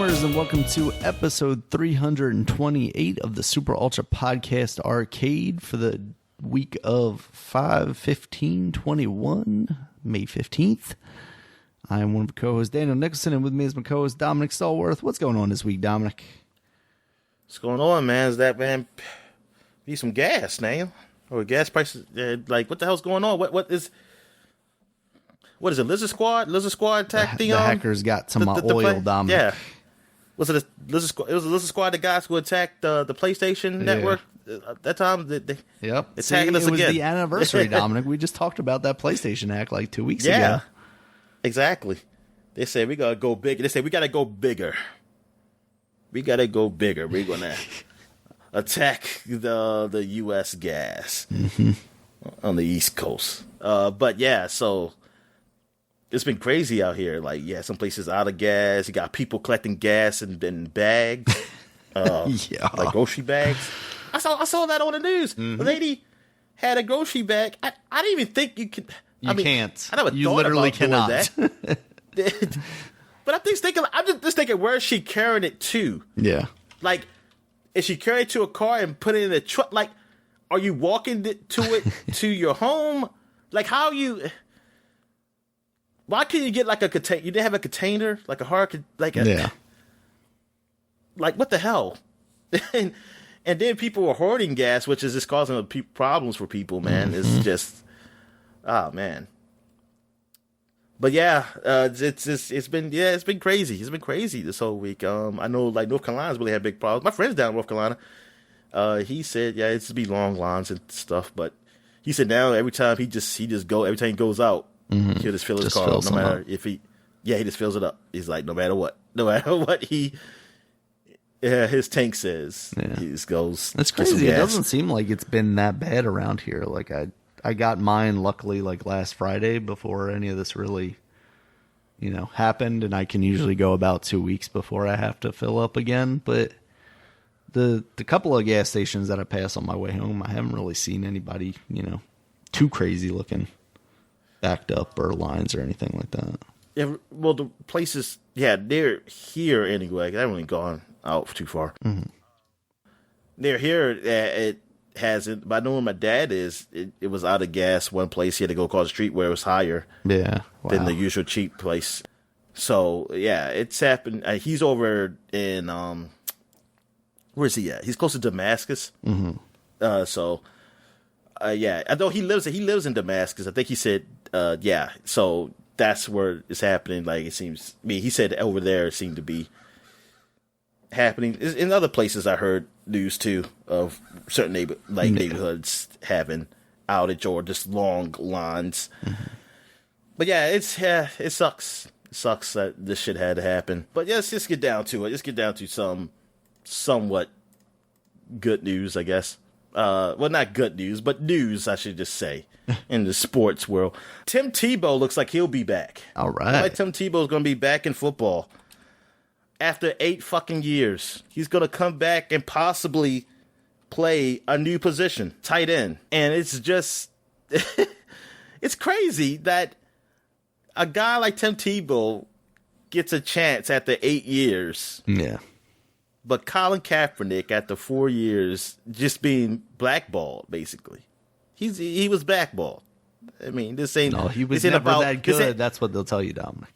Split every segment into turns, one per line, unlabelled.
gamers, and welcome to episode 328 of the Super Ultra Podcast Arcade for the week of 5/15/21, May 15th. I am one of the co-hosts, Daniel Nicholson, and with me is my co-host, Dominic Stallworth. What's going on this week, Dominic?
What's going on, man? Is that, man, need some gas now? Or gas prices, like, what the hell's going on? What is it, Lizard Squad? Lizard Squad attacked
the hackers got some oil, Dominic.
Yeah. Was it a Lizard Squad? It was a Lizard Squad, the guys who attacked the PlayStation Network at that time.
Yep.
Attacking us again.
It was the anniversary, Dominic. We just talked about that PlayStation hack like 2 weeks ago.
Yeah, exactly. They said we gotta go big. They said we gotta go bigger. We gotta go bigger. We're gonna attack the U.S. gas on the East Coast. But yeah, so it's been crazy out here. Like, yeah, some places out of gas. You got people collecting gas in bags, like grocery bags. I saw that on the news. The lady had a grocery bag. I didn't even think you could.
You can't.
I never
you
thought
literally
about
cannot.
doing that. But I'm just thinking, where is she carrying it to?
Yeah.
Like, is she carrying it to a car and put it in a truck? Like, are you walking to your home? Like, how you? Why couldn't you get like a container? You didn't have a container, like a hard, like a, like, what the hell? and then people were hoarding gas, which is just causing problems for people. Man, it's just, oh man. But yeah, it's been crazy. It's been crazy this whole week. I know, like, North Carolina's really had big problems. My friend's down in North Carolina. He said, yeah, it's to be long lines and stuff. But he said now every time he goes out, he'll just fill his car up, no matter if he just fills it up. He's like, no matter what his tank says, he just goes.
That's crazy. It doesn't seem like it's been that bad around here. Like I got mine luckily like last Friday before any of this really, happened, and I can usually go about 2 weeks before I have to fill up again. But the couple of gas stations that I pass on my way home, I haven't really seen anybody, too crazy looking backed up or lines or anything like that.
Yeah, well, the places, they're here anyway. I haven't really gone out too far. They're here. It hasn't, but I know where my dad is. It was out of gas one place. He had to go across the street where it was higher than the usual cheap place. So yeah, it's happened. He's over in where is he at? He's close to Damascus. So I know he lives in Damascus. I think he said so that's where it's happening. Like, it seems, he said over there it seemed to be happening. In other places I heard news too of certain neighborhoods having outage or just long lines. But yeah, it sucks. It sucks that this shit had to happen. But yeah, let's just get down to it. Let's get down to some somewhat good news, I guess. Well, not good news, but news, I should just say, in the sports world. Tim Tebow looks like he'll be back.
All right.
Like, Tim Tebow's going to be back in football. After 8 fucking years, he's going to come back and possibly play a new position, tight end. And it's just, it's crazy that a guy like Tim Tebow gets a chance after 8 years.
Yeah.
But Colin Kaepernick, after 4 years, just being blackballed, basically. He was blackballed. I mean, this ain't...
No, he was never that good. That's what they'll tell you, Dominic.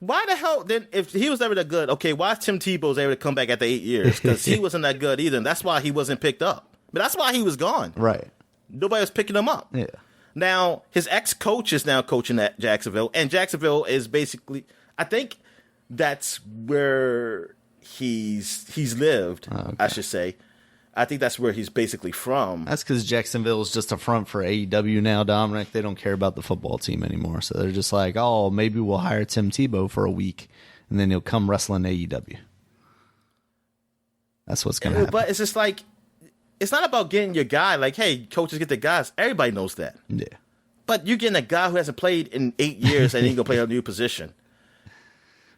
Why the hell, then, if he was never that good, okay, why is Tim Tebow able to come back after 8 years? Because he wasn't that good either, and that's why he wasn't picked up. But that's why he was gone.
Right.
Nobody was picking him up.
Yeah.
Now, his ex-coach is now coaching at Jacksonville, and Jacksonville is basically, I think that's where he's lived, I should say. I think that's where he's basically from.
That's because Jacksonville is just a front for AEW now, Dominic. They don't care about the football team anymore. So they're just like, oh, maybe we'll hire Tim Tebow for a week, and then he'll come wrestling AEW. That's what's going to happen.
But it's just like, it's not about getting your guy. Like, hey, coaches get the guys. Everybody knows that.
Yeah.
But you're getting a guy who hasn't played in 8 years and he's going to play a new position.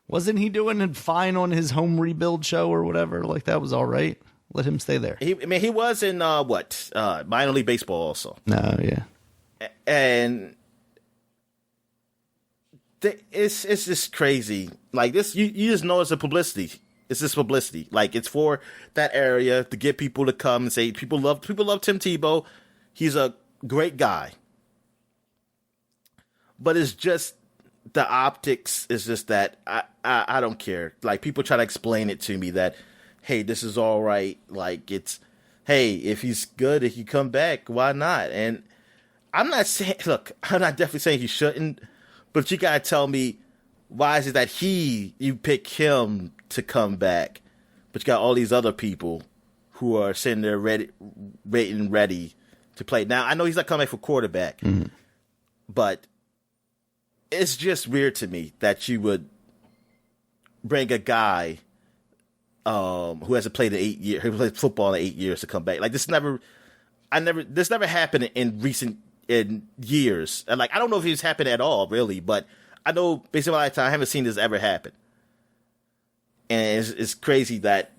Wasn't he doing it fine on his home rebuild show or whatever? Like, that was all right. Let him stay there.
He was in minor league baseball also.
No, yeah.
And it's just crazy. Like this, you just know it's a publicity. It's just publicity. Like it's for that area to get people to come and say people love Tim Tebow. He's a great guy. But it's just the optics is just that I don't care. Like people try to explain it to me that, hey, this is all right. Like it's, hey, if he's good, if he come back, why not? And I'm not saying, look, I'm not definitely saying he shouldn't, but you gotta tell me why is it that you pick him to come back, but you got all these other people who are sitting there ready to play. Now I know he's not coming back for quarterback, but it's just weird to me that you would bring a guy who hasn't played who played football in 8 years to come back. Like this never happened in years. And like I don't know if it's happened at all, really, but I know based on my lifetime, I haven't seen this ever happen. And it's crazy that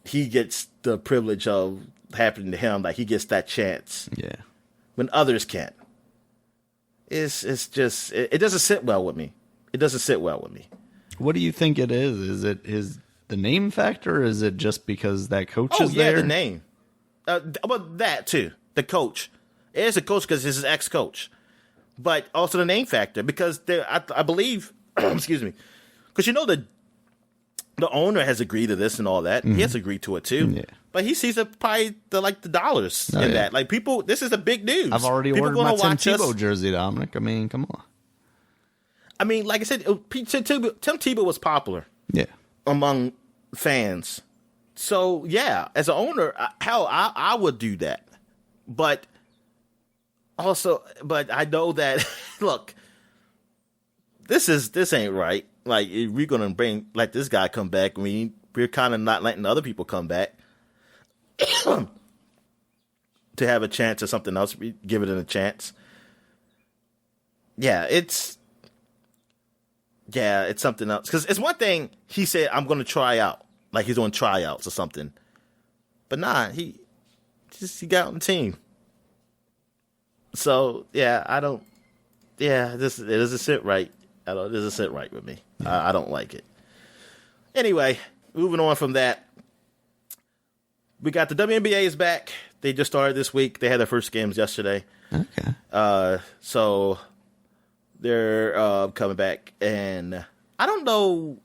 he gets the privilege of happening to him, like he gets that chance.
Yeah.
When others can't. It's just it doesn't sit well with me. It doesn't sit well with me.
What do you think it is? Is it the name factor, or is it just because that coach is there?
Oh yeah, the name. But that too. The coach. It is a coach because it's his ex-coach. But also the name factor because I believe excuse me. Because the owner has agreed to this and all that. He has agreed to it too. Yeah. But he sees probably the dollars in that. Like people, this is a big news.
I've already ordered my Tim Tebow jersey, Dominic. I mean, come on.
I mean, like I said, Tim Tebow was popular. Yeah. Among fans. So yeah, as an owner, I would do that. But I know that look, this ain't right. Like we're gonna let this guy come back. I mean, we're kind of not letting other people come back to have a chance or something else. We give it a chance. Yeah, it's something else. Because it's one thing he said, I'm going to try out, like he's doing tryouts or something. But nah, he got on the team. So yeah, it doesn't sit right. It doesn't sit right with me. I don't like it. Anyway, moving on from that, we got the WNBA is back. They just started this week. They had their first games yesterday. Okay. So they're coming back, and I don't know.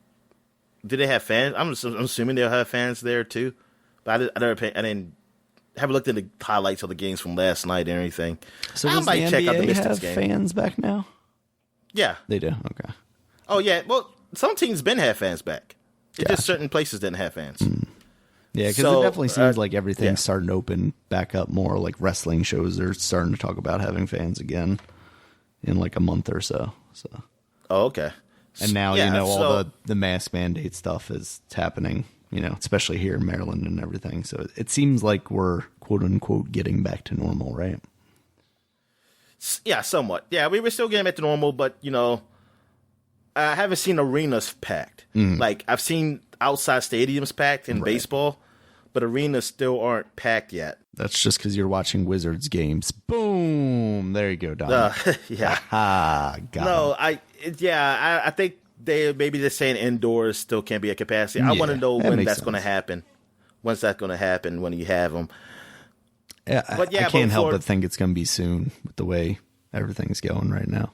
Do they have fans? I'm assuming they'll have fans there too. But I didn't haven't looked at the highlights of the games from last night or anything.
So does the NBA have fans back now?
Yeah,
they do. Okay.
Oh yeah. Well, some teams been have fans back. It's just certain places didn't have fans.
Yeah, because it definitely seems like everything's starting to open back up more. Like wrestling shows are starting to talk about having fans again in like a month or so.
Oh, okay.
And now all the mask mandate stuff is happening. Especially here in Maryland and everything. So it seems like we're quote unquote getting back to normal, right?
Yeah, somewhat. Yeah, we were still getting back to normal, but I haven't seen arenas packed. Like I've seen outside stadiums packed in baseball, but arenas still aren't packed yet.
That's just because you're watching Wizards games. Boom! There you go, Don.
Yeah.
No,
I think they're saying indoors still can't be at capacity. I want to know when that's going to happen. When's that going to happen when you have them?
Yeah, I can't help but think it's going to be soon with the way everything's going right now.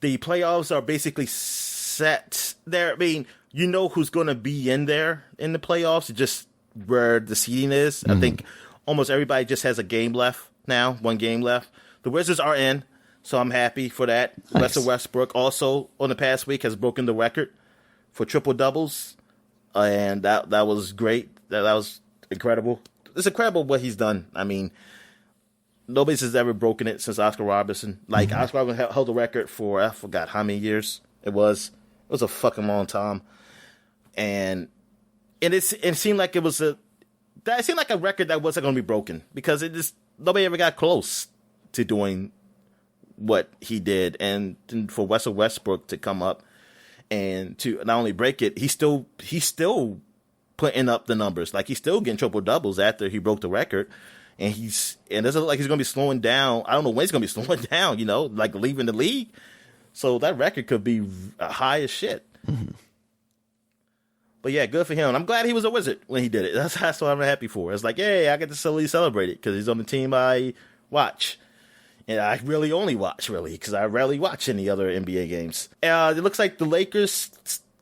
The playoffs are basically set there. I mean, who's going to be in there in the playoffs, just where the seeding is. I think almost everybody just has a game left now, one game left. The Wizards are in, so I'm happy for that. Nice. Russell Westbrook also on the past week has broken the record for triple doubles, and that was great. That was incredible. It's incredible what he's done. I mean, nobody's has ever broken it since Oscar Robertson. Like Oscar Robertson held the record for I forgot how many years it was. It was a fucking long time, and it seemed like it seemed like a record that wasn't going to be broken because nobody ever got close to doing what he did, and for Russell Westbrook to come up and to not only break it, he's still putting up the numbers. Like he's still getting triple doubles after he broke the record, and it doesn't look like he's going to be slowing down. I don't know when he's going to be slowing down. Like leaving the league. So that record could be high as shit.
Mm-hmm.
But yeah, good for him. I'm glad he was a Wizard when he did it. That's what I'm happy for. It's like, hey, I get to solely celebrate it because he's on the team I watch. And I really only watch, because I rarely watch any other NBA games. It looks like the Lakers,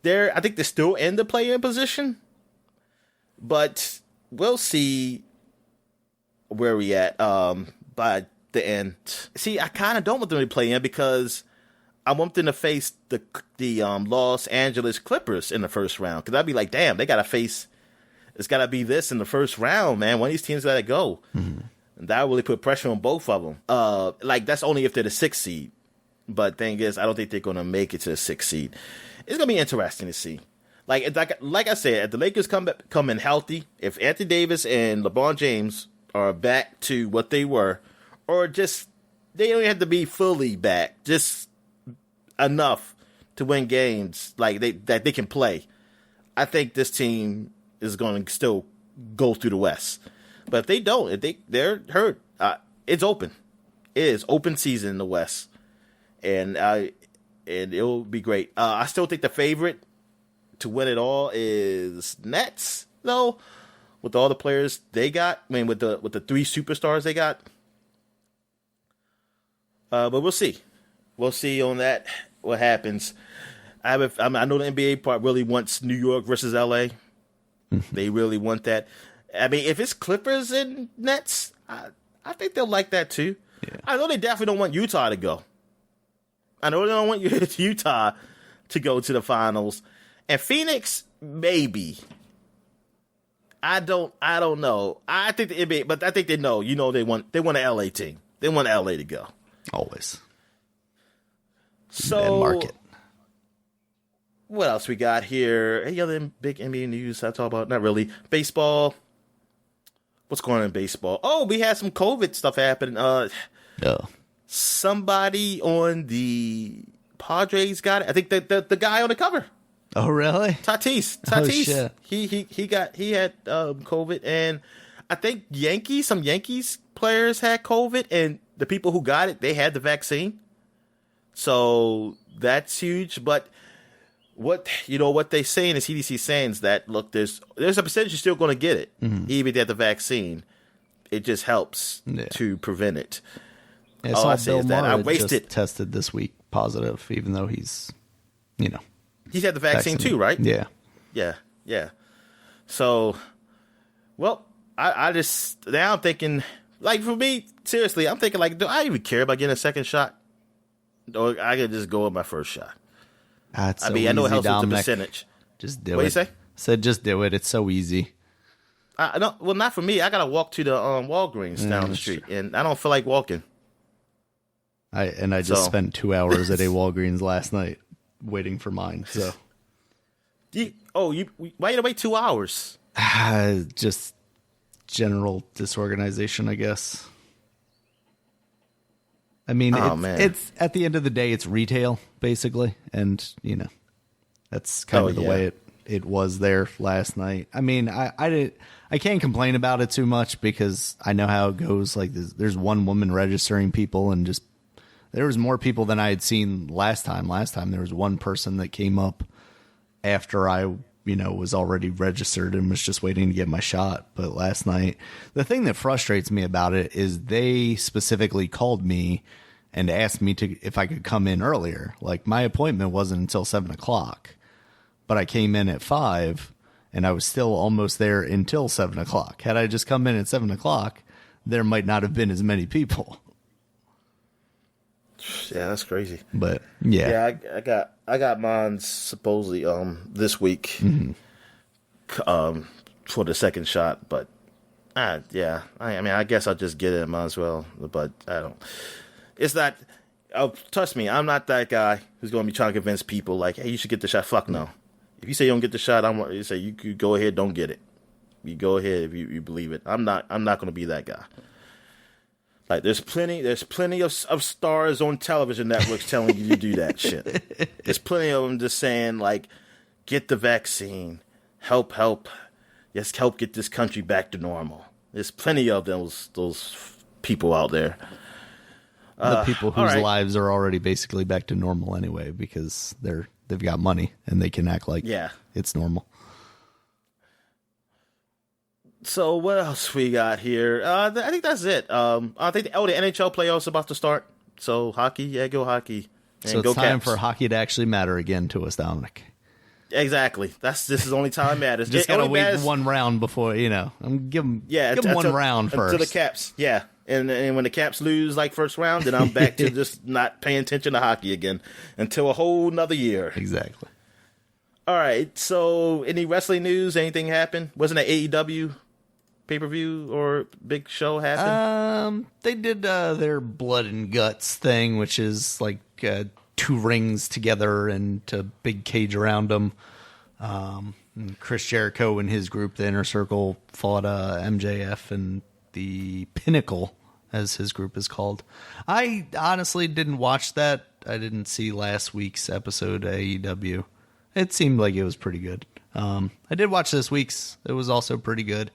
I think they're still in the play-in position. But we'll see where we at by the end. See, I kind of don't want them to play in because I want them to face the Los Angeles Clippers in the first round. Because I'd be like, damn, they got to face, it's got to be this in the first round, man. One of these teams got to go. Mm-hmm. And that really put pressure on both of them. That's only if they're the 6th seed. But thing is, I don't think they're going to make it to the 6th seed. It's going to be interesting to see. Like I said, if the Lakers come in healthy, if Anthony Davis and LeBron James are back to what they were, or just, they don't have to be fully back, just enough to win games that they can play, I think this team is going to still go through the West. But if they don't, they're hurt, it's open. It is open season in the West, and it'll be great. I still think the favorite to win it all is Nets, though, with all the players they got. I mean, with the 3 superstars they got. But we'll see. We'll see on that what happens. I know the NBA part really wants New York versus LA. They really want that. I mean, if it's Clippers and Nets, I think they'll like that too. Yeah. I know they definitely don't want Utah to go. I know they don't want Utah to go to the finals. And Phoenix, maybe. I don't know. I think the NBA, but I think they know. They want an LA team. They want LA to go.
Always.
So,
market.
What else we got here? Any other big NBA news I talk about? Not really. Baseball. What's going on in baseball? Oh, we had some COVID stuff happen. Somebody on the Padres got it. I think the guy on the cover.
Oh, really?
Tatis.
Oh, shit.
He had COVID, and I think some Yankees players had COVID, and the people who got it, they had the vaccine. So that's huge. But what they saying, the CDC saying is that, look, there's a percentage you're still going to get it, even if you have the vaccine. It just helps to prevent it.
Yeah, all I say is that I wasted. Just tested this week positive, even though he's
had the vaccine too, right?
Yeah.
So, well, I just now I'm thinking, like, for me, seriously, I'm thinking, like, do I even care about getting a second shot? Or I could just go with my first shot.
I know
it helps with the percentage.
Just do it.
What do you say?
Said just do it. It's so easy.
No, well, not for me. I gotta walk to the Walgreens down the street, and I don't feel like walking.
I just spent 2 hours at a Walgreens last night waiting for mine. So,
why you had to wait 2 hours?
Just general disorganization, I guess. I mean, it's at the end of the day, it's retail basically, and that's kind of the way it was there last night. I mean, I can't complain about it too much because I know how it goes. Like, there's one woman registering people, and just there was more people than I had seen last time. Last time there was one person that came up after I was already registered and was just waiting to get my shot. But last night, the thing that frustrates me about it is they specifically called me and asked me if I could come in earlier. Like, my appointment wasn't until 7:00, but I came in at 5 and I was still almost there until 7:00. Had I just come in at 7:00, there might not have been as many people.
Yeah, that's crazy.
But yeah,
I got mine supposedly this week for the second shot. But I mean, I guess I'll just get it. Might as well. But I don't. It's not. Oh, trust me, I'm not that guy who's going to be trying to convince people like, hey, you should get the shot. Fuck no. If you say you don't get the shot, you say you could go ahead, don't get it. You go ahead if you believe it. I'm not going to be that guy. Like, there's plenty of stars on television networks telling you to do that shit. There's plenty of them just saying, like, get the vaccine, help, yes, help get this country back to normal. There's plenty of those people out there.
The people whose
right.
lives are already basically back to normal anyway because they've got money and they can act like it's normal.
So what else we got here? I think that's it. I think the NHL playoffs are about to start. So hockey, go hockey. And
so it's
go
time
Caps.
for hockey to actually matter again to us, Dominic.
Exactly. This is the only time it matters.
Just gotta wait one round before give them one round first.
To the Caps, yeah. And when the Caps lose first round, then I'm back to just not paying attention to hockey again until a whole nother year.
Exactly.
All right. So any wrestling news? Anything happen? Wasn't an AEW pay-per-view or big show happen?
They did their blood and guts thing, which is two rings together and a big cage around them. And Chris Jericho and his group, the Inner Circle, fought MJF and the Pinnacle, as his group is called. I honestly didn't watch that. I didn't see last week's episode of AEW. It seemed like it was pretty good. I did watch this week's. It was also pretty good.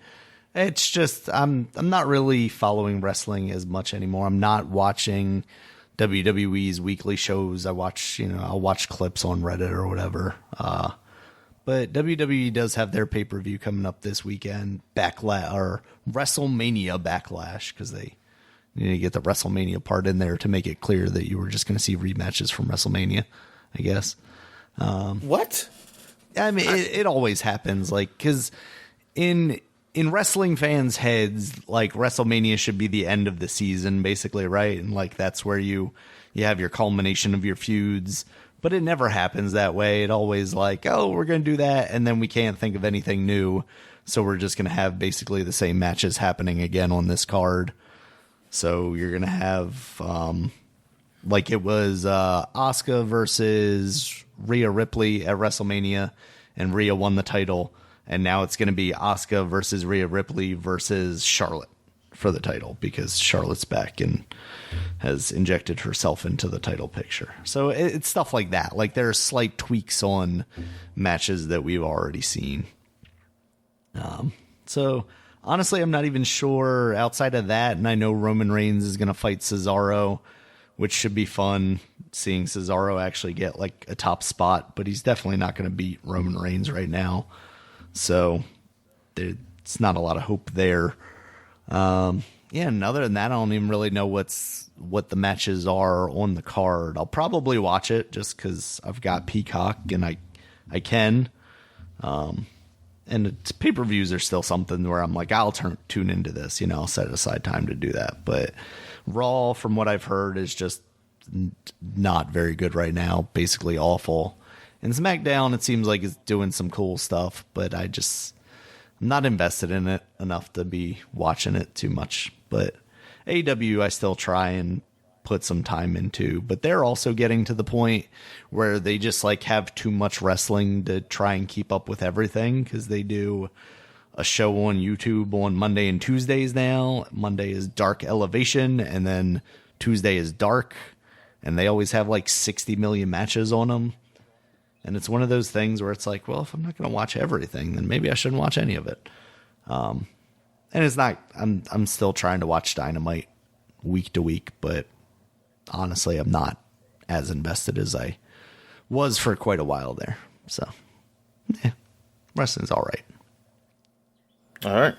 It's just I'm not really following wrestling as much anymore. I'm not watching WWE's weekly shows. I'll watch clips on Reddit or whatever. But WWE does have their pay-per-view coming up this weekend, WrestleMania Backlash, because they need to get the WrestleMania part in there to make it clear that you were just going to see rematches from WrestleMania, I guess.
What?
I mean, it always happens, because in wrestling fans' heads, WrestleMania should be the end of the season, basically, right? And that's where you have your culmination of your feuds. But it never happens that way. It always oh, we're going to do that, and then we can't think of anything new, so we're just going to have basically the same matches happening again on this card. So you're going to have, it was Asuka versus Rhea Ripley at WrestleMania, and Rhea won the title, and now it's going to be Asuka versus Rhea Ripley versus Charlotte for the title, because Charlotte's back and has injected herself into the title picture. So it's stuff like that. There are slight tweaks on matches that we've already seen. So honestly, I'm not even sure outside of that. And I know Roman Reigns is going to fight Cesaro, which should be fun, seeing Cesaro actually get a top spot, but he's definitely not going to beat Roman Reigns right now. So it's not a lot of hope there. And other than that, I don't even really know what the matches are on the card. I'll probably watch it just because I've got Peacock and I can. And pay-per-views are still something where I'm I'll tune into this, I'll set aside time to do that. But Raw, from what I've heard, is just not very good right now, basically awful. And SmackDown, it seems like it's doing some cool stuff, but I'm not invested in it enough to be watching it too much. But AEW, I still try and put some time into, but they're also getting to the point where they just have too much wrestling to try and keep up with everything, because they do a show on YouTube on Monday and Tuesdays now. Monday is Dark Elevation, and then Tuesday is Dark, and they always have 60 million matches on them. And it's one of those things where it's well, if I'm not going to watch everything, then maybe I shouldn't watch any of it. And it's not, I'm still trying to watch Dynamite week to week, but honestly, I'm not as invested as I was for quite a while there. So, wrestling's all right.
All right.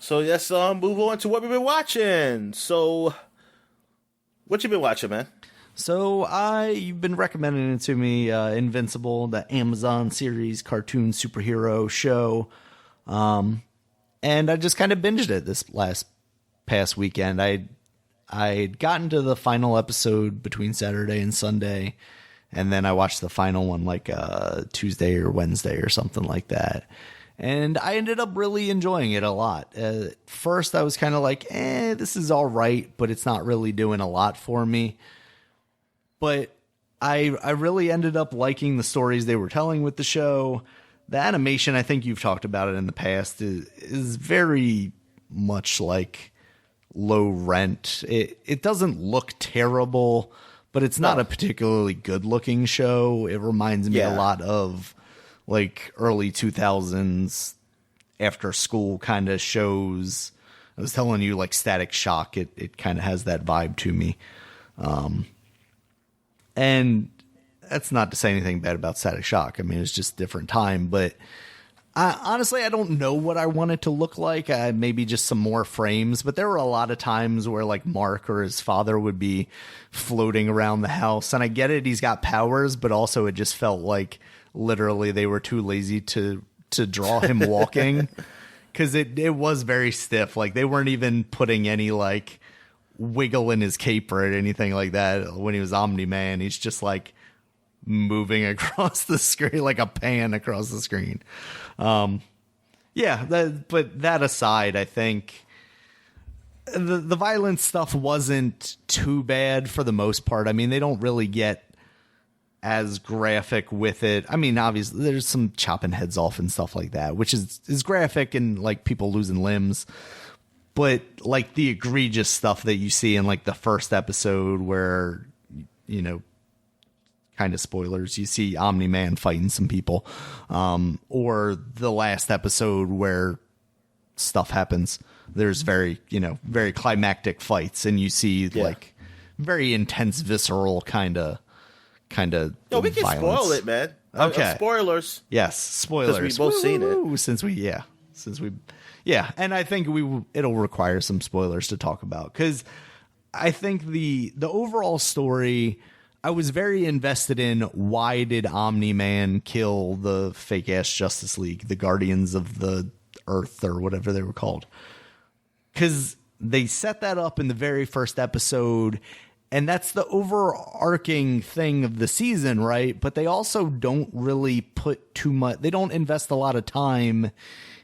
So let's move on to what we've been watching. So, what you been watching, man?
So you've been recommending it to me, Invincible, the Amazon series cartoon superhero show. And I just kind of binged it this past weekend. I'd gotten to the final episode between Saturday and Sunday, and then I watched the final one Tuesday or Wednesday or something like that. And I ended up really enjoying it a lot. At first, I was kind of this is all right, but it's not really doing a lot for me. But I really ended up liking the stories they were telling with the show. The animation, I think you've talked about it in the past, is very much low rent. It doesn't look terrible, but it's not a particularly good looking show. It reminds me a lot of early 2000s after school kind of shows. I was telling you, like Static Shock, it kind of has that vibe to me. And that's not to say anything bad about Static Shock. I mean, it's just a different time, but honestly, I don't know what I want it to look like. Maybe just some more frames, but there were a lot of times where like Mark or his father would be floating around the house, and I get it, he's got powers, but also it just felt like literally they were too lazy to draw him walking, because it was very stiff. Like they weren't even putting any like wiggle in his cape or anything like that. When he was Omni-Man, he's just like moving across the screen like a pan across the screen. But that aside, I think the violent stuff wasn't too bad for the most part. I mean, they don't really get as graphic with it. I mean, obviously there's some chopping heads off and stuff like that, which is graphic, and like people losing limbs. But like the egregious stuff that you see in like the first episode where, you know, kind of spoilers, you see Omni-Man fighting some people, or the last episode where stuff happens. There's very climactic fights, and you see like very intense, visceral kind of.
No, we can spoil it, man.
Okay.
Spoilers.
Yes, spoilers.
Because we've both seen it.
Since we, and I think it'll require some spoilers to talk about, because I think the overall story, I was very invested in. Why did Omni-Man kill the fake ass Justice League, the Guardians of the Earth or whatever they were called? Because they set that up in the very first episode, and that's the overarching thing of the season, right? But they also don't really put too much. They don't invest a lot of time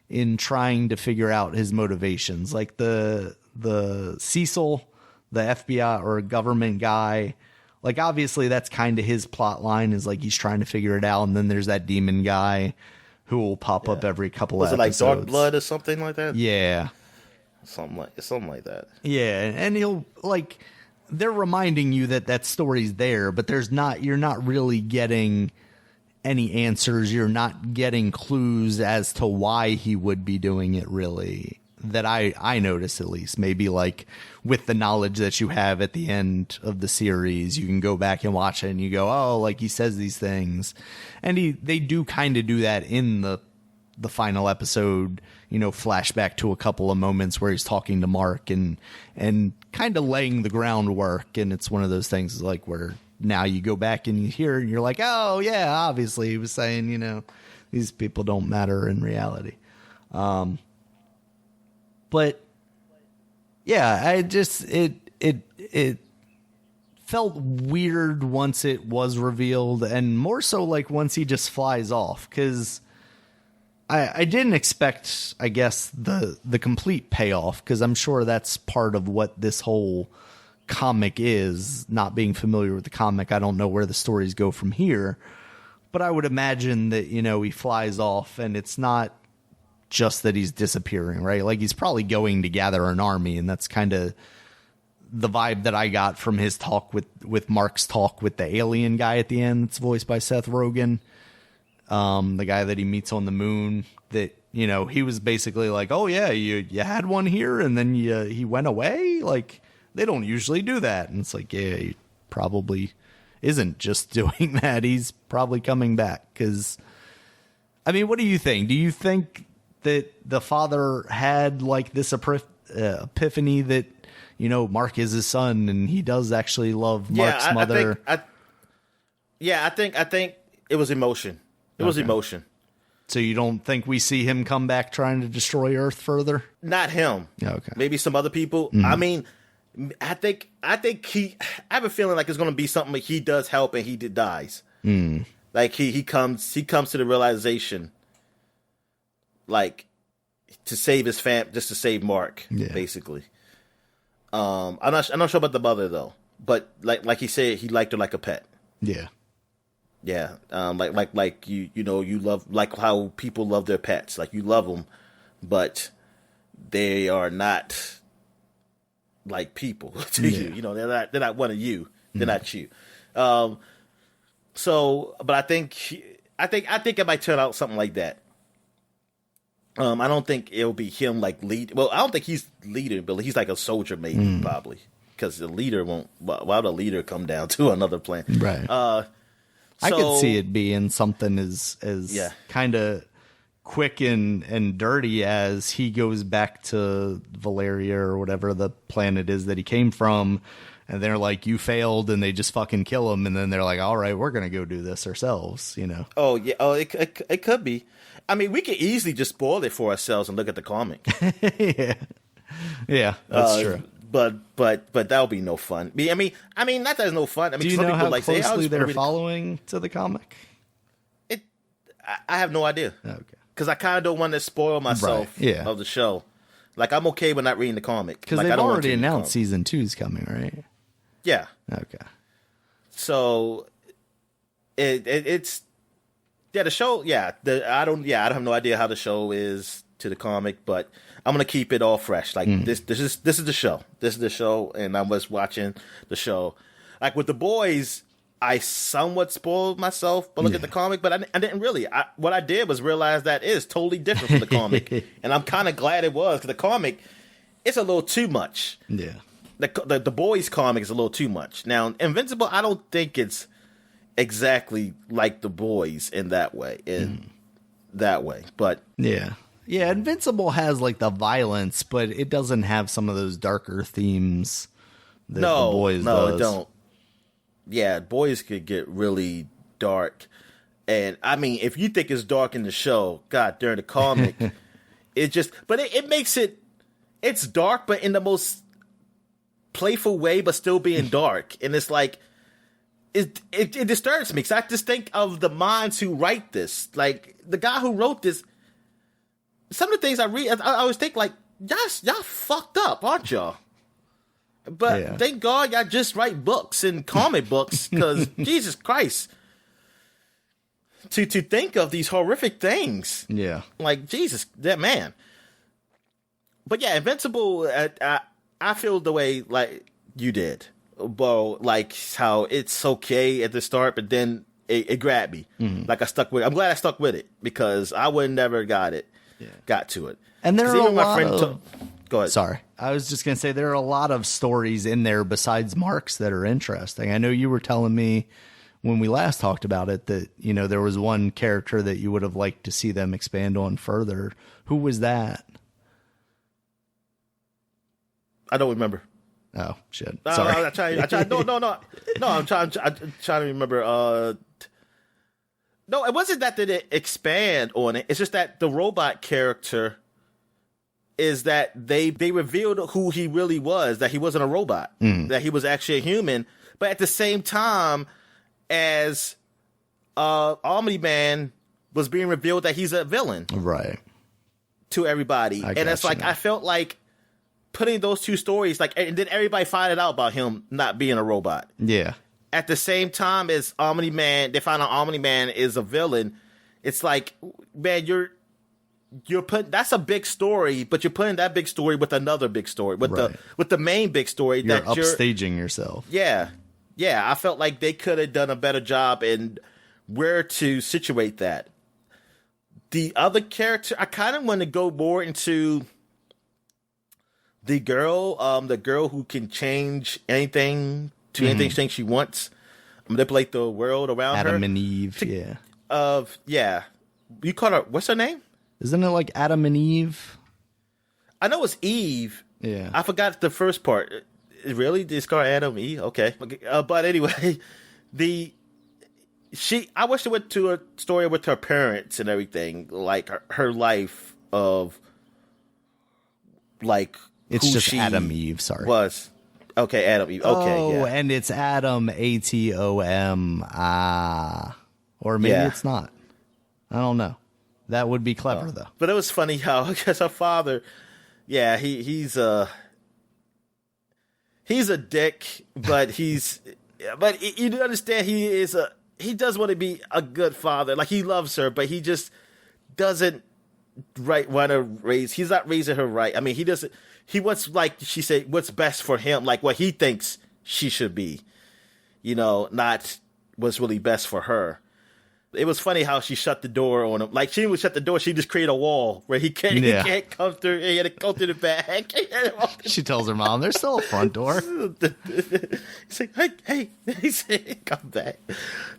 in trying to figure out his motivations. Like the Cecil, the FBI or government guy, like obviously that's kind of his plot line, is like he's trying to figure it out. And then there's that demon guy who will pop up every couple of episodes.
Was it like Dark Blood or something like that?
Yeah.
Something like that.
Yeah. And he'll like, they're reminding you that story's there, but you're not really getting any answers. You're not getting clues as to why he would be doing it, really, that I notice, at least. Maybe like with the knowledge that you have at the end of the series, you can go back and watch it and you go, oh, like he says these things. And they do kind of do that in the final episode, flashback to a couple of moments where he's talking to Mark and kind of laying the groundwork. And it's one of those things like where now you go back and you hear and you're like, oh yeah, obviously he was saying, these people don't matter in reality. But yeah, I just, it felt weird once it was revealed, and more so like once he just flies off, because I didn't expect, I guess, the complete payoff, because I'm sure that's part of what this whole comic is. Not being familiar with the comic, I don't know where the stories go from here, but I would imagine that, he flies off and it's not just that he's disappearing, right? Like he's probably going to gather an army, and that's kind of the vibe that I got from his talk with Mark's talk with the alien guy at the end. It's voiced by Seth Rogen. The guy that he meets on the moon, that, he was basically like, oh yeah, you had one here and then he went away. Like they don't usually do that. And it's like, yeah, he probably isn't just doing that. He's probably coming back. 'Cause I mean, what do you think? Do you think that the father had like this epiphany that, Mark is his son and he does actually love Mark's mother?
I think it was emotion. It was emotion.
So you don't think we see him come back trying to destroy Earth further?
Not him.
Okay.
Maybe some other people. Mm-hmm. I mean, I have a feeling like it's going to be something like he does help and he dies.
Mm.
Like he comes to the realization, like, to save his just to save Mark, basically. I'm not sure about the mother though, but like he said, he liked her like a pet.
Yeah.
Yeah, like you love, like how people love their pets. Like you love them, but they are not like people to you. They're not one of you. They're not you. So, but I think it might turn out something like that. I don't think it'll be him like lead. Well, I don't think he's leader, but he's like a soldier maybe probably, because the leader won't. Why would a leader come down to another planet?
Right. I could see it being something as kind of quick and dirty as he goes back to Valeria or whatever the planet is that he came from, and they're like, you failed, and they just fucking kill him, and then they're like, all right, we're gonna go do this ourselves, you know.
Oh yeah. Oh, it could be. I mean, we could easily just spoil it for ourselves and look at the comic.
Yeah, that's true.
But that would be no fun. I mean, not that it's no fun. I mean,
do you
some
know
people
how
like
closely
say,
they're following to the comic?
I have no idea.
Okay.
Because I kind of don't want to spoil myself of the show. Like, I'm okay with not reading the comic.
Because
like,
they've
I don't
already announced season 2 is coming, right?
Yeah.
Okay.
So it's the show. Yeah, I don't have no idea how the show is to the comic, but I'm gonna keep it all fresh. Like this is the show. This is the show, and I was watching the show. Like with The Boys, I somewhat spoiled myself by looking at the comic, but I didn't really. What I did was realize that it is totally different from the comic, and I'm kind of glad it was, because the comic, it's a little too much.
Yeah.
The Boys comic is a little too much. Now, Invincible, I don't think it's exactly like The Boys in that way. But
yeah, Invincible has like the violence, but it doesn't have some of those darker themes that The Boys does.
It don't. Yeah, Boys could get really dark, and I mean, if you think it's dark in the show, God, during the comic, it makes it's dark, but in the most playful way, but still being dark. And it's like it disturbs me, because I just think of the minds who write this. Like, the guy who wrote this, some of the things I read, I always think like, y'all fucked up, aren't y'all? But thank God y'all just write books and comic books, because Jesus Christ, to think of these horrific things, like, Jesus, that man. But yeah, Invincible, I feel the way like you did, Bo. Like how it's okay at the start, but then it grabbed me. Like, I stuck with it. I'm glad I stuck with it, because I would never got to it.
And there are a lot of...
Go ahead.
Sorry, I was just gonna say there are a lot of stories in there besides Mark's that are interesting. I know you were telling me when we last talked about it that, you know, there was one character that you would have liked to see them expand on further. Who was that? I
don't remember.
Oh shit! Sorry.
I'm trying. No. I'm trying to remember. No, it wasn't that they didn't expand on it. It's just that the robot character is that they revealed who he really was. That he wasn't a robot. That he was actually a human. But at the same time, as Omni-Man was being revealed that he's a villain,
right,
to everybody, and it's like, I felt like putting those two stories, like, and then everybody find out about him not being a robot.
Yeah.
At the same time as Omni-Man, they find out Omni-Man is a villain. It's like, man, you're putting, that's a big story, but you're putting that big story with another big story, with the main big story.
You're upstaging yourself.
Yeah. I felt like they could have done a better job in where to situate that. The other character, I kind of want to go more into the girl who can change anything to anything she wants, manipulate the world around her.
Adam and Eve,
yeah. You call her, what's her name?
Isn't it like Adam and Eve?
I know it's Eve.
Yeah.
I forgot the first part. Really? It's called Adam and Eve? Okay. But anyway, I wish it went to a story with her parents and everything, like her life of, like,
it's
who
just
she
Adam Eve, sorry.
Was. Okay, Adam Eve. Okay,
yeah. And it's Adam, Atom. Or maybe it's not. I don't know. That would be clever, though.
But it was funny how, I guess, her father, he's a dick, but but you understand, he does want to be a good father. Like, he loves her, but he just doesn't want to raise. He's not raising her right. I mean, he doesn't. He wants, like she said, what's best for him, like what he thinks she should be. You know, not what's really best for her. It was funny how she shut the door on him. Like, she didn't shut the door. She just created a wall where he can't come through. He had to go through the back.
She tells her mom, there's still a front door.
He's like, hey. He said, come back.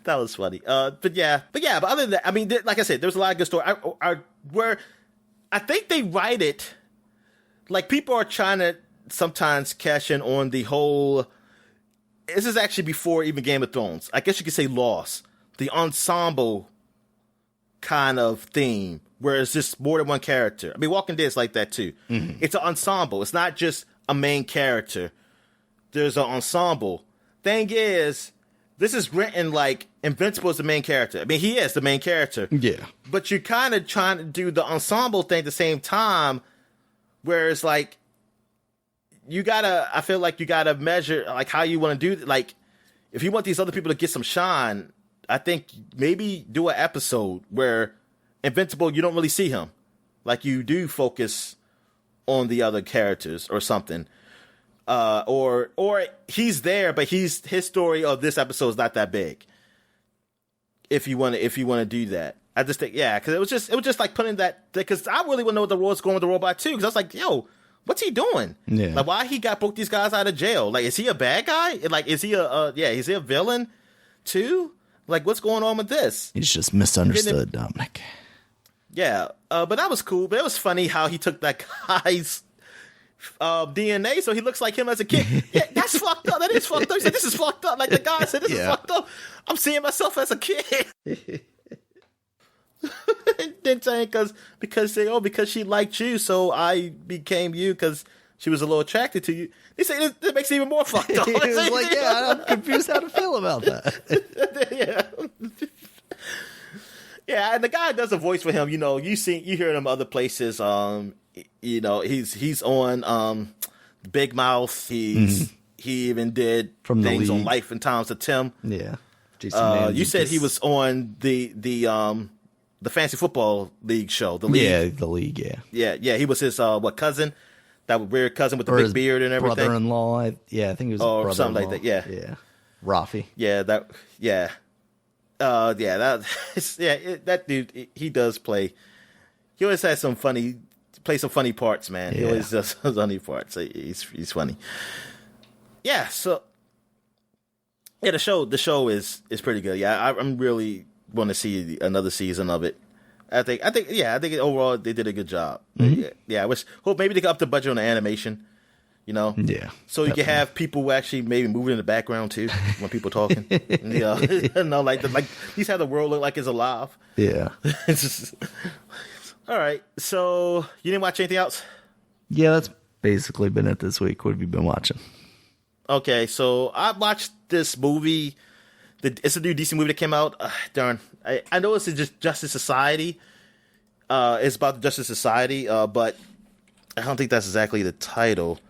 That was funny. But other than that, I mean, like I said, there's a lot of good story. Where I think they write it, like, people are trying to sometimes cash in on the whole, this is actually before even Game of Thrones. I guess you could say Lost. The ensemble kind of theme, where it's just more than one character. I mean, Walking Dead is like that too. Mm-hmm. It's an ensemble. It's not just a main character. There's an ensemble. Thing is, this is written like Invincible is the main character. I mean, he is the main character.
Yeah.
But you're kind of trying to do the ensemble thing at the same time, where it's like, I feel like you gotta measure like how you want to do, like, if you want these other people to get some shine, I think maybe do an episode where Invincible, you don't really see him. Like, you do focus on the other characters or something. Or he's there, but his story of this episode is not that big. If you want to do that. I just think, yeah, because it was just like putting that, because I really want to know what the world's going with the robot too, because I was like, yo, what's he doing?
Yeah.
Like, why he broke these guys out of jail? Like, is he a bad guy? Like, is he is he a villain too? Like, what's going on with this?
He's just misunderstood, Dominic.
Yeah, but that was cool. But it was funny how he took that guy's DNA, so he looks like him as a kid. Yeah, that's fucked up. That is fucked up. He said, this is fucked up. Like, the guy said, this is fucked up. I'm seeing myself as a kid. Then saying because she liked you, so I became you because she was a little attracted to you. They say that makes it even more fucked up.
He was like, yeah, I'm confused how to feel about that.
Yeah, and the guy does a voice for him. You know, you hear him other places. You know, he's on Big Mouth. He even did
From
things
the
on Life and Times of Tim.
Yeah.
You said he was on the Fantasy Football League show. The League.
Yeah, the League. Yeah.
Yeah. He was his cousin. That weird cousin with the
Or
big
his
beard and everything.
Brother-in-law. I think he was his brother-in-law.
Or something like that. Yeah.
Yeah. Rafi.
Yeah. That dude, he does play. He always has some funny parts, man. He always does some funny parts. He's funny. Yeah. So, yeah, the show is pretty good. Yeah, I'm really want to see another season of it. I think overall they did a good job.
Mm-hmm.
Yeah. I hope maybe they could up the budget on the animation. You know,
yeah.
So you can have people actually maybe moving in the background too when people talking. Like these have the world look like it's alive.
Yeah.
It's just, all right. So you didn't watch anything else?
Yeah, that's basically been it this week. What have you been watching?
Okay, so I watched this movie. It's a new DC movie that came out. Darn, I know it's just Justice Society. It's about the Justice Society, but I don't think that's exactly the title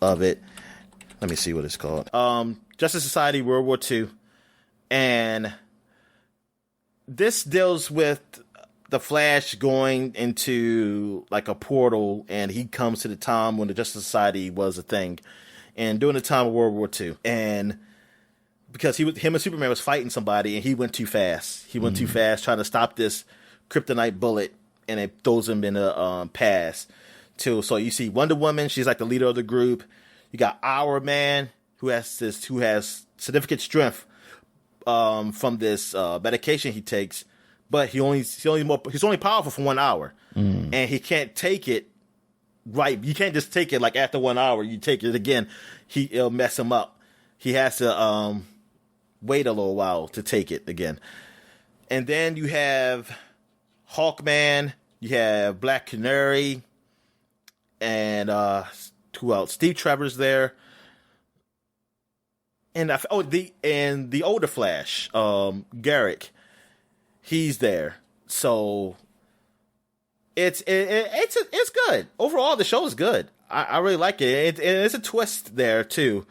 of it. Let me see what it's called. Justice Society World War II. And this deals with the Flash going into like a portal, and he comes to the time when the Justice Society was a thing, and during the time of World War II. And because him and Superman was fighting somebody, and he went too fast. He went too fast trying to stop this kryptonite bullet, and it throws him in a pass. So you see Wonder Woman, she's like the leader of the group. You got Our Man, who has significant strength from this medication he takes, but he's only powerful for 1 hour, and he can't take it. Right, you can't just take it like after 1 hour. You take it again, it'll mess him up. He has to wait a little while to take it again. And then you have Hawkman, you have Black Canary, and who else? Steve Trevor's there, and the older Flash, Garrick, he's there. So it's good overall. The show is good. I really like it. It's a twist there too,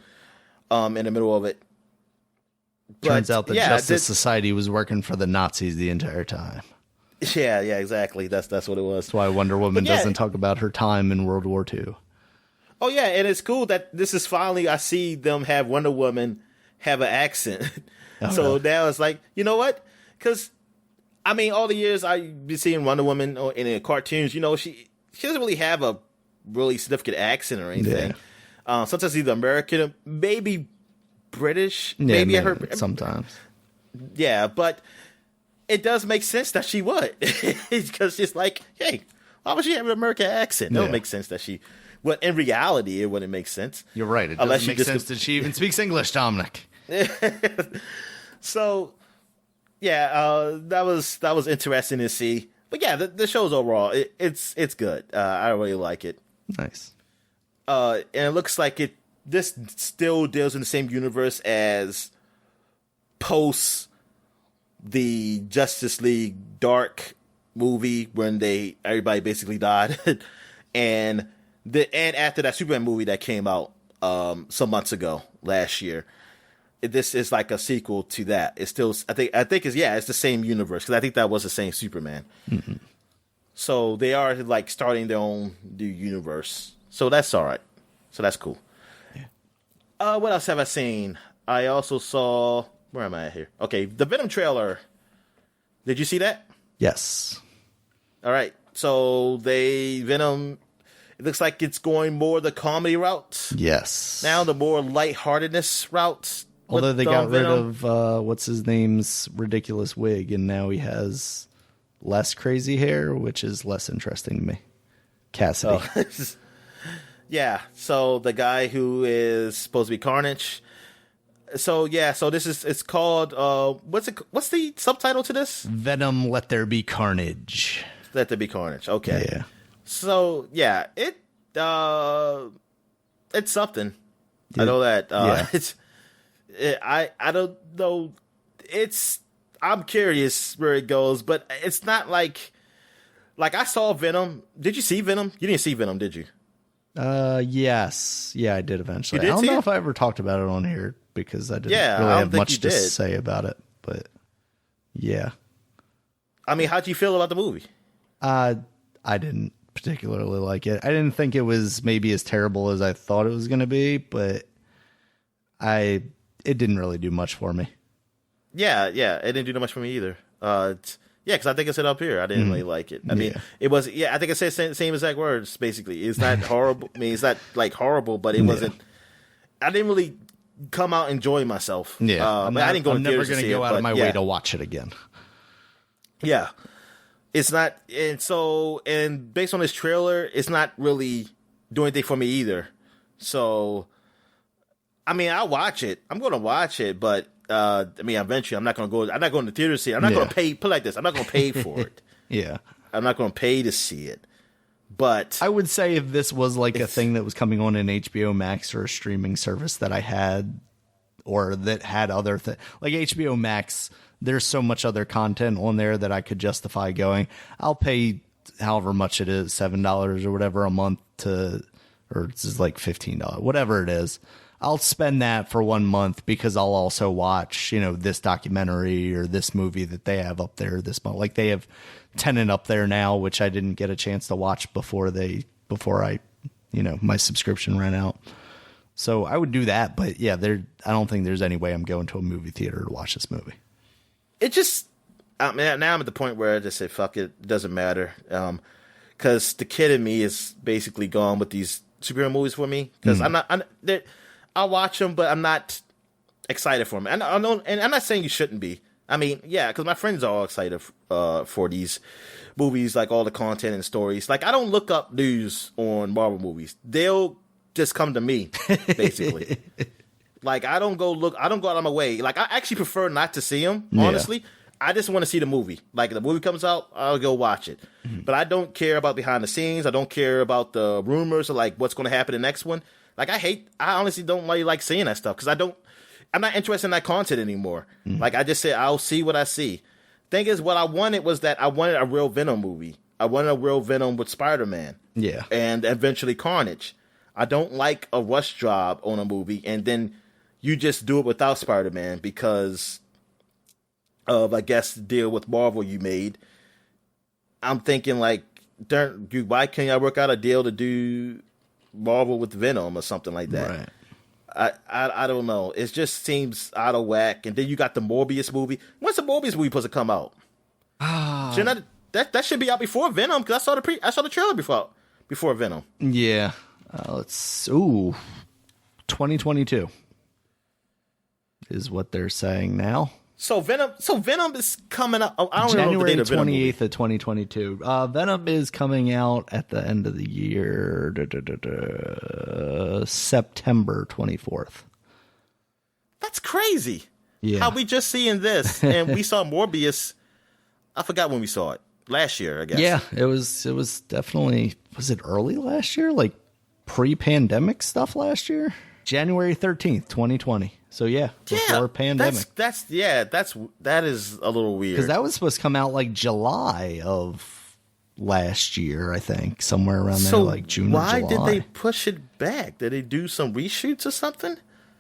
in the middle of it.
Turns out the Justice Society was working for the Nazis the entire time.
Yeah, exactly. That's what it was.
That's why Wonder Woman doesn't talk about her time in World War II.
Oh yeah, and it's cool that this is finally, I see them have Wonder Woman have an accent. So now it's like, you know what? Because I mean, all the years I've been seeing Wonder Woman in the cartoons, she doesn't really have a really significant accent or anything. Sometimes either American, maybe British, maybe I heard
sometimes.
Yeah, but it does make sense that she would, because it's like, hey, why would she have an American accent? It would make sense that she. Well, in reality, it wouldn't make sense.
You're right. It doesn't make sense that she even speaks English, Dominic.
So, yeah, that was interesting to see. But yeah, the show's overall, it's good. I really like it.
Nice.
And it looks like this still deals in the same universe as post the Justice League Dark movie when everybody basically died, and after that Superman movie that came out some months ago last year. This is like a sequel to that. It's still, I think it's the same universe, because I think that was the same Superman. Mm-hmm. So they are like starting their own new universe. So that's all right. So that's cool. Yeah. What else have I seen? I also saw, where am I at here? Okay, the Venom trailer. Did you see that?
Yes.
All right. So Venom, it looks like it's going more the comedy route.
Yes.
Now the more lightheartedness route.
Although they got rid of what's his name's ridiculous wig, and now he has less crazy hair, which is less interesting to me. Cassidy.
Oh. Yeah, so the guy who is supposed to be Carnage. So yeah, so it's called what's the subtitle to this?
Venom Let There Be Carnage.
Let There Be Carnage. Okay.
Yeah.
So yeah, it's something. Yeah. I know that. It's. I don't know. I'm curious where it goes, but it's not like I saw Venom. Did you see Venom? You didn't see Venom, did you?
Yes. Yeah, I did eventually.
You did
I don't know if I ever talked about it on here because I didn't really have much to say about it, but yeah.
I mean, how'd you feel about the movie?
I didn't particularly like it. I didn't think it was maybe as terrible as I thought it was going to be, but it didn't really do much for me. Yeah,
it didn't do much for me either. Because I think I said up here, I didn't really like it. I mean, it was, I think I said same exact words, basically. It's not horrible. I mean, it's not like horrible, but it wasn't, I didn't really come out enjoying myself.
Yeah.
I'm never going to
go out of my way to watch it again.
Yeah. It's not, and based on this trailer, it's not really doing anything for me either. So, I mean, I'll watch it. I'm going to watch it, but I mean, eventually, I'm not going to the theater to see it. I'm not going to pay. Put it like this: I'm not going to pay for it.
Yeah,
I'm not going to pay to see it. But
I would say if this was like a thing that was coming on an HBO Max or a streaming service that I had, or that had other things like HBO Max, there's so much other content on there that I could justify going. I'll pay however much it is, $7 or whatever a month or it's just like $15, whatever it is. I'll spend that for 1 month because I'll also watch, this documentary or this movie that they have up there this month. Like they have Tenet up there now, which I didn't get a chance to watch before I, my subscription ran out. So I would do that. But yeah, I don't think there's any way I'm going to a movie theater to watch this movie.
It just, now I'm at the point where I just say, fuck it, doesn't matter. Because the kid in me is basically gone with these superhero movies for me. Because I'll watch them, but I'm not excited for them. And I'm not saying you shouldn't be. I mean, yeah, because my friends are all excited for these movies, like all the content and stories. Like, I don't look up news on Marvel movies. They'll just come to me, basically. Like, I don't go out of my way. Like, I actually prefer not to see them, honestly. Yeah. I just want to see the movie. Like, if the movie comes out, I'll go watch it. Mm-hmm. But I don't care about behind the scenes. I don't care about the rumors or, like, what's going to happen in the next one. Like, I honestly don't really like seeing that stuff because I'm not interested in that content anymore. Mm-hmm. Like, I just said, I'll see what I see. Thing is, what I wanted was that I wanted a real Venom movie. I wanted a real Venom with Spider-Man.
Yeah.
And eventually Carnage. I don't like a rush job on a movie and then you just do it without Spider-Man because of, I guess, the deal with Marvel you made. I'm thinking, like, why can't I work out a deal to do Marvel with Venom or something like that? Right. I don't know. It just seems out of whack. And then you got the Morbius movie. When's the Morbius movie supposed to come out? Shouldn't that should be out before Venom, because I saw the trailer before Venom.
Yeah. 2022 is what they're saying now.
So Venom is coming out. I don't know the
January
date of Venom
28th of 2022. Venom is coming out at the end of the year, September 24th.
That's crazy.
Yeah.
How we just seeing this, and we saw Morbius. I forgot when we saw it. Last year, I guess.
Yeah, it was definitely, was it early last year? Like pre-pandemic stuff last year? January 13th, 2020. So yeah, before pandemic.
That is a little weird.
Because that was supposed to come out like July of last year, I think. Somewhere around there, like June or July.
Why did they push it back? Did they do some reshoots or something?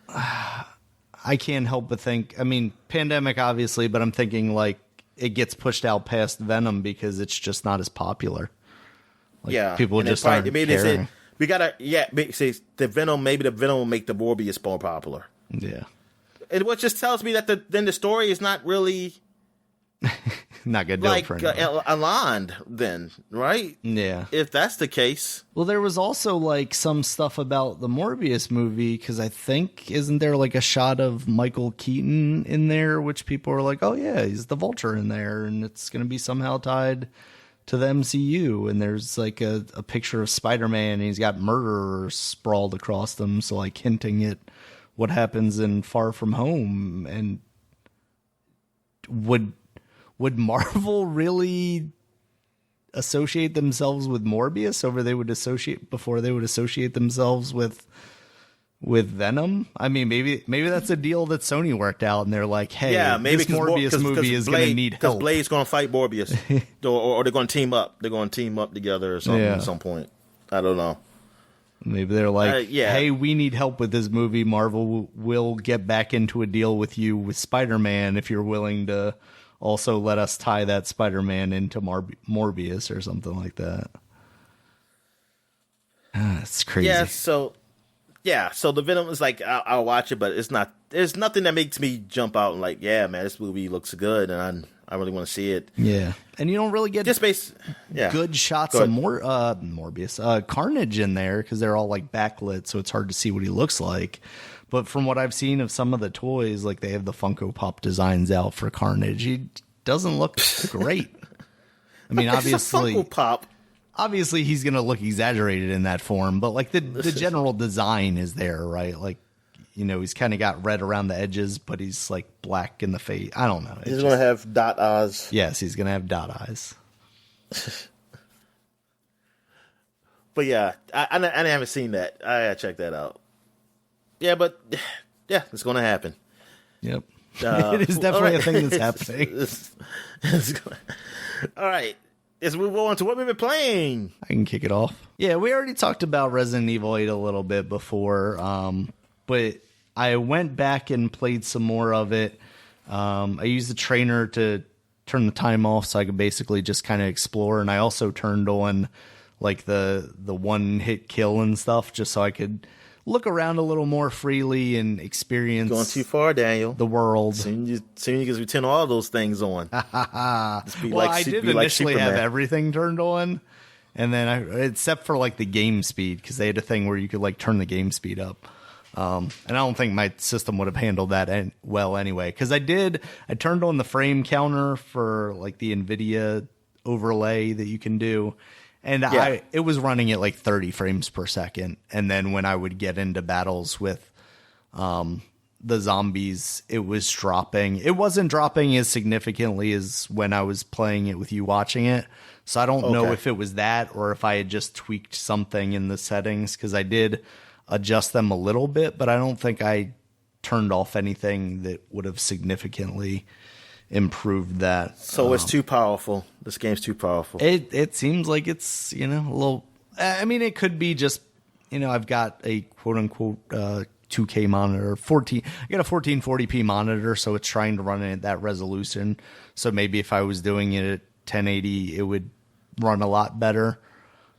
I can't help but think, I mean, pandemic obviously, but I'm thinking like it gets pushed out past Venom because it's just not as popular. Like, people just aren't caring.
We gotta, say the Venom will make the Morbius more popular.
Yeah.
And what just tells me that then the story is not really
not good
like aligned then, right?
Yeah.
If that's the case.
Well, there was also like some stuff about the Morbius movie, because I think, isn't there like a shot of Michael Keaton in there, which people are like, oh yeah, he's the Vulture in there, and it's going to be somehow tied to the MCU, and there's like a picture of Spider-Man, and he's got murderers sprawled across them, so like hinting at what happens in Far From Home. And would Marvel really associate themselves with Morbius before they would associate themselves with Venom? I mean, maybe that's a deal that Sony worked out, and they're like, hey, this Morbius movie is going to need help.
Because Blade's going to fight Morbius, or they're going to team up. They're going to team up together or something at some point. I don't know.
Maybe they're like, hey, we need help with this movie. Marvel will get back into a deal with you with Spider-Man if you're willing to also let us tie that Spider-Man into Morbius or something like that. It's crazy.
So the Venom is like, I'll watch it, but there's nothing that makes me jump out and like, yeah, man, this movie looks good, and I really want to see it.
Yeah. And you don't really get good shots of Morbius, Carnage in there, because they're all like backlit, so it's hard to see what he looks like. But from what I've seen of some of the toys, like they have the Funko Pop designs out for Carnage, he doesn't look great. I mean, obviously,
Funko Pop.
Obviously, he's going to look exaggerated in that form, but like the general design is there, right? Like, you know, he's kind of got red around the edges, but he's like black in the face. I don't know.
He's going to have dot eyes.
Yes, he's going to have dot eyes.
But yeah, I haven't seen that. I gotta check that out. Yeah, but yeah, it's going to happen.
Yep. It is definitely a thing that's happening.
All right. Let's move on to what we've been playing.
I can kick it off. Yeah, we already talked about Resident Evil 8 a little bit before, but I went back and played some more of it. I used the trainer to turn the time off so I could basically just kind of explore, and I also turned on like the one-hit kill and stuff just so I could look around a little more freely and experience.
Going too far, Daniel.
The world.
Soon you can turn all those things on.
I did initially have everything turned on, and then except for like the game speed, because they had a thing where you could like turn the game speed up. And I don't think my system would have handled that well anyway, because I turned on the frame counter for like the NVIDIA overlay that you can do. And it was running at like 30 frames per second. And then when I would get into battles with the zombies, it was dropping. It wasn't dropping as significantly as when I was playing it with you watching it. So I don't know if it was that or if I had just tweaked something in the settings, because I did adjust them a little bit, but I don't think I turned off anything that would have significantly improved that.
So it's too powerful. This game's too powerful.
It seems like it's, a little, I mean, it could be just, I've got a quote unquote 2K monitor, I got a 1440p monitor, so it's trying to run it at that resolution. So maybe if I was doing it at 1080, it would run a lot better.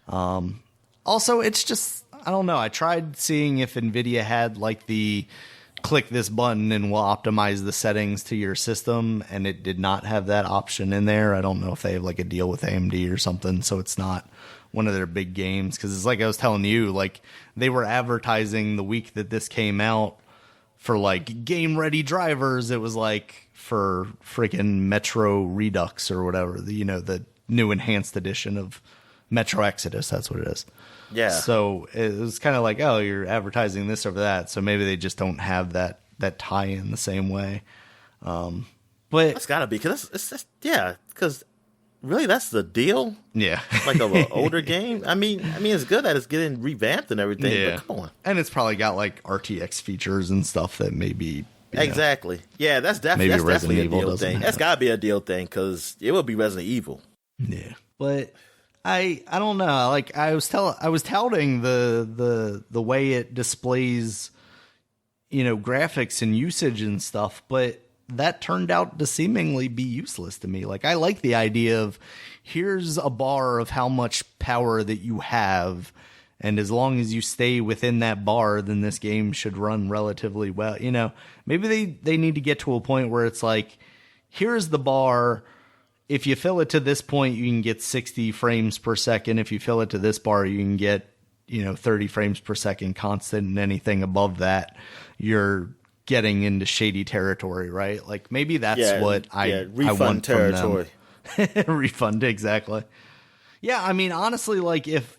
Also, it's just, I don't know. I tried seeing if NVIDIA had like the click this button and we'll optimize the settings to your system, and it did not have that option in there. I don't know if they have like a deal with AMD or something, so it's not one of their big games. Because it's like I was telling you, like they were advertising the week that this came out for like game ready drivers. It was like for freaking Metro Redux or whatever, the new enhanced edition of Metro Exodus. That's what it is.
Yeah.
So it was kind of like, oh, you're advertising this over that. So maybe they just don't have that tie in the same way. But
that's gotta be because because really that's the deal.
Yeah,
like of an older game. I mean, it's good that it's getting revamped and everything.
Yeah,
but come on.
And it's probably got like RTX features and stuff that maybe
exactly. Yeah, that's definitely a deal thing. That's gotta be a deal thing because it would be Resident Evil.
Yeah, but. I don't know. Like I was touting the way it displays, graphics and usage and stuff, but that turned out to seemingly be useless to me. Like I like the idea of here's a bar of how much power that you have, and as long as you stay within that bar, then this game should run relatively well. Maybe they need to get to a point where it's like, here's the bar. If you fill it to this point, you can get 60 frames per second. If you fill it to this bar, you can get, 30 frames per second constant, and anything above that, you're getting into shady territory, right? Like maybe that's what I want territory. From them. Refund, exactly. Yeah, I mean, honestly, like if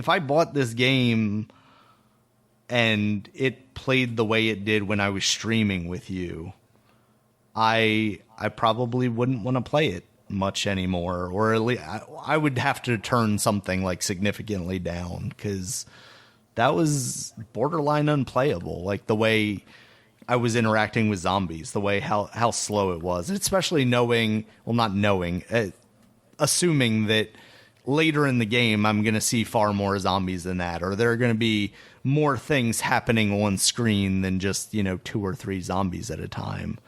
I bought this game and it played the way it did when I was streaming with you, I probably wouldn't want to play it much anymore, or at least I would have to turn something like significantly down because that was borderline unplayable. Like the way I was interacting with zombies, the way how slow it was, especially assuming that later in the game I'm going to see far more zombies than that, or there are going to be more things happening on screen than just 2 or 3 zombies at a time.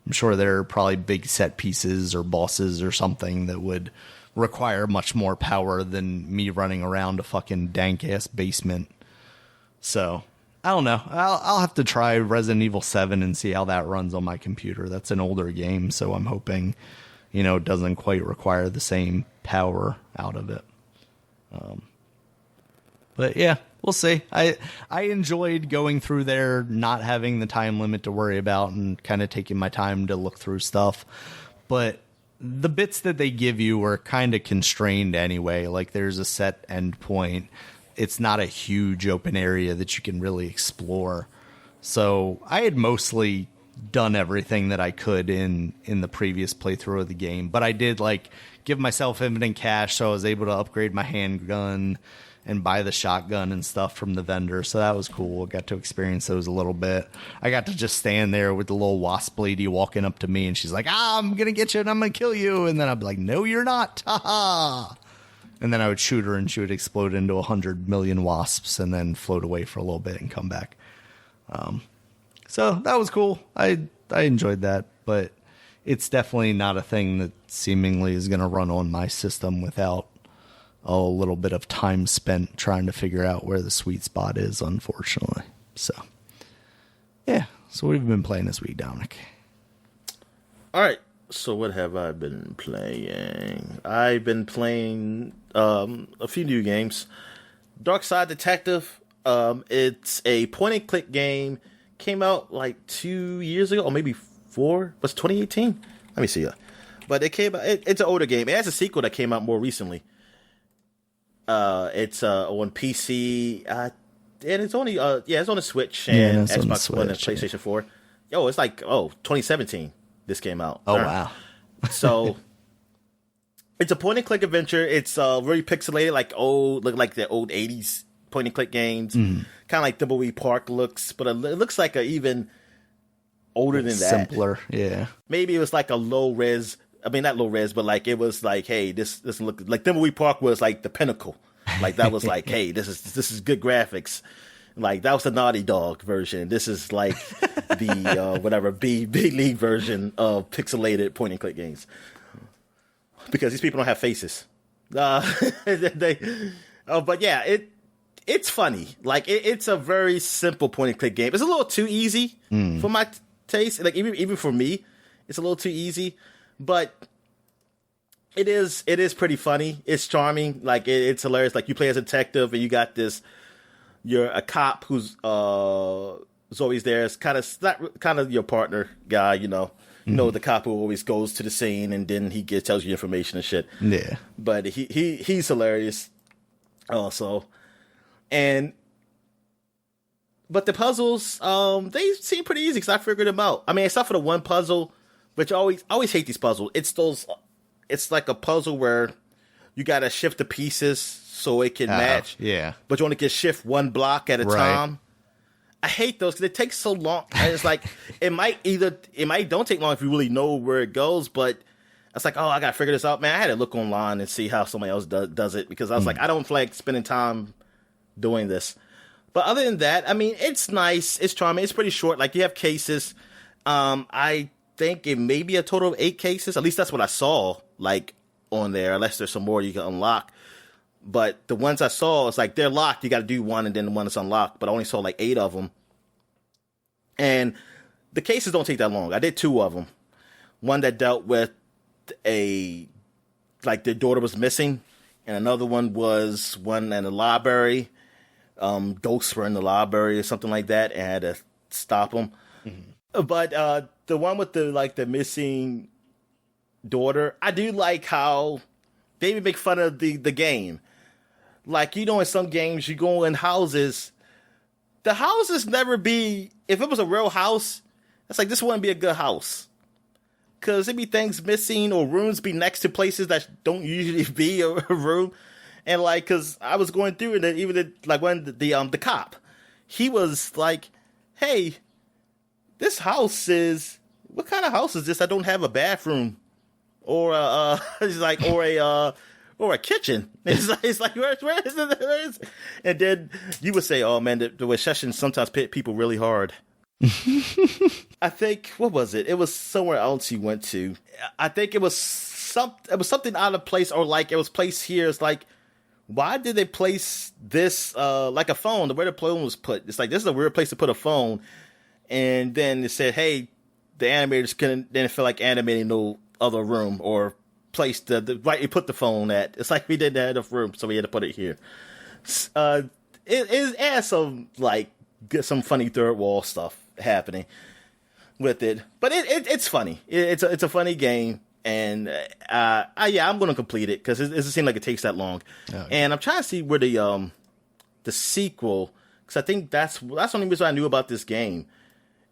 I'm sure there are probably big set pieces or bosses or something that would require much more power than me running around a fucking dank ass basement. So I don't know. I'll have to try Resident Evil 7 and see how that runs on my computer. That's an older game, so I'm hoping, it doesn't quite require the same power out of it. But yeah, we'll see. I enjoyed going through there, not having the time limit to worry about, and kind of taking my time to look through stuff. But the bits that they give you are kind of constrained anyway. Like there's a set end point. It's not a huge open area that you can really explore. So I had mostly done everything that I could in the previous playthrough of the game. But I did give myself infinite cash, so I was able to upgrade my handgun and buy the shotgun and stuff from the vendor. So that was cool. I got to experience those a little bit. I got to just stand there with the little wasp lady walking up to me, and she's like, I'm going to get you and I'm going to kill you. And then I'd be like, no, you're not. Ha-ha. And then I would shoot her and she would explode into 100 million wasps and then float away for a little bit and come back. So that was cool. I enjoyed that, but it's definitely not a thing that seemingly is going to run on my system without a little bit of time spent trying to figure out where the sweet spot is, unfortunately. So, yeah. So what have you been playing this week, Dominic?
All right. So what have I been playing? I've been playing a few new games. Darkside Detective. It's a point-and-click game. Came out 2 years ago, or maybe 4. Was 2018? Let me see. But it came out. It's an older game. It has a sequel that came out more recently. It's on PC, and it's only it's on the Switch and Xbox One and PlayStation 4. Yo, it's 2017 this came out.
Oh wow.
So it's a point and click adventure. It's very pixelated, look like the old 80s point and click games. Kind of like Thimbleweed Park looks, but it looks like even older than that.
Simpler, yeah.
Maybe it was a low res. I mean, not low res, but it was hey, this look like Thimbleweed Park was the pinnacle. That was hey, this is good graphics. That was the Naughty Dog version. This is the whatever big league version of pixelated point and click games. Because these people don't have faces. But yeah, it's funny. Like it's a very simple point and click game. It's a little too easy for my taste. Like even for me, it's a little too easy. But it is pretty funny. It's charming. Like it's hilarious. Like you play as a detective and you got you're a cop who's always there. It's kind of your partner guy, you know. You know, the cop who always goes to the scene and then he tells you information and shit.
Yeah.
But he's hilarious also. But the puzzles, they seem pretty easy because I figured them out. I mean, except for the one puzzle, which I always hate these puzzles. It's like a puzzle where you got to shift the pieces so it can match.
Yeah.
But you only can shift one block at a time. I hate those because it takes so long. And it's like, it might don't take long if you really know where it goes, but it's like, oh, I got to figure this out. Man, I had to look online and see how somebody else does it because I was like, I don't feel like spending time doing this. But other than that, I mean, it's nice. It's charming. It's pretty short. Like, you have cases. I think it may be a total of 8 cases. At least that's what I saw, like, on there, unless there's some more you can unlock. But the ones I saw, it's like they're locked. You got to do one and then the one that's unlocked. But I only saw like 8 of them. And the cases don't take that long. I did 2 of them. One that dealt with like their daughter was missing. And another one was one in the library. Ghosts were in the library or something like that. And I had to stop them. Mm-hmm. But the one with the missing daughter, I do like how they even make fun of the game. Like, you know, in some games, you go in houses. The houses never be... If it was a real house, it's like, this wouldn't be a good house. Because there'd be things missing or rooms be next to places that don't usually be a room. And, like, because I was going through it, and even, when the cop, he was like, hey, this house is... What kind of house is this? I don't have a bathroom. Or, or a kitchen. It's like where is it? And then you would say, oh man, the recession sometimes hit people really hard. I think, what was it? It was somewhere else you went to. I think it was something out of place, or like it was placed here. It's like, why did they place this like a phone? Where the phone was put. It's like, this is a weird place to put a phone. And then it said, hey, the animators didn't feel like animating no other room or place right you put the phone at. It's like we didn't have enough room, so we had to put it here. It adds some some funny third wall stuff happening with it, but it's funny. It's a funny game, and I'm gonna complete it because it doesn't seem like it takes that long. Oh, yeah. And I'm trying to see where the sequel, because I think that's the only reason I knew about this game.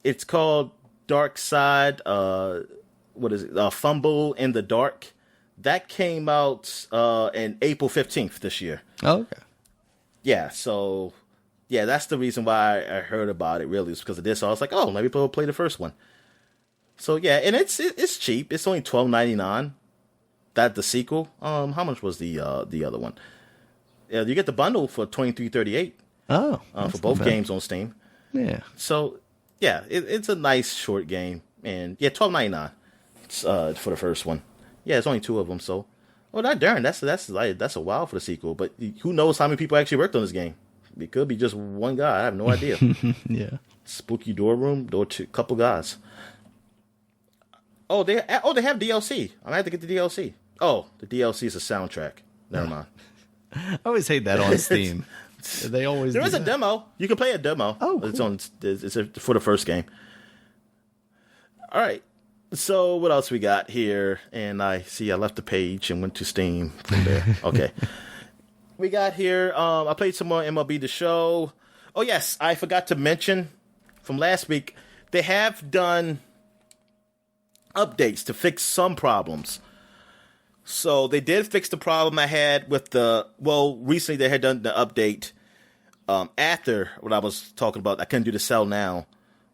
It's called Darkside. What is it? Fumble in the Dark. That came out in April 15th this year.
Oh, okay.
Yeah, so yeah, that's the reason why I heard about it. Really, is because of this. So I was like, oh, maybe we'll play the first one. So yeah, and it's cheap. It's only $12.99. That the sequel. How much was the other one? Yeah, you get the bundle for $23.38.
Oh,
for both games on Steam.
Yeah.
So yeah, it's a nice short game, and yeah, $12.99 for the first one. Yeah, it's only 2 of them, so... Oh, that darn, that's a while for the sequel, but who knows how many people actually worked on this game? It could be just one guy, I have no idea.
Yeah.
Spooky door room, or couple guys. Oh, they have DLC. I'm gonna have to get the DLC. Oh, the DLC is a soundtrack. Never mind.
I always hate that on Steam. They always
There is a demo. You can play a demo.
Oh, cool.
It's for the first game. All right. So what else we got here? And I left the page and went to Steam from there. Okay. We got here, I played some more MLB The Show. Oh yes, I forgot to mention from last week, they have done updates to fix some problems. So they did fix the problem I had with recently they had done the update after what I was talking about. I couldn't do the sell now,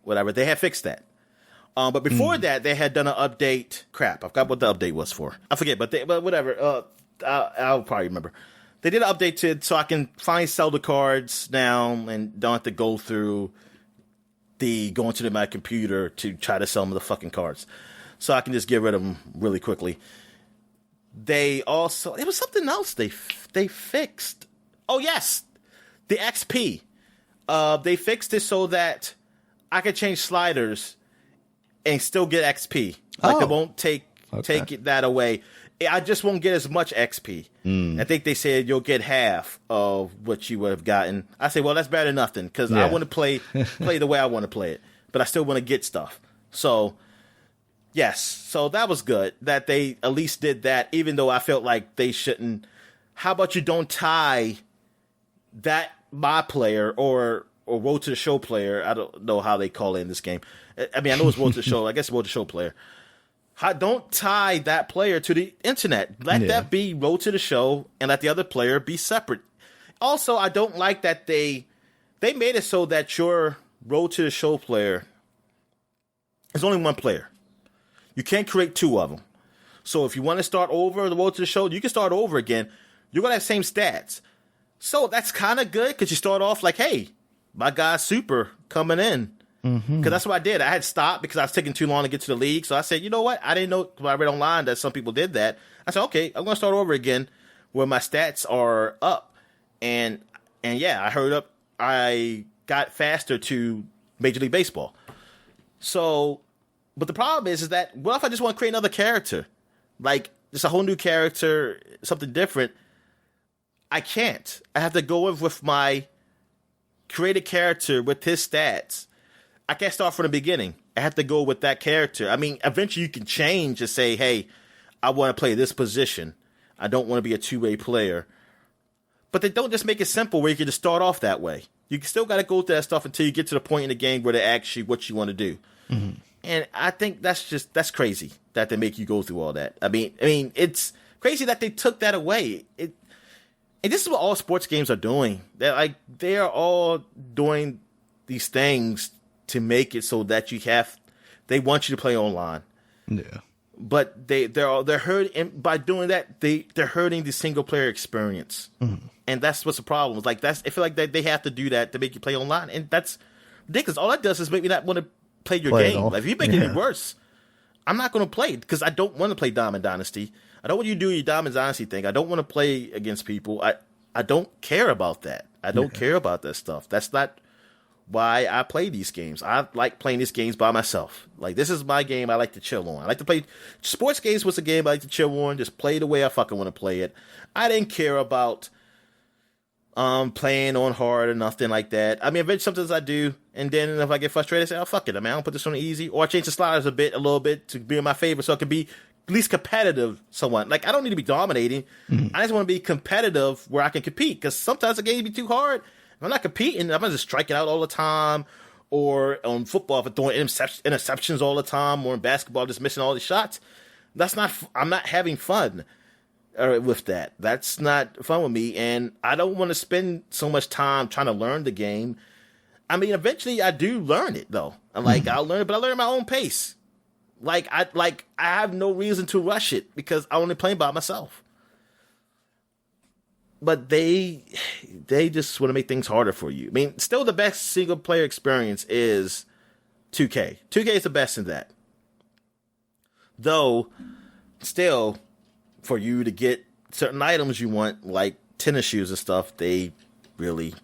whatever. They had fixed that. But before that, they had done an update. Crap, I forgot what the update was for. I forget, but whatever. I'll probably remember. They did an update so I can finally sell the cards now and don't have to go through going to my computer to try to sell them the fucking cards. So I can just get rid of them really quickly. There was something else they fixed. Oh yes, The XP. They fixed it so that I could change sliders and still get XP. Like it won't take that away. I just won't get as much XP. I think they said you'll get half of what you would have gotten. I say, well, that's better than nothing because I want to play the way I want to play it, but I still want to get stuff. So, yes. So that was good that they at least did that, even though I felt like they shouldn't. How about you don't tie that my player or Road to the Show player? I don't know how they call it in this game. I mean, I know it's Road to the Show. I guess Road to the Show player. Don't tie that player to the internet. Let that be Road to the Show and let the other player be separate. Also, I don't like that they made it so that your Road to the Show player is only one player. You can't create two of them. So if you want to start over the Road to the Show, you can start over again. You're going to have same stats. So that's kind of good because you start off like, hey, my guy Super coming in. Because that's what I did. I had stopped because I was taking too long to get to the league. So I said, you know what? I didn't know. I read online that some people did that. I said, okay, I'm going to start over again where my stats are up. And yeah, I got faster to Major League Baseball. So, but the problem is that what if I just want to create another character? Like, just a whole new character, something different. I can't. I have to go in with my created character with his stats. I can't start from the beginning. I have to go with that character. I mean, eventually you can change and say, hey, I want to play this position. I don't want to be a two-way player. But they don't just make it simple where you can just start off that way. You still got to go through that stuff until you get to the point in the game where they ask you what you want to do. And I think that's crazy that they make you go through all that. I mean, it's crazy that they took that away. And this is what all sports games are doing. They are all doing these things to make it so that they want you to play online.
Yeah.
But they're hurting by doing that. They're hurting the single player experience, and that's what's the problem. It's like I feel like they have to do that to make you play online, and that's ridiculous. All that does is make me not want to play your game. Like, if you make it worse, I'm not going to play it because I don't want to play Diamond Dynasty. I don't want you to do your Diamond Dynasty thing. I don't want to play against people. I don't care about that. I don't care about that stuff. That's not why I play these games. I like playing these games by myself. Like, this is my game I like to chill on. I like to play sports games. Was a game I like to chill on, just play the way I fucking want to play it. I didn't care about playing on hard or nothing like that. I mean, eventually sometimes I do, and then if I get frustrated, I say, oh, fuck it. I mean, I'll put this on easy, or I change the sliders a little bit to be in my favor so I can be at least competitive somewhat. Like, I don't need to be dominating. I just want to be competitive where I can compete, because sometimes the games be too hard. If I'm not competing, I'm just striking out all the time. Or on football, if I'm throwing interceptions all the time, or in basketball, just missing all the shots. I'm not having fun with that. That's not fun with me, and I don't want to spend so much time trying to learn the game. I mean, eventually I do learn it though. I'll learn it, but I learn at my own pace. I have no reason to rush it because I only play by myself. But they just want to make things harder for you. I mean, still the best single player experience is 2K. 2K is the best in that. Though, still, for you to get certain items you want, like tennis shoes and stuff, they really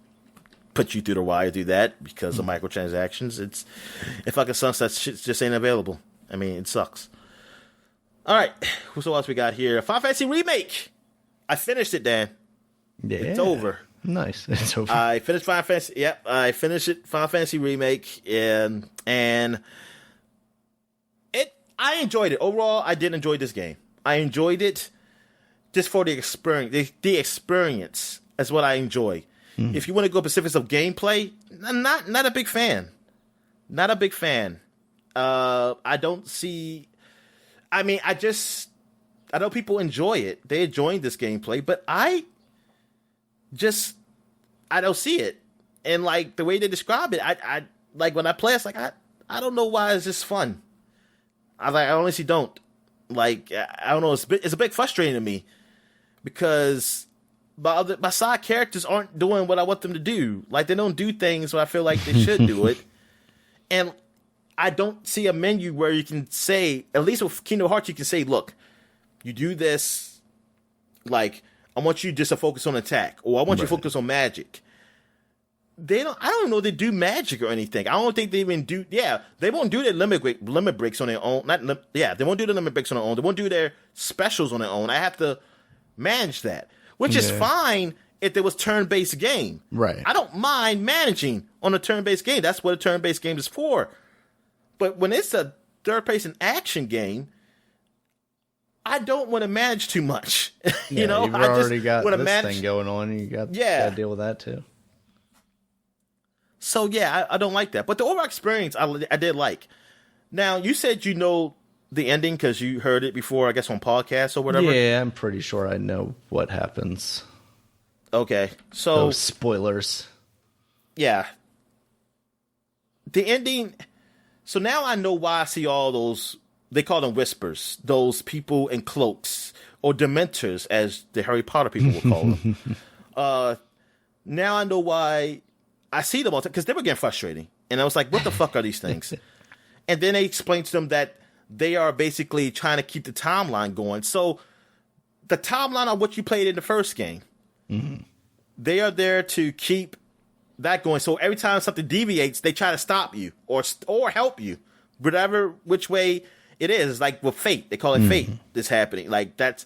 put you through the wire to do that because of microtransactions. It fucking sucks that shit just ain't available. I mean, it sucks. All right, what else we got here? Final Fantasy Remake. I finished it, Dan.
Yeah.
It's over.
Nice. It's over.
I finished Final Fantasy. Yep, I finished it. Final Fantasy Remake, and I enjoyed it. Overall, I did enjoy this game. I enjoyed it just for the experience. The experience is what I enjoy. If you want to go specifics of gameplay, I'm not a big fan. Not a big fan. I don't see. I mean, I know people enjoy it. They enjoy this gameplay, but I don't see it. And like the way they describe it, I like when I play, it's like I don't know why it's just fun. I honestly don't. Like, I don't know, it's a bit frustrating to me because my side characters aren't doing what I want them to do. Like, they don't do things where I feel like they should do it. And I don't see a menu where you can say, at least with Kingdom Hearts, you can say, look, you do this, like, I want you just to focus on attack, or I want you to focus on magic. I don't know they do magic or anything. I don't think they even do. Yeah, they won't do their limit breaks on their own. They won't do the limit breaks on their own. They won't do their specials on their own. I have to manage that, which is fine if it was turn-based game.
Right.
I don't mind managing on a turn-based game. That's what a turn-based game is for. But when it's a third-person action game, I don't want to manage too much. You know,
you've already got this thing going on. You got to deal with that too.
So yeah, I don't like that. But the overall experience, I did like. Now you said you know the ending because you heard it before, I guess on podcasts or whatever.
Yeah, I'm pretty sure I know what happens.
Okay, so
those spoilers.
Yeah, the ending. So now I know why I see all those. They call them whispers. Those people in cloaks or dementors, as the Harry Potter people will call them. Now I know why I see them all the time because they were getting frustrating, and I was like, "What the fuck are these things?" And then they explained to them that they are basically trying to keep the timeline going. So the timeline of what you played in the first game, they are there to keep that going. So every time something deviates, they try to stop you or help you, which way it is. Like with fate, they call it fate. That's happening. Like this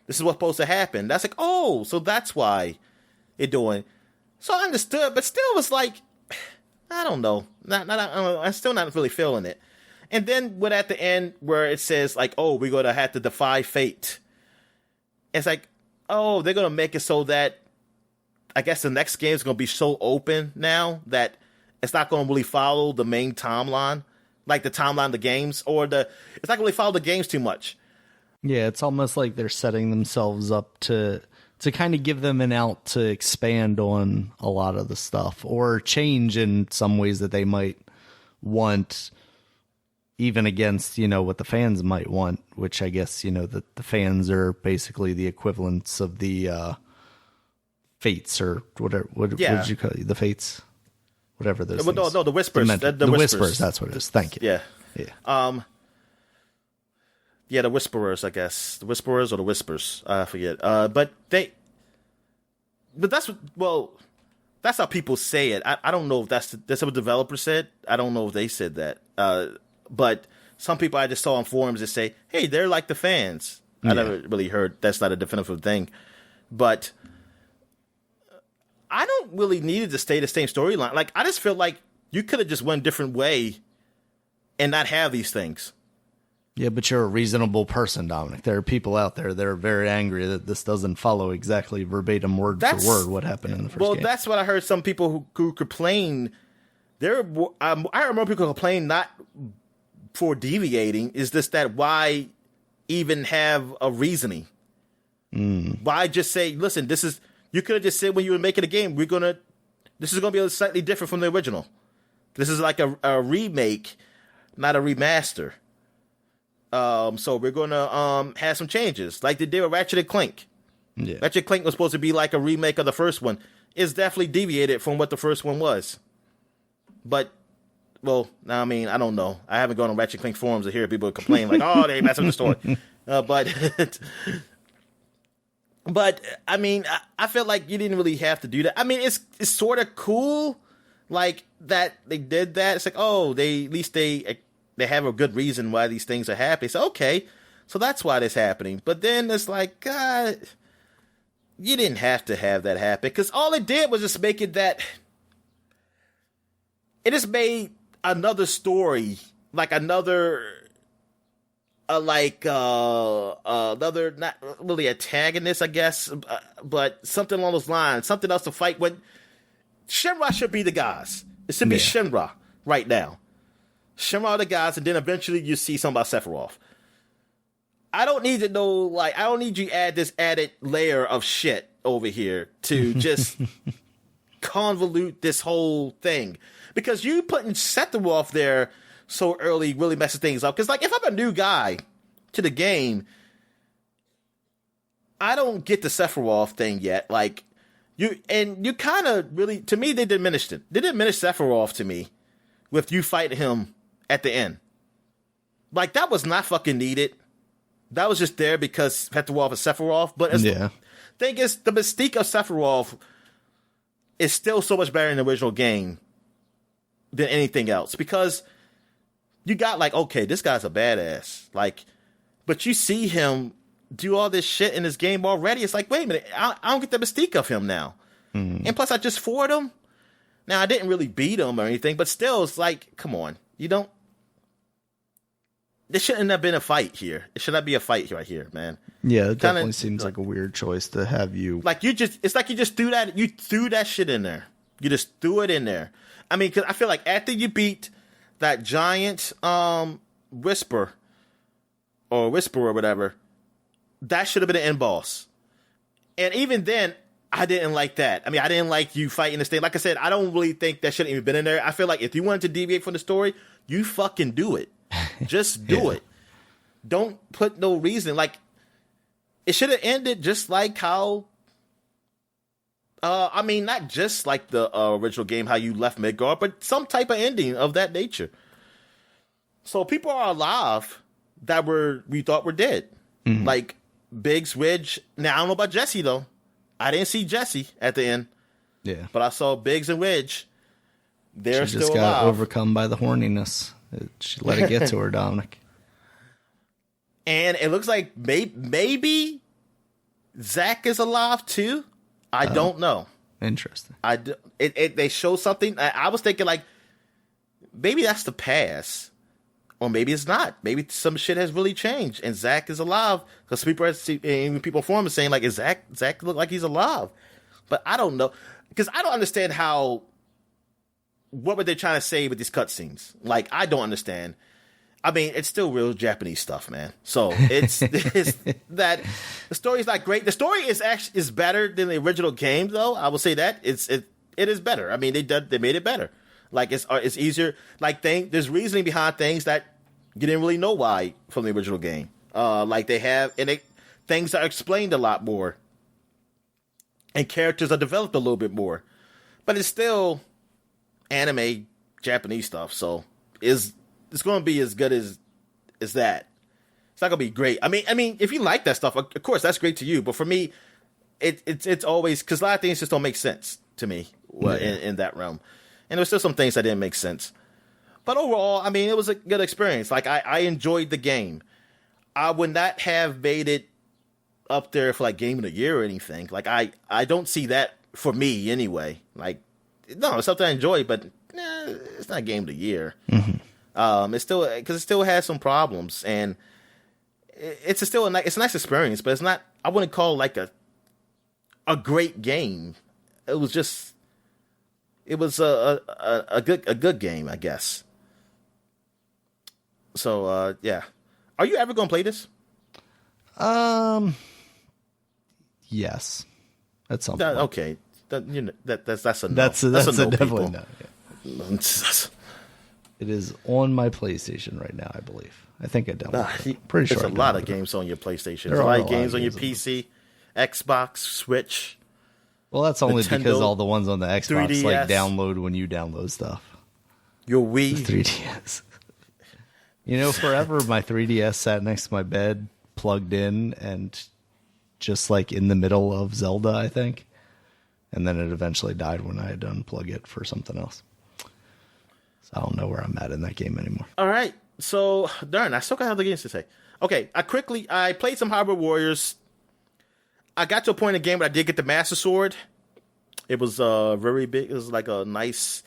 is what's supposed to happen. That's like, oh, so that's why it's doing. So I understood, but still was like, I don't know. I'm still not really feeling it. And then at the end where it says like, oh, we're going to have to defy fate. It's like, oh, they're going to make it so that I guess the next game is going to be so open now that it's not going to really follow the main timeline, like the timeline of the games, it's not going to really follow the games too much.
Yeah, it's almost like they're setting themselves up to kind of give them an out to expand on a lot of the stuff or change in some ways that they might want, even against, what the fans might want, which I guess, the fans are basically the equivalents of the fates or whatever. What did you call it? The fates? Whatever those things.
No, the whispers.
The whispers, that's what it is. Thank you.
Yeah. Yeah, the whisperers, I guess. The whisperers or the whispers. I forget. But that's how people say it. I don't know if that's what developers said. I don't know if they said that. But some people I just saw on forums that say, hey, they're like the fans. I never really heard that's not a definitive thing. But I don't really need it to stay the same storyline. Like, I just feel like you could have just went a different way and not have these things.
Yeah, but you're a reasonable person, Dominic. There are people out there that are very angry that this doesn't follow exactly verbatim word for word what happened in the first game. Well,
that's what I heard some people who complain. I remember people complain not for deviating. Is just that why even have a reasoning? Why just say, listen, this is... You could have just said when you were making a game, this is going to be slightly different from the original. This is like a remake, not a remaster. So we're going to have some changes, like they did with Ratchet & Clank. Yeah. Ratchet & Clank was supposed to be like a remake of the first one. It's definitely deviated from what the first one was. But, well, I mean, I don't know. I haven't gone on Ratchet & Clank forums to hear people complain like, oh, they messed up the story. But I mean, I feel like you didn't really have to do that. I mean, it's sort of cool, like that they did that. It's like, oh, at least they have a good reason why these things are happening. So okay, so that's why this happening. But then it's like, God, you didn't have to have that happen because all it did was just make it that it just made another story, like another. Another, not really antagonist, I guess, but something along those lines, something else to fight with. Shinra should be the guys. It should be Shinra right now. Shinra are the guys, and then eventually you see something about Sephiroth. I don't need to know, I don't need you to add this added layer of shit over here to just convolute this whole thing. Because you putting Sephiroth there so early really messes things up. Because, if I'm a new guy to the game, I don't get the Sephiroth thing yet. You kind of really, to me, they diminished it. They diminished Sephiroth to me with you fighting him at the end. That was not fucking needed. That was just there because Sephiroth is Sephiroth. But the thing is, the mystique of Sephiroth is still so much better in the original game than anything else, because you got like, okay, this guy's a badass, like, but you see him do all this shit in this game already. It's like, wait a minute, I don't get the mystique of him now. And plus, I just fought him. Now, I didn't really beat him or anything, but still, it's like, come on, you don't. There shouldn't have been a fight here. It should not be a fight right here, man.
Yeah, it definitely seems like a weird choice to have you.
Like, it's like you just threw that shit in there. You just threw it in there. I mean, because I feel like after you beat that giant whisperer or whatever, that should have been an end boss. And even then, I didn't like that. I mean, I didn't like you fighting this thing. Like I said, I don't really think that should have even been in there. I feel like if you wanted to deviate from the story, you fucking do it. Just do it. Don't put no reason. Like, it should have ended just like how. I mean, not just like the original game, how you left Midgard, but some type of ending of that nature. So people are alive that we thought were dead. Mm-hmm. Like Biggs, Wedge. Now, I don't know about Jesse, though. I didn't see Jesse at the end. Yeah. But I saw Biggs and Wedge. They're still alive. She just got
overcome by the horniness. She let it get to her, Dominic.
And it looks like maybe Zach is alive, too. I don't know.
Interesting.
They show something. I was thinking, like, maybe that's the past. Or maybe it's not. Maybe some shit has really changed, and Zach is alive. Because people forums saying, like, is Zach look like he's alive? But I don't know. Because I don't understand what were they trying to say with these cutscenes? Like, I don't understand. I mean, it's still real Japanese stuff, man. So it's that the story is not great. The story is better than the original game, though. I will say that it is better. I mean, they made it better. Like, it's easier. Like, there's reasoning behind things that you didn't really know why from the original game. Like they have, things are explained a lot more, and characters are developed a little bit more. But it's still anime Japanese stuff, so it's going to be as good as that. It's not going to be great. I mean, if you like that stuff, of course that's great to you. But for me, it's always, because a lot of things just don't make sense to me in that realm. And there's still some things that didn't make sense. But overall, I mean, it was a good experience. Like, I enjoyed the game. I would not have made it up there for, like, Game of the Year or anything. Like, I don't see that for me anyway. Like, no, it's something I enjoy, but it's not Game of the Year. Mm-hmm. It's still, because it still has some problems. And it's a nice experience, but it's not, I wouldn't call it like a great game. It was just... It was a good game, I guess. So yeah, are you ever gonna play this?
Yes, at some point.
Okay, that's a no.
That's a
no,
definitely no. Yeah. It is on my PlayStation right now, I believe. I think I downloaded it. Pretty sure
there's a lot of games on your PlayStation. There's a lot of games on your PC, Xbox, Switch.
Well, that's only
Nintendo,
because all the ones on the Xbox
3DS.
like download when you download stuff.
Your Wii,
3DS. You know, forever my 3DS sat next to my bed, plugged in, and just like in the middle of Zelda, I think. And then it eventually died when I had to unplug it for something else. So I don't know where I'm at in that game anymore.
All right, so darn, I still got other games to say. Okay, I played some Hyrule Warriors. I got to a point in the game where I did get the Master Sword. It was very big. It was like a nice,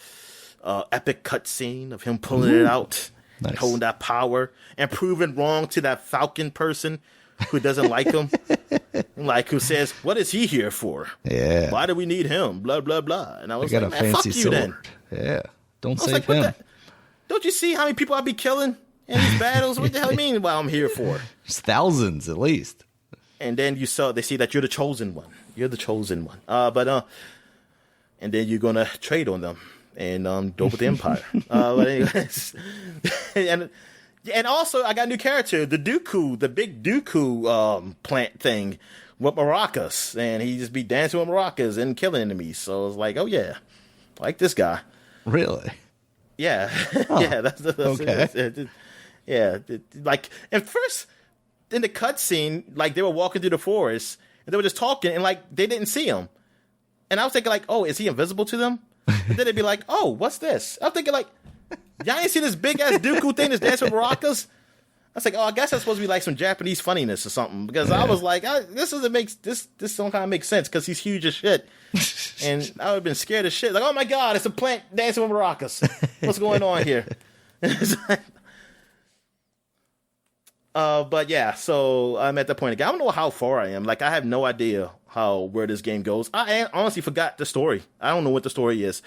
epic cutscene of him pulling it out, nice. Holding that power, and proving wrong to that Falcon person who doesn't like him. Like, who says, what is he here for?
Yeah.
Why do we need him? Blah, blah, blah. And I was
like,
man,
fancy
fuck you
sword.
then.
Yeah. Don't save him.
Don't you see how many people I be killing in these battles? What the hell do you mean what I'm here for?
There's thousands, at least.
And then they see that you're the chosen one. You're the chosen one. And then you're gonna trade on them and go with the Empire. But anyways, and also I got a new character, the big Dooku plant thing with maracas, and he just be dancing with maracas and killing enemies. So it's like, oh yeah, I like this guy.
Really?
Yeah,
oh,
yeah. That's
okay.
Yeah, like at first. In the cutscene, like they were walking through the forest and they were just talking, and like they didn't see him, And I was thinking like, oh, is he invisible to them? And then they'd be like, oh, what's this? I'm thinking like, y'all ain't see this big ass Dooku thing that's dancing with maracas? I was like, oh, I guess that's supposed to be like some Japanese funniness or something. Because I was like, this don't kind of make sense because he's huge as shit. And I would have been scared as shit. Like, oh my God, it's a plant dancing with maracas. What's going on here? But yeah, so I'm at the point again. I don't know how far I am. Like, I have no idea where this game goes. I honestly forgot the story. I don't know what the story is.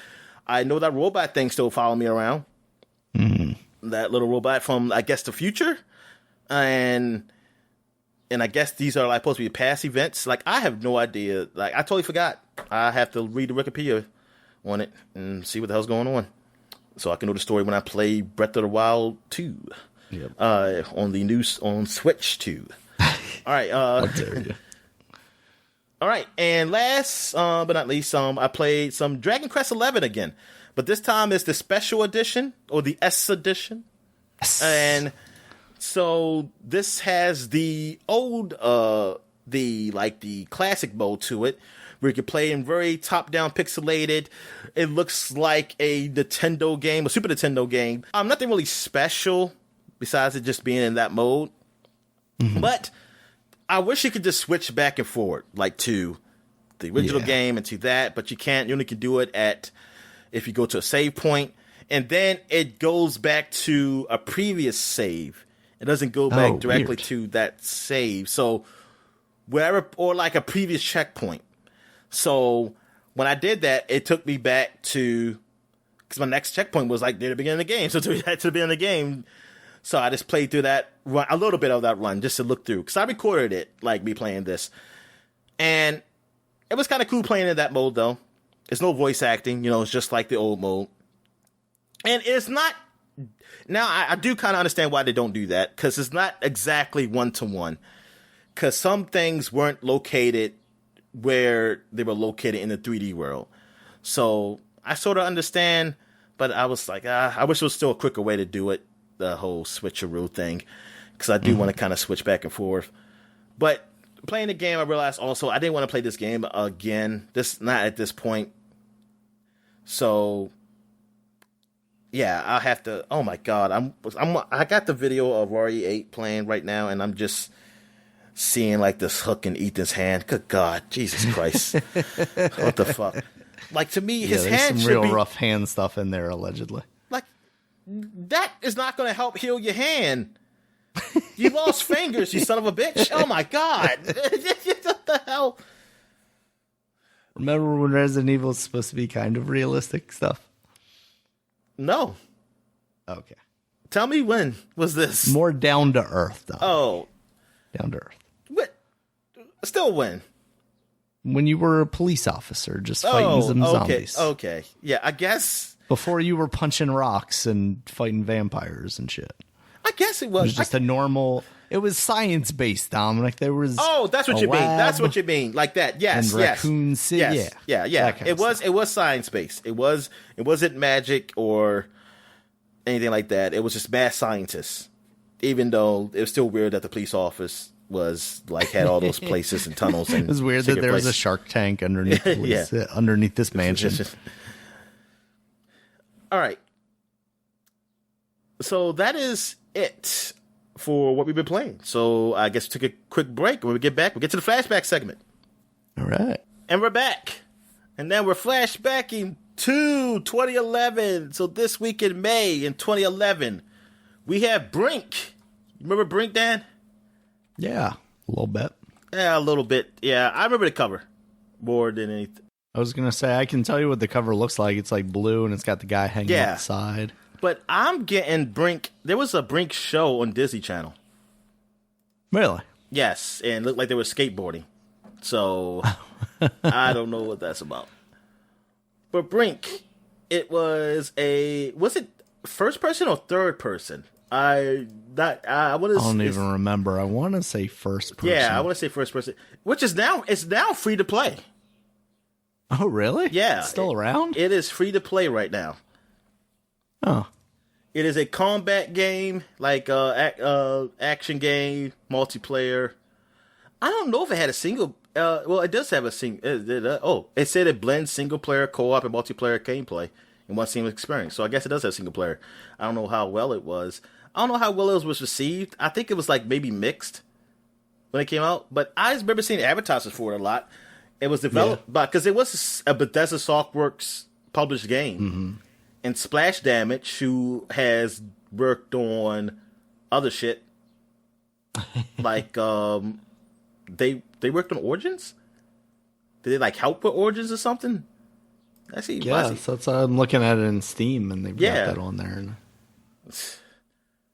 I know that robot thing still following me around. Mm-hmm. That little robot from, I guess, the future. And I guess these are like supposed to be past events. Like, I have no idea. Like, I totally forgot. I have to read the Wikipedia on it and see what the hell's going on, so I can know the story when I play Breath of the Wild 2. Yep. On Switch 2. All right. How dare you? All right, and last but not least, I played some Dragon Quest XI again, but this time it's the special edition or the S edition, and so this has the old, the classic mode to it, where you can play in very top-down pixelated. It looks like a Nintendo game, a Super Nintendo game. Nothing really special besides it just being in that mode, but I wish you could just switch back and forward, like to the original game and to that, but you can't. You only can do it if you go to a save point, and then it goes back to a previous save. It doesn't go back directly to that save. So wherever, or like a previous checkpoint. So when I did that, it took me back to, because my next checkpoint was like near the beginning of the game. So to the beginning of the game. So I just played through that run, a little bit of that run, just to look through. Because I recorded it, like me playing this. And it was kind of cool playing in that mode, though. There's no voice acting, it's just like the old mode. And it's not... Now, I do kind of understand why they don't do that, because it's not exactly one-to-one. Because some things weren't located where they were located in the 3D world. So I sort of understand, but I was like, I wish there was still a quicker way to do it. The whole switcheroo thing, because I do want to kind of switch back and forth. But playing the game, I realized also I didn't want to play this game again. Not at this point. So yeah, I'll have to. Oh my God, I got the video of RE8 playing right now, and I'm just seeing like this hook in Ethan's hand. Good God, Jesus Christ, what the fuck? Like, to me, his hand
some
should
real rough hand stuff in there allegedly.
That is not going to help heal your hand. You lost fingers, you son of a bitch. Oh my God. What the hell?
Remember when Resident Evil was supposed to be kind of realistic stuff?
No.
Okay.
Tell me, when was this?
More down to earth, though.
Oh.
Down to earth.
What? Still when?
When you were a police officer just fighting some zombies.
Okay. Yeah, I guess.
Before you were punching rocks and fighting vampires and shit.
I guess it was.
It was just a normal... It was science-based, Dominic. There was
that's what you mean. That's what you mean. Like that. Yes,
and Raccoon City.
Yeah. It was science-based. It wasn't magic or anything like that. It was just mad scientists. Even though it was still weird that the police office was like had all those places and tunnels. And
it was weird that there was a shark tank underneath underneath this mansion.
All right. So that is it for what we've been playing. So I guess we take a quick break. When we get back, we'll get to the flashback segment.
All right.
And we're back. And then we're flashbacking to 2011. So this week in May in 2011, we have Brink. Remember Brink, Dan?
Yeah, a little bit.
Yeah, a little bit. Yeah, I remember the cover more than anything.
I was going to say, I can tell you what the cover looks like. It's like blue, and it's got the guy hanging outside.
But I'm getting Brink. There was a Brink show on Disney Channel.
Really?
Yes, and it looked like they were skateboarding. So, I don't know what that's about. But Brink, was it first person or third person? I don't
even remember. I want to say first person.
Yeah, I want to say first person, which is now free to play.
Oh, really?
Yeah.
It's still around?
It is free to play right now.
Oh.
It is a combat game, like action game, multiplayer. I don't know if it had a single. Well, it does have a single. It said it blends single player, co-op, and multiplayer gameplay in one seamless experience. So I guess it does have single player. I don't know how well it was. I don't know how well it was received. I think it was like maybe mixed when it came out. But I remember seeing advertisements for it a lot. It was developed because it was a Bethesda Softworks published game, and Splash Damage, who has worked on other shit like they worked on Origins. Did they like help with Origins or something? I see.
Yeah, so that's I'm looking at it in Steam, and they've got that on there.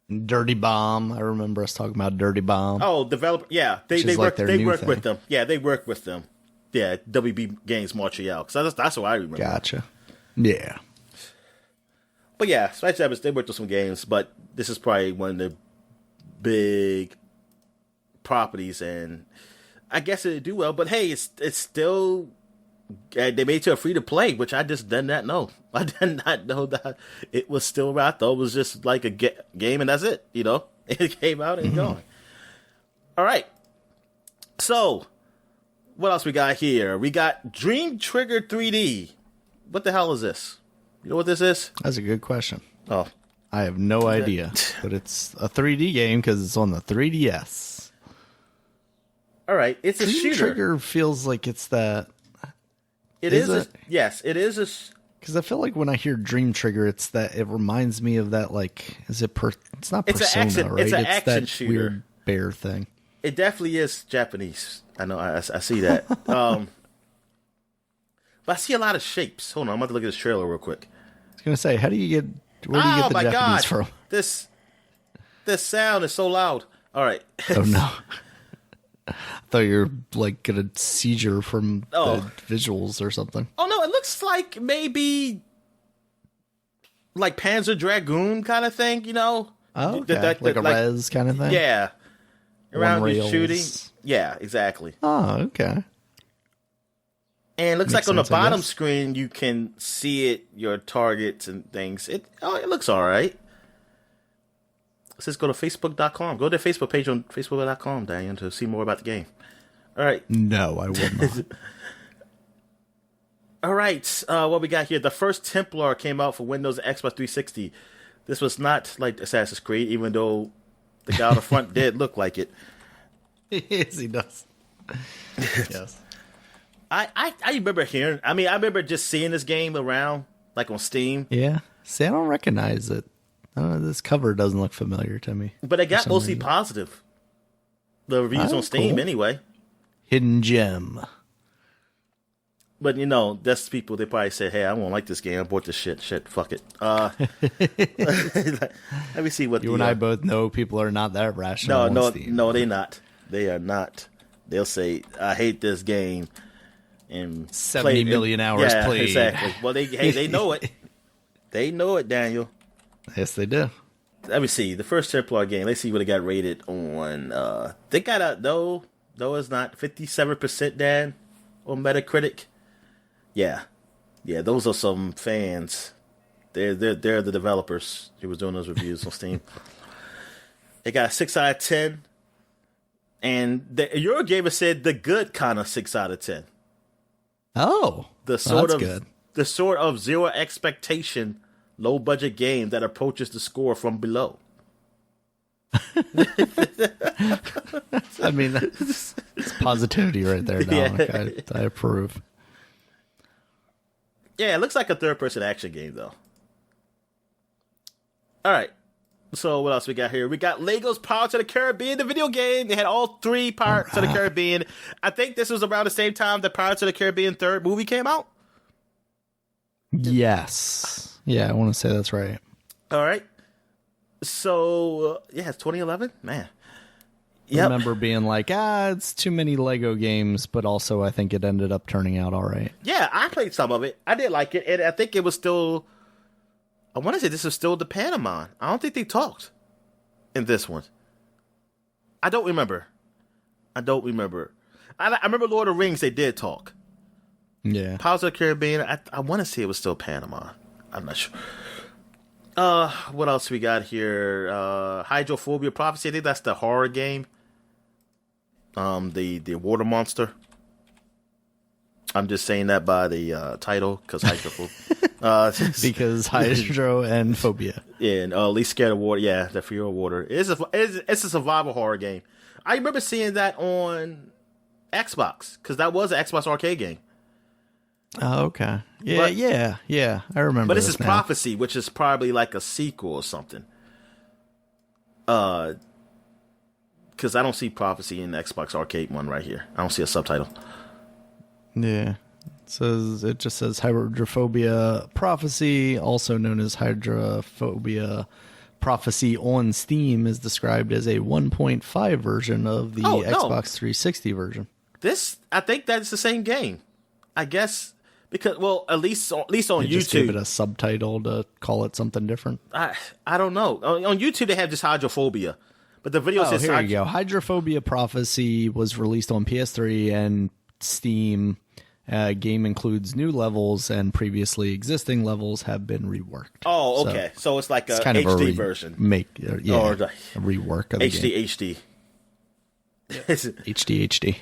And Dirty Bomb, I remember us talking about Dirty Bomb.
Oh, developer, yeah, they work with them. Yeah, they work with them. Yeah, WB Games Montreal. So that's what I remember.
Gotcha. Yeah.
But yeah, Splash Damage, they worked on some games, but this is probably one of the big properties, and I guess it do well. But hey, it's still they made it to a free to play, which I just did not know. I did not know that it was still around. I thought it was just like a game, and that's it. You know, it came out and gone. All right, so what else we got here? We got Dream Trigger 3D. What the hell is this? You know what this is?
That's a good question.
Oh,
I have no idea, but it's a 3D game because it's on the 3DS.
All right, it's a
Dream
shooter.
Trigger feels like it's that.
Yes, it is a.
Because I feel like when I hear Dream Trigger, it's that it reminds me of that. Like, is it? It's not Persona, right?
It's an action
that
shooter.
Weird bear thing.
It definitely is Japanese. I know. I see that. But I see a lot of shapes. Hold on, I'm about to look at this trailer real quick.
I was gonna say, where do you get the Japanese from?
This sound is so loud. All right.
Oh no. I thought you were like get a seizure from the visuals or something.
Oh no, it looks like maybe like Panzer Dragoon kind of thing, you know?
Oh, okay. Like a res kind of thing?
Yeah. Around you shooting.
Rails.
Yeah, exactly.
Oh, okay.
And it looks
Makes
like on the
sense, I
bottom
guess.
screen you can see it, your targets and things. It looks all right. It says go to facebook.com. Go to the Facebook page on facebook.com, Daniel, to see more about the game. All right.
No, I will not.
All right. What we got here? The first Templar came out for Windows and Xbox 360. This was not like Assassin's Creed, even though the guy on the front did look like it.
Yes, he does. Yes.
I remember hearing. I remember just seeing this game around, like on Steam.
Yeah. See, I don't recognize it. I don't know, this cover doesn't look familiar to me.
But it got mostly positive. The reviews on Steam, anyway.
Hidden gem.
But you know, that's people. They probably say, "Hey, I won't like this game. I bought this shit. Fuck it." Let me see what
you and I both know people are not that rational.
No, they're not. They are not. They'll say, "I hate this game." And
70 million hours played.
Exactly. Well, they know it. They know it, Daniel.
Yes, they do.
Let me see. The first Templar game. Let's see what it got rated on. They got a no, it's not 57%, Dan, on Metacritic. Yeah. Those are some fans. They're the developers who was doing those reviews on Steam. It got a 6 out of 10, and your gamer said the good kind of 6 out of 10.
Oh,
That's good. The sort of zero expectation, low budget game that approaches the score from below.
I mean, it's positivity right there, Dominic. Yeah. I approve.
Yeah, it looks like a third-person action game, though. All right. So what else we got here? We got Lego's Pirates of the Caribbean, the video game. They had all 3 Pirates of the Caribbean. I think this was around the same time the Pirates of the Caribbean 3rd movie came out.
Yes. Yeah, I want to say that's right.
All right. So, it's 2011? Man.
I remember being like, it's too many Lego games, but also I think it ended up turning out all right.
Yeah, I played some of it. I did like it, and I think it was still... I want to say this is still the Panama. I don't think they talked in this one. I don't remember. I remember Lord of the Rings, they did talk.
Yeah.
Pirates of the Caribbean, I want to say it was still Panama. I'm not sure. What else we got here? Hydrophobia Prophecy. I think that's the horror game. The water monster. I'm just saying that by the title because
because hydro and phobia.
Yeah, and least scared of water. Yeah, the fear of water. It's a survival horror game. I remember seeing that on Xbox because that was an Xbox arcade game.
Oh, okay. Yeah, yeah. I remember.
But this is
now.
Prophecy, which is probably like a sequel or something. Because I don't see Prophecy in the Xbox arcade one right here. I don't see a subtitle.
Yeah. It just says Hydrophobia Prophecy, also known as Hydrophobia Prophecy on Steam, is described as a 1.5 version of the Xbox 360 version.
I think that's the same game. I guess because at least on YouTube,
just gave it a subtitle to call it something different.
I don't know. On YouTube they have just Hydrophobia, but the video says
here you go. Hydrophobia Prophecy was released on PS3 and Steam. Game includes new levels and previously existing levels have been reworked.
Oh, okay. So it's like a
kind
HD
of a
version.
Or a rework of the game.
HD.
HD.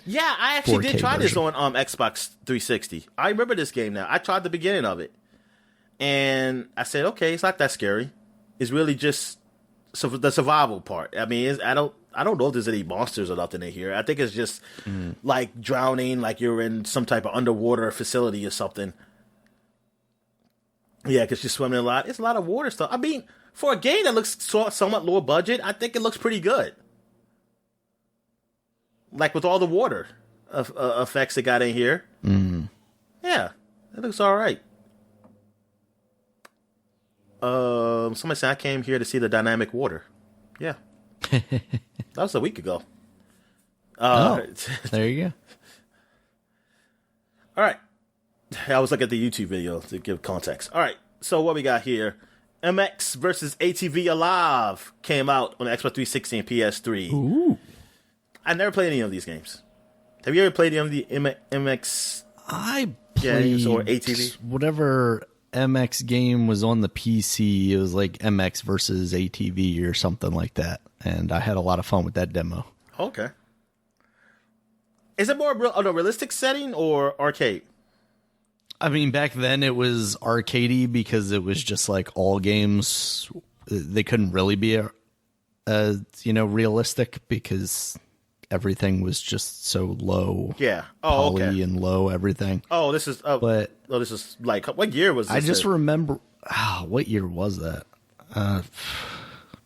Yeah, I actually did try
version.
this on Xbox 360. I remember this game now. I tried the beginning of it. And I said, okay, it's not that scary. It's really just the survival part. I mean, I don't know if there's any monsters or nothing in here. I think it's just like drowning, like you're in some type of underwater facility or something. Yeah, because you're swimming a lot. It's a lot of water stuff. I mean, for a game that looks somewhat lower budget, I think it looks pretty good. Like with all the water effects they got in here. Mm. Yeah, it looks all right. Somebody said I came here to see the dynamic water. Yeah. That was a week ago.
There you go.
All right. I was looking at the YouTube video to give context. All right. So what we got here? MX versus ATV Alive came out on the Xbox 360 and PS3.
Ooh.
I never played any of these games. Have you ever played any of the MX
I played
games or ATV?
Whatever MX game was on the PC. It was like MX versus ATV or something like that. And I had a lot of fun with that demo.
Okay. Is it more of a realistic setting or arcade?
I mean, back then it was arcadey because it was just like all games. They couldn't really be realistic because everything was just so low.
Yeah.
Poly
okay.
and low everything.
Oh, this is. This is like what year was this?
I just remember. What year was that?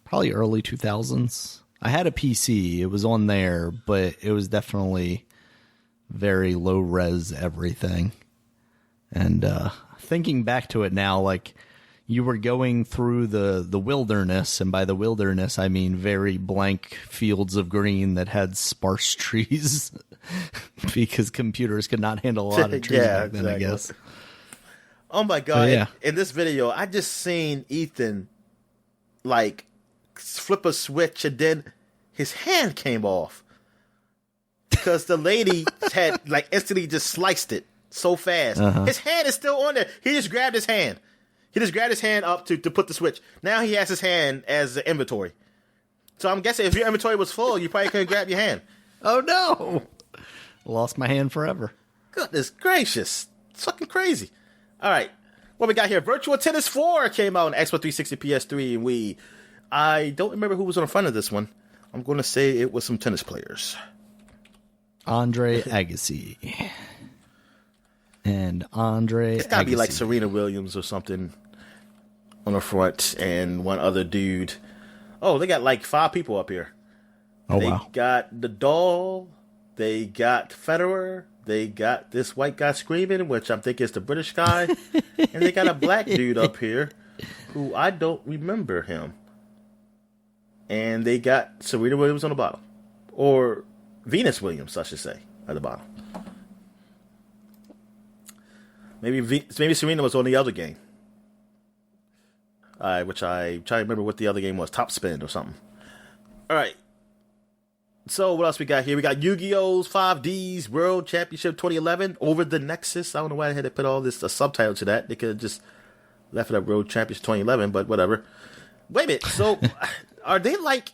Probably early 2000s. I had a PC. It was on there, but it was definitely very low res everything. And thinking back to it now, like you were going through the wilderness, and by the wilderness I mean very blank fields of green that had sparse trees because computers could not handle a lot of trees back then, exactly. I guess.
Oh my god! In this video, I just seen Ethan like flip a switch, and then his hand came off because the lady had like instantly just sliced it so fast. Uh-huh. His hand is still on there. He just grabbed his hand. He just grabbed his hand up to put the switch. Now he has his hand as the inventory. So I'm guessing if your inventory was full, you probably couldn't grab your hand.
Oh no! Lost my hand forever.
Goodness gracious. It's fucking crazy. All right. What we got here? Virtual Tennis 4 came out on Xbox 360, PS3, and Wii. I don't remember who was on the front of this one. I'm going to say it was some tennis players.
Andre Agassi. And Andre
It's got to be like Serena Williams or something on the front and one other dude. Oh, they got like 5 people up here.
Oh,
they
wow.
got Nadal. They got Federer. They got this white guy screaming, which I'm thinking is the British guy. And they got a black dude up here who I don't remember him. And they got Serena Williams on the bottom. Or Venus Williams, I should say, at the bottom. Maybe Serena was on the other game. Which I try to remember what the other game was. Top Spin or something. All right. So what else we got here? We got Yu-Gi-Oh's 5D's World Championship 2011 over the Nexus. I don't know why I had to put all this a subtitle to that. They could have just left it up World Championship 2011, but whatever. Wait a minute. So are they like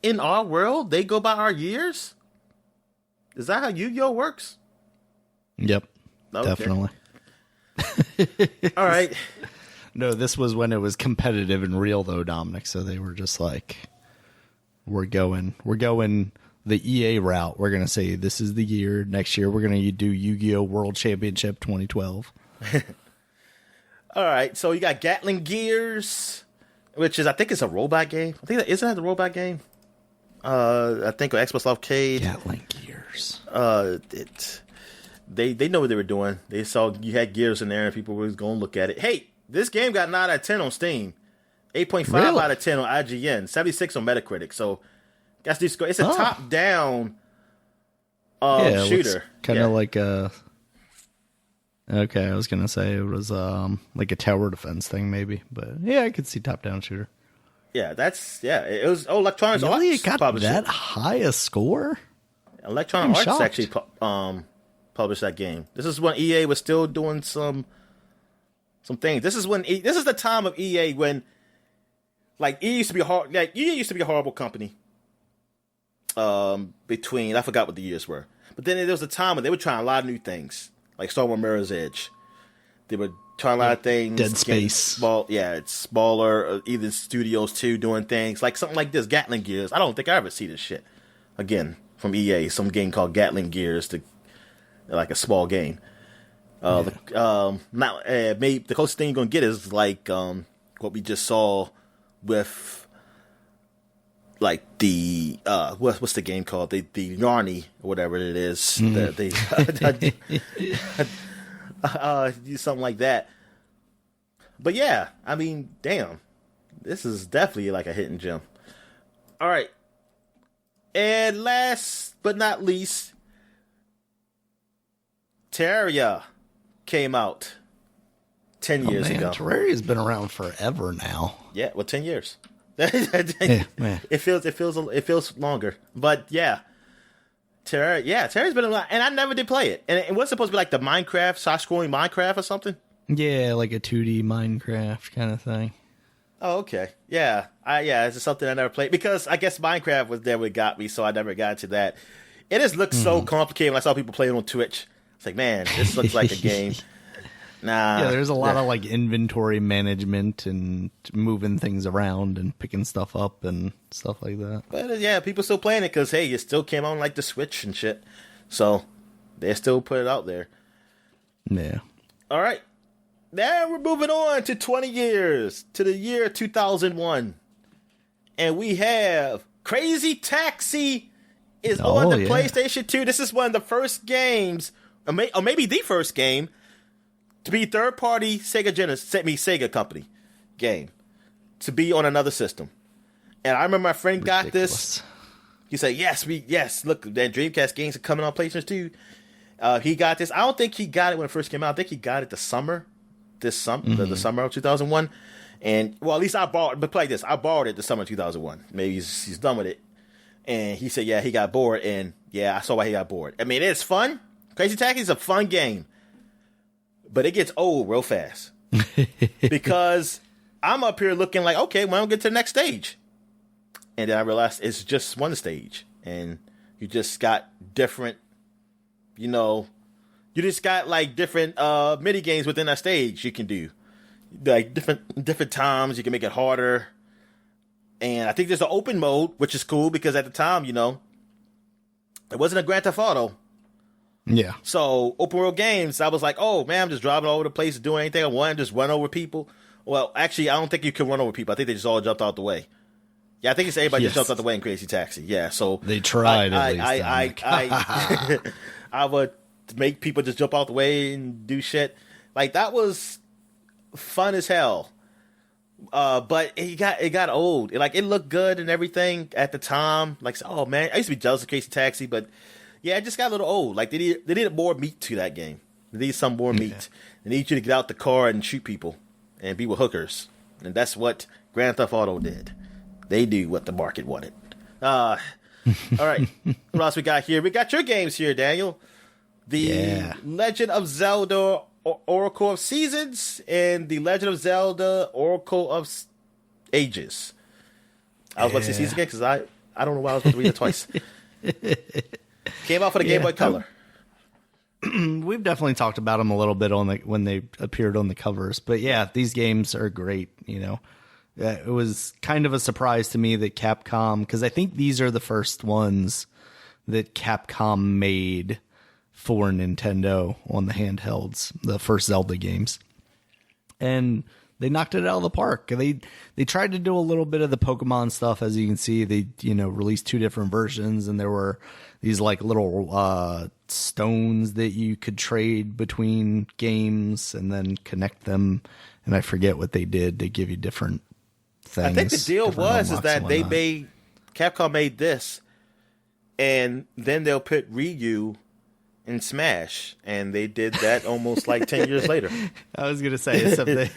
in our world? They go by our years? Is that how Yu-Gi-Oh works?
Yep,
Okay.
definitely.
All right.
No, this was when it was competitive and real, though, Dominic. So they were just like, we're going the EA route. We're going to say this is the year. Next year, we're going to do Yu-Gi-Oh! World Championship 2012.
All right. So you got Gatling Gears, which is, I think it's a robot game. Isn't that the robot game? I think on Xbox Arcade.
Gatling Gears.
They know what they were doing. They saw you had gears in there and people were going to look at it. Hey, this game got 9 out of 10 on Steam. 8.5
Really?
out of 10 on IGN. 76 on Metacritic. So that's it's a top-down shooter.
Kind of like a... Okay, I was going to say it was like a tower defense thing maybe. But yeah, I could see top-down shooter.
Yeah, it was Electronic Arts.
Really? It got
published
that
it.
high a score?
Electronic Arts
shocked.
actually published that game. This is when EA was still doing some things. This is the time of EA when, like, EA used to be a horrible company. Between, I forgot what the years were, but then there was a time when they were trying a lot of new things, like Star Wars Mirror's Edge. They were trying a lot of things.
Dead Space.
It's smaller. Even studios too doing things like something like this. Gatling Gears. I don't think I ever see this shit again from EA. Some game called Gatling Gears, like a small game. Maybe the closest thing you're gonna get is like what we just saw with like the what's the game called? The Yarny or whatever it is. Something like that. But yeah, I mean, damn, this is definitely like a hidden gem. All right, and last but not least, Terraria came out 10 years ago.
Terraria's been around forever now.
Yeah, well, 10 years. It feels longer, but yeah, Terraria's been a lot, and I never did play it. And it was supposed to be like the Minecraft, side-scrolling Minecraft or something.
Yeah, like a 2D Minecraft kind of thing.
Oh, okay, yeah, it's just something I never played because I guess Minecraft was there what got me, so I never got to that. It just looks so complicated when I saw people play it on Twitch. It's like, man, this looks like a game. Nah.
Yeah, there's a lot of like inventory management and moving things around and picking stuff up and stuff like that.
But yeah, people still playing it because, hey, it still came on like the Switch and shit. So they still put it out there.
Yeah.
All right. Now we're moving on to 20 years, to the year 2001. And we have Crazy Taxi is on the PlayStation 2. This is one of the first games, or maybe the first game, to be third-party Sega company game, to be on another system. And I remember my friend got this. He said, yes, look, that Dreamcast games are coming on PlayStation 2. He got this. I don't think he got it when it first came out. I think he got it the summer of 2001. And, well, at least I borrowed it. But play this. I borrowed it the summer of 2001. Maybe he's done with it. And he said, yeah, he got bored. And, yeah, I saw why he got bored. I mean, it's fun. Crazy Taxi is a fun game. But it gets old real fast. Because I'm up here looking like, okay, when I'll get to the next stage. And then I realized it's just one stage. And you just got different, you just got like different mini games within that stage you can do. Like different times, you can make it harder. And I think there's an open mode, which is cool because at the time, it wasn't a Grand Theft Auto.
Yeah.
So open world games, I was like, oh man, I'm just driving all over the place, doing anything I want, just run over people. Well, actually, I don't think you can run over people. I think they just all jumped out the way. Yeah, I think it's everybody just jumped out the way in Crazy Taxi. Yeah, so
they tried.
I would make people just jump out the way and do shit. Like that was fun as hell. But it got old. It looked good and everything at the time. Like, oh man, I used to be jealous of Crazy Taxi, but yeah, it just got a little old. Like they needed more meat to that game. They need some more meat. They need you to get out the car and shoot people and be with hookers. And that's what Grand Theft Auto did. They do what the market wanted. All right. What else we got here? We got your games here, Daniel. The Legend of Zelda Oracle of Seasons and the Legend of Zelda Oracle of Ages. I was about to say seasons again because I don't know why I was about to read it twice. Came out for the Game Boy Color.
We've definitely talked about them a little bit when they appeared on the covers, but yeah, these games are great. It was kind of a surprise to me that Capcom, because I think these are the first ones that Capcom made for Nintendo on the handhelds, the first Zelda games. And they knocked it out of the park. They tried to do a little bit of the Pokemon stuff. As you can see, they released 2 different versions, and there were these like little stones that you could trade between games and then connect them. And I forget what they did to give you different things.
I think the deal was that Capcom made this, and then they'll put Ryu in Smash, and they did that almost like 10 years later.
I was gonna say, except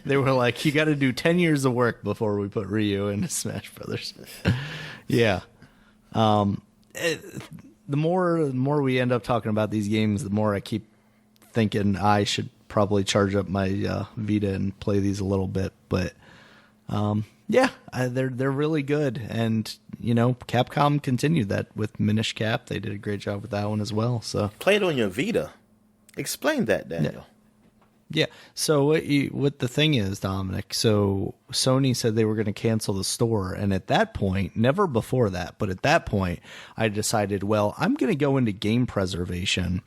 they were like, you got to do 10 years of work before we put Ryu into Smash Brothers. Yeah. The more we end up talking about these games, the more I keep thinking I should probably charge up my Vita and play these a little bit. But they're really good, and Capcom continued that with Minish Cap. They did a great job with that one as well. So
play it on your Vita. Explain that, Daniel.
Yeah. So what the thing is, Dominic, so Sony said they were going to cancel the store. And at that point, never before that, but at that point, I decided, well, I'm going to go into game preservation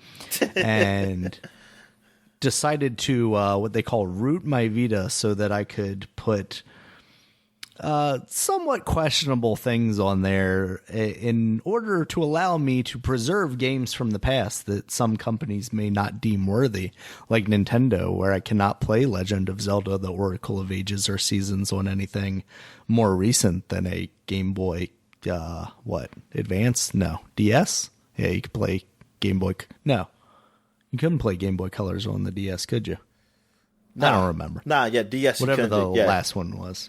and decided to what they call root my Vita so that I could put somewhat questionable things on there in order to allow me to preserve games from the past that some companies may not deem worthy, like Nintendo, where I cannot play Legend of Zelda: The Oracle of Ages or Seasons on anything more recent than a Game Boy, Advance? No. DS? Yeah, you could play Game Boy. No. You couldn't play Game Boy Colors on the DS, could you? I don't remember.
DS.
Whatever the last one was.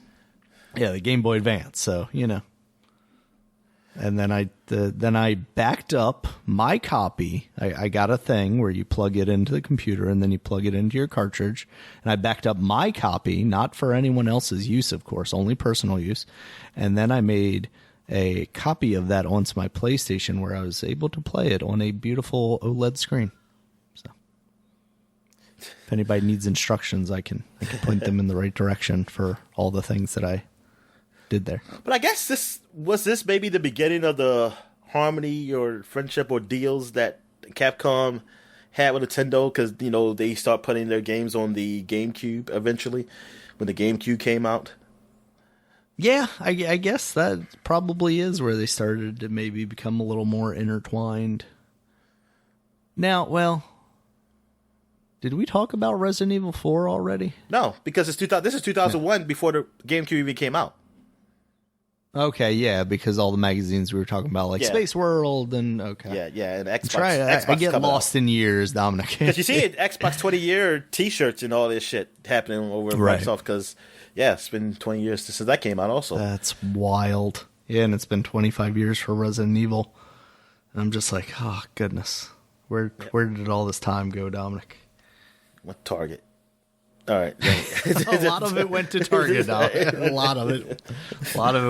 Yeah, the Game Boy Advance. So, and then I backed up my copy. I got a thing where you plug it into the computer and then you plug it into your cartridge. And I backed up my copy, not for anyone else's use, of course, only personal use. And then I made a copy of that onto my PlayStation where I was able to play it on a beautiful OLED screen. So, if anybody needs instructions, I can point them in the right direction for all the things that I did there.
But I guess this was maybe the beginning of the harmony or friendship or deals that Capcom had with Nintendo, because they start putting their games on the GameCube eventually when the GameCube came out.
Yeah, I guess that probably is where they started to maybe become a little more intertwined. Now, well, did we talk about Resident Evil 4 already?
No, because this is 2001 before the GameCube even came out.
Okay, yeah, because all the magazines we were talking about, like Space World and okay.
Yeah, and Xbox.
I get lost in years, Dominic.
Because you see it, Xbox 20-year T-shirts and all this shit happening over Microsoft. Because it's been 20 years since that came out. Also,
that's wild. Yeah, and it's been 25 years for Resident Evil, and I'm just like, oh goodness, where did all this time go, Dominic?
What Target? All right.
A lot of it went to Target. A lot of it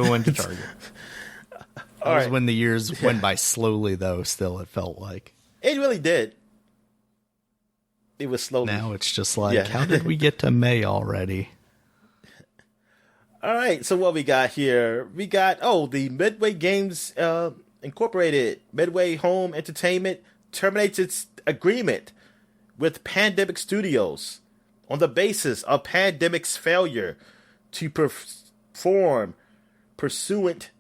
went to Target. That was when the years went by slowly, though. Still, it felt like
it really did. It was slowly.
Now it's just like, how did we get to May already?
All right. So what we got here? We got the Midway Games Incorporated. Midway Home Entertainment terminates its agreement with Pandemic Studios on the basis of Pandemic's failure to perform pursuant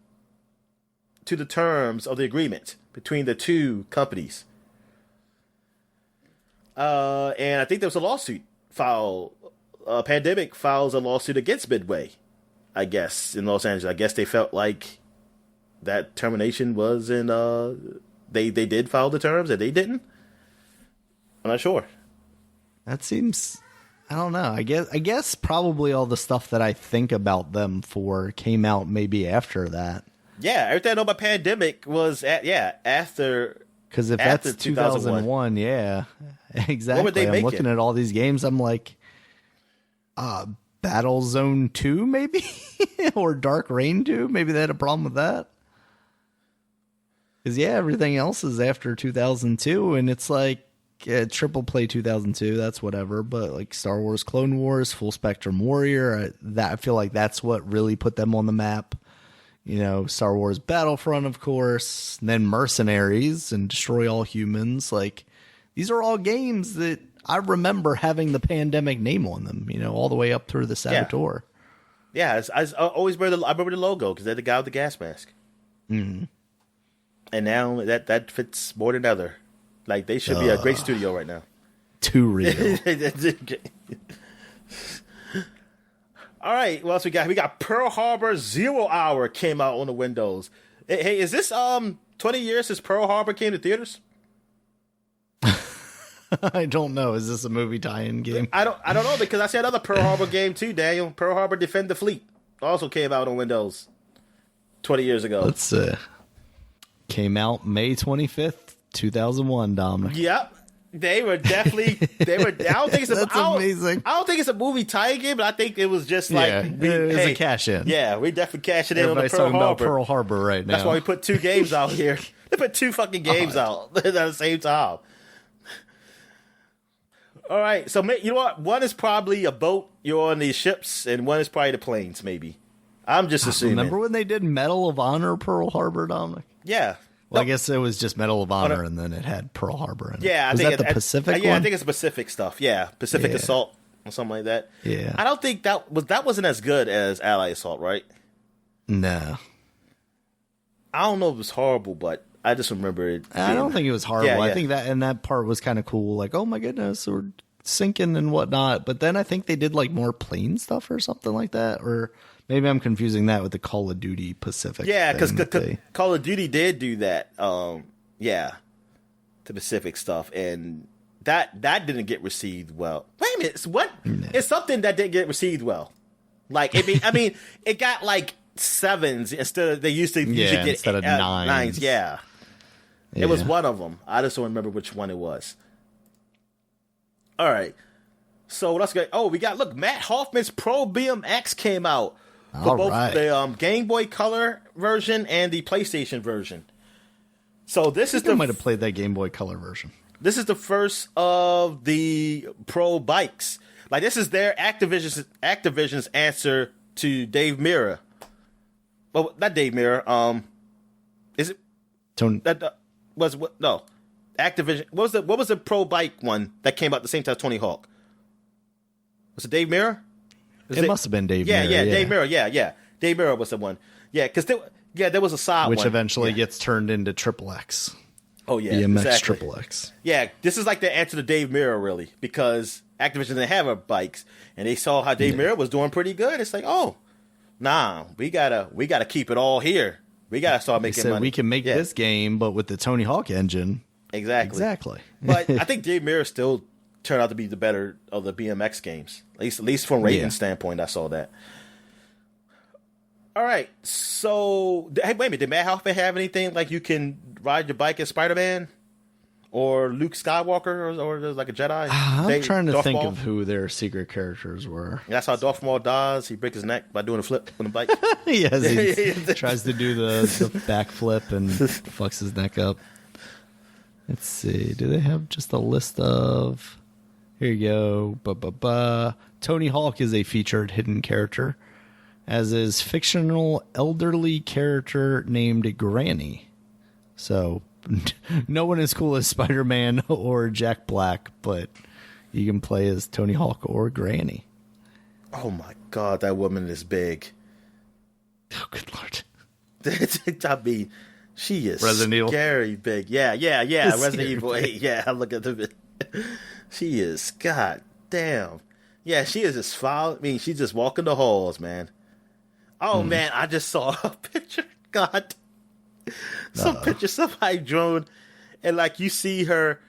to the terms of the agreement between the two companies. And I think there was a lawsuit filed. Pandemic files a lawsuit against Midway, I guess, in Los Angeles. I guess they felt like that termination was in... They did file the terms and they didn't? I'm not sure.
That seems... I don't know. I guess probably all the stuff that I think about them for came out maybe after that.
Yeah, everything I know about Pandemic was after.
Because if that's 2001, yeah, exactly.
What were they
I'm looking at all these games. I'm like, Battlezone 2 maybe, or Dark Reign 2. Maybe they had a problem with that. Because, yeah, everything else is after 2002, and it's like triple play 2002, that's whatever. But like Star Wars Clone Wars, Full Spectrum Warrior, I feel like that's what really put them on the map. You know, Star Wars Battlefront, of course, and then Mercenaries and Destroy All Humans. Like, these are all games that I remember having the Pandemic name on them, you know, all the way up through the Saboteur.
Yeah, I always remember the logo because they're the guy with the gas mask.
Mm-hmm.
And now that fits more than ever. Like, they should be a great studio right now.
Too real.
All right, what else we got? We got Pearl Harbor 0 Hour came out on the Windows. Hey, is this 20 years since Pearl Harbor came to theaters?
I don't know. Is this a movie tie-in game?
I don't know, because I see another Pearl Harbor game too, Daniel. Pearl Harbor Defend the Fleet also came out on Windows 20 years ago.
Let's see. Came out May 25th, 2001, Dominic.
Yep. They were definitely. I don't think it's
That's amazing.
I don't think it's a movie tie-in game, but I think it was just like
it was a cash in.
Yeah, we definitely cashed it in on the
Everybody's
Pearl
talking
Harbor.
about Pearl Harbor right now.
That's why we put 2 games out here. They put 2 fucking games out at the same time. All right, so you know what? One is probably a boat. You're on these ships, and one is probably the planes. Maybe. I'm just assuming.
Remember when they did Medal of Honor Pearl Harbor, Dominic?
Yeah.
Well, I guess it was just Medal of Honor, and then it had Pearl Harbor in it.
Yeah,
was that the Pacific one?
Yeah, I think it's Pacific stuff. Yeah, Pacific Assault or something like that.
Yeah.
I don't think that wasn't as good as Allied Assault, right?
No.
I don't know if it was horrible, but I just remember it.
I don't think it was horrible.
Yeah.
I think that part was kind of cool. Like, oh my goodness, we're sinking and whatnot. But then I think they did like more plane stuff or something like that. Or maybe I'm confusing that with the Call of Duty Pacific.
Yeah, because Call of Duty did do that. The Pacific stuff, and that didn't get received well. Wait a minute, what? No. It's something that didn't get received well. Like, I mean, it got like 7s instead of they used to usually get
instead of 9s.
Yeah. It was one of them. I just don't remember which one it was. All right. So what else? We got Matt Hoffman's Pro BMX came out for both the Game Boy Color version and the PlayStation version. So this is
I might have played that Game Boy Color version.
This is the first of the Pro bikes. Like, this is their Activision's answer to Dave Mirra. Well, not Dave Mirra. Is it
Tony?
No, Activision. What was the Pro bike one that came out at the same time as Tony Hawk? Was it Dave Mirra?
It must have been Dave Mirra.
Yeah, Dave Mirra. Yeah. Dave Mirra was the one. Yeah, because there was a side
which
one.
eventually gets turned into Triple X.
Oh yeah,
BMX
exactly.
Triple X.
Yeah, this is like the answer to Dave Mirra, really, because Activision didn't have our bikes, and they saw how Dave Mirra was doing pretty good. It's like, we gotta keep it all here. We gotta start making money.
We can make this game, but with the Tony Hawk engine.
Exactly. But I think Dave Mirra still turned out to be the better of the BMX games, at least from rating standpoint. I saw that. All right, so hey, wait a minute. Did Matt Hoffman have anything like you can ride your bike as Spider-Man or Luke Skywalker or like a Jedi?
I'm trying to think of who their secret characters were.
That's how Darth Maul dies. He breaks his neck by doing a flip on the bike.
Yes, he tries to do the backflip and fucks his neck up. Let's see. Do they have just a list of... Here you go. Tony Hawk is a featured hidden character, as is fictional elderly character named Granny. So, no one as cool as Spider-Man or Jack Black, but you can play as Tony Hawk or Granny.
Oh my God, that woman is big.
Oh, good Lord.
I mean, she is
Resident
scary
Evil.
big. Yeah. Resident Evil 8. Yeah, look at the... She is, god damn. Yeah, she is just she's just walking the halls, man. Oh, man, I just saw a picture. God. Some picture somebody drawn, and like you see her,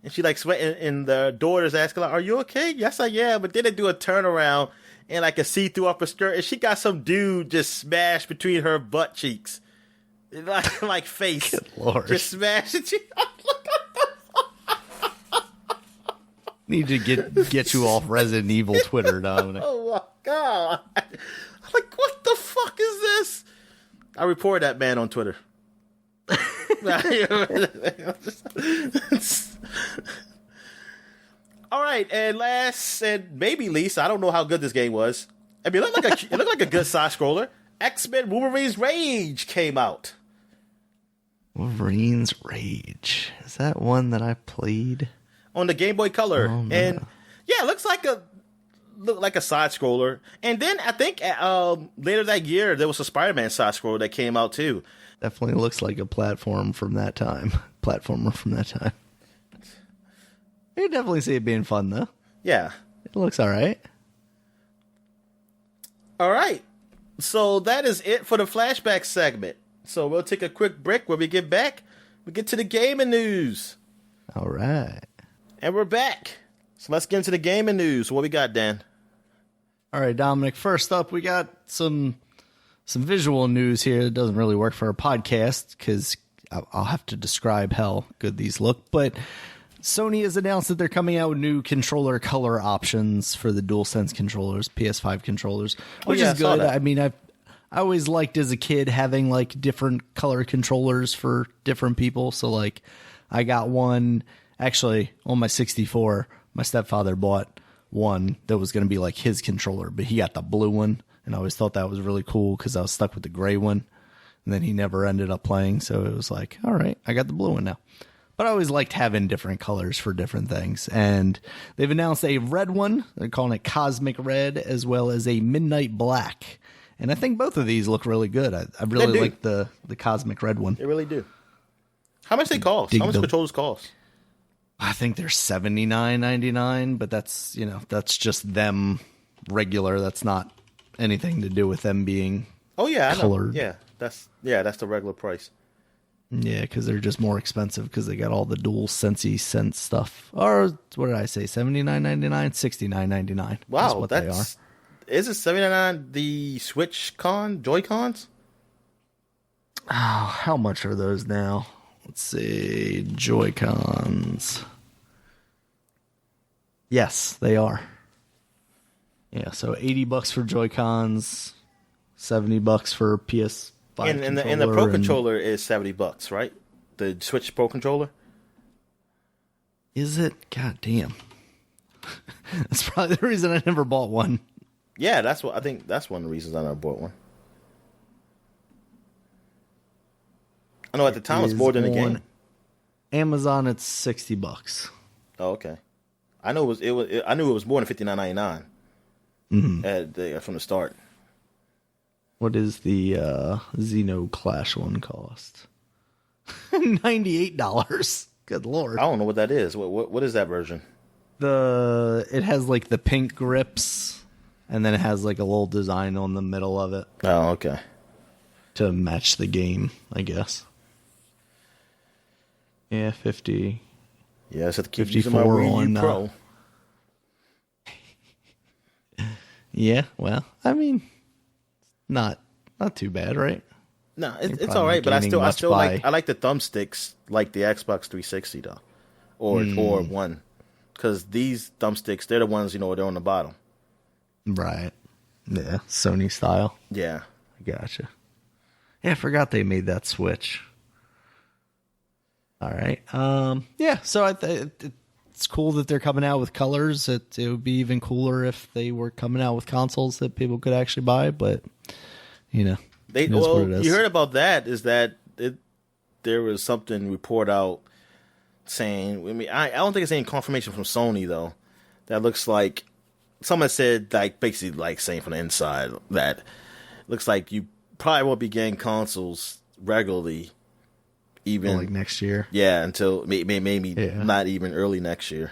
and she like sweating, and the daughter's asking, like, are you okay? Yes, I am. But then they do a turnaround, and like a see-through upper skirt, and she got some dude just smashed between her butt cheeks. Like face.
Good Lord.
Just smashed it.
Need to get you off Resident Evil Twitter, Dominic.
Oh my God. Like, what the fuck is this? I reported that man on Twitter. All right, and last and maybe least, I don't know how good this game was. I mean, it looked like a good side scroller. X-Men Wolverine's Rage came out.
Wolverine's Rage. Is that one that I played?
On the Game Boy Color.
Oh, no.
And yeah, it looks like a side scroller. And then I think later that year there was a Spider-Man side scroller that came out too.
Definitely looks like a platformer from that time. You definitely see it being fun though.
Yeah.
It looks alright.
Alright. So that is it for the flashback segment. So we'll take a quick break. When we get back, we get to the gaming news.
Alright.
And we're back. So let's get into the gaming news. What we got, Dan?
All right, Dominic. First up, we got some visual news here that doesn't really work for a podcast because I'll have to describe how good these look. But Sony has announced that they're coming out with new controller color options for the DualSense controllers, PS5 controllers, which is good. I mean, I always liked as a kid having like different color controllers for different people. So like, I got one actually on my 64. My stepfather bought one that was going to be like his controller, but he got the blue one. And I always thought that was really cool because I was stuck with the gray one. And then he never ended up playing. So it was like, all right, I got the blue one now. But I always liked having different colors for different things. And they've announced a red one. They're calling it Cosmic Red, as well as a Midnight Black. And I think both of these look really good. I really like the Cosmic Red one.
They really do. How much they cost? How much controllers cost?
I think they're $79.99, but that's just them regular. That's not anything to do with them being colored.
I know. Yeah, that's the regular price.
Yeah, because they're just more expensive because they got all the dual sense stuff. Or what did I say? $79.99, $69.99.
Wow,
that's what they are.
Is it $79 the Switch Joy-Cons?
Oh, how much are those now? Let's see. Joy-Cons. Yes, they are. Yeah, so $80 for Joy-Cons, $70 for PS5
and the Pro controller is $70, right? The Switch Pro controller?
Is it? God damn. That's probably the reason I never bought one.
Yeah, I think that's one of the reasons I never bought one. I know at the time it was more than a game.
Amazon, it's $60.
Oh, okay. I knew it was more than $59.99 from the start.
What is the Xenoclash one cost? $98. Good lord.
I don't know what that is. What is that version?
It has like the pink grips, and then it has like a little design on the middle of it.
Oh, okay.
To match the game, I guess. Yeah, 50.
Yeah, I just have to keep using my Wii U Pro.
Yeah, well, I mean, not too bad, right?
No, it's all right, but I still like the thumbsticks, like the Xbox 360 though, or one, because these thumbsticks, they're the ones they're on the bottom. Right.
Yeah, Sony style.
Yeah,
I gotcha. Yeah, I forgot they made that switch. All right. Yeah, so it's cool that they're coming out with colors. It would be even cooler if they were coming out with consoles that people could actually buy, but
you heard about that is that there was something report out saying, I mean, I don't think it's any confirmation from Sony though. That looks like someone said, like, basically like saying from the inside that looks like you probably won't be getting consoles regularly even
like next year.
Yeah, until maybe not even early next year.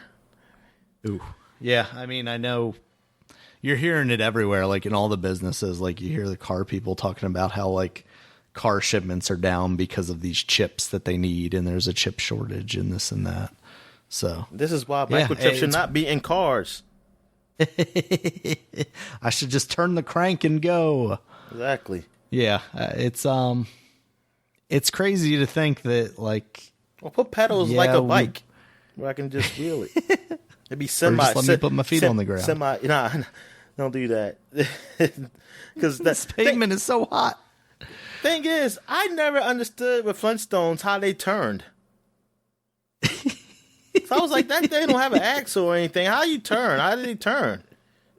Ooh. Yeah, I mean, I know you're hearing it everywhere, like in all the businesses. Like you hear the car people talking about how like car shipments are down because of these chips that they need, and there's a chip shortage and this and that. So
this is why microchips should not be in cars.
I should just turn the crank and go.
Exactly.
Yeah, it's crazy to think that like.
Well, put pedals like a bike, where I can just wheel it. It'd be semi.
Or just let me put my feet on the ground.
Don't do that. Because
this pavement is so hot.
Thing is, I never understood with Flintstones how they turned. So I was like, they don't have an axle or anything. How you turn? How do they turn?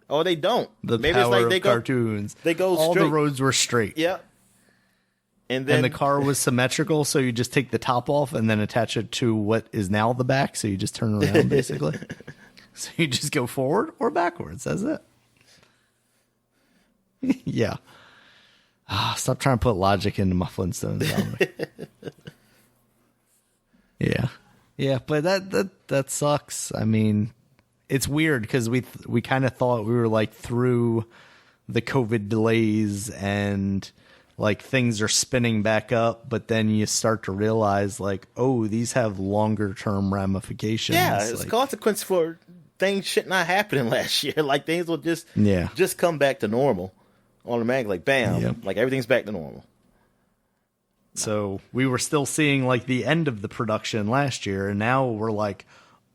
Oh, they don't.
The
Maybe
power
it's like
of
they
cartoons.
They go
all
straight.
the roads were straight.
Yep. And then
the car was symmetrical, so you just take the top off and then attach it to what is now the back, so you just turn around, basically. So you just go forward or backwards, that's it. Yeah. Stop trying to put logic into my Flintstones, Dominic. Yeah. Yeah, but that sucks. I mean, it's weird because we kind of thought we were like through the COVID delays and like things are spinning back up, but then you start to realize like, oh, these have longer term ramifications.
Yeah, it's
like,
consequence for things shit not happening last year. Like things will just come back to normal automatically. Like bam, like everything's back to normal.
So we were still seeing like the end of the production last year, and now we're like,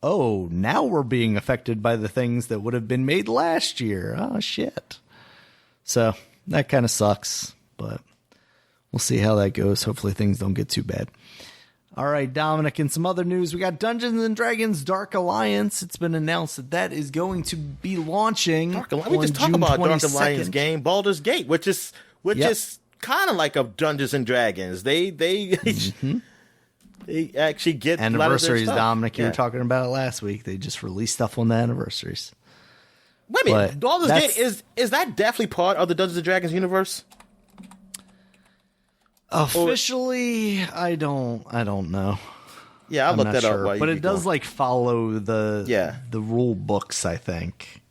oh, now we're being affected by the things that would have been made last year. Oh shit. So that kind of sucks, but we'll see how that goes. Hopefully things don't get too bad. All right, Dominic, in some other news, we got Dungeons and Dragons Dark Alliance. It's been announced that is going to be launching.
We just talk about Dark Alliance game, Baldur's Gate, which is kind of like a Dungeons and Dragons. They actually get
anniversaries. Dominic, you were talking about it last week. They just released stuff on the anniversaries.
Wait a minute, Baldur's Gate is that definitely part of the Dungeons and Dragons universe?
Officially, I don't know.
Yeah, I'll look that up.
But it does like follow the rule books, I think.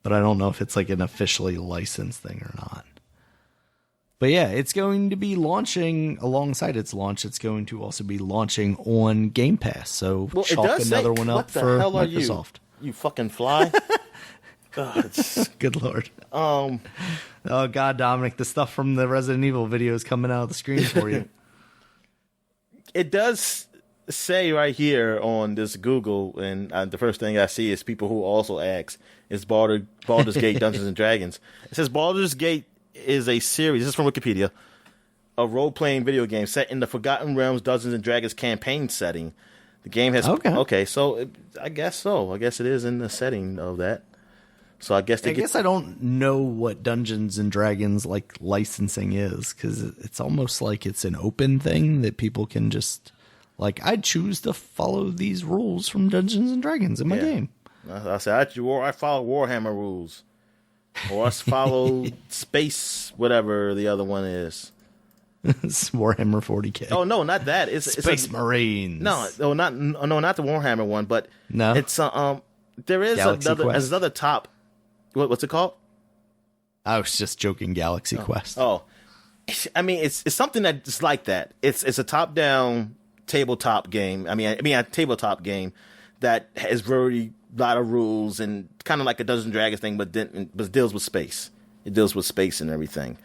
But I don't know if it's like an officially licensed thing or not. But yeah, it's going to be launching alongside its launch. It's going to also be launching on Game Pass. So chalk another one up for Microsoft.
You fucking fly.
Good Lord. Oh God, Dominic, the stuff from the Resident Evil video is coming out of the screen for you.
It does say right here on this Google, and the first thing I see is people who also ask, is Baldur's Gate Dungeons and Dragons? It says Baldur's Gate is a series, this is from Wikipedia, a role-playing video game set in the Forgotten Realms Dungeons and Dragons campaign setting. The game has... Okay, so I guess so. I guess it is in the setting of that. So I guess I don't know what Dungeons and Dragons like licensing is, because it's almost like it's an open thing that people can just like. I choose to follow these rules from Dungeons and Dragons in my game. I said I follow Warhammer rules, or I follow Space, whatever the other one is.
It's Warhammer 40K.
Oh no, not that. It's
Space Marines.
No, not the Warhammer one, but
no,
it's there is another top. What's it called?
I was just joking. Galaxy Quest.
Oh, I mean, it's something that's like that. It's a top-down tabletop game. I mean, a tabletop game that has very lot of rules and kind of like a Dungeons and Dragons thing, but deals with space. It deals with space and everything.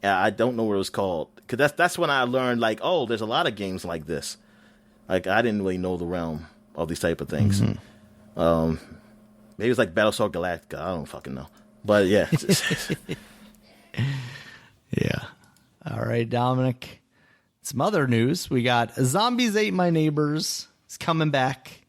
I don't know what it was called, because that's when I learned like, oh, there's a lot of games like this. Like I didn't really know the realm of these type of things. Mm-hmm. Maybe it's like Battlestar Galactica. I don't fucking know. But yeah.
Yeah. All right, Dominic. Some other news. We got Zombies Ate My Neighbors. It's coming back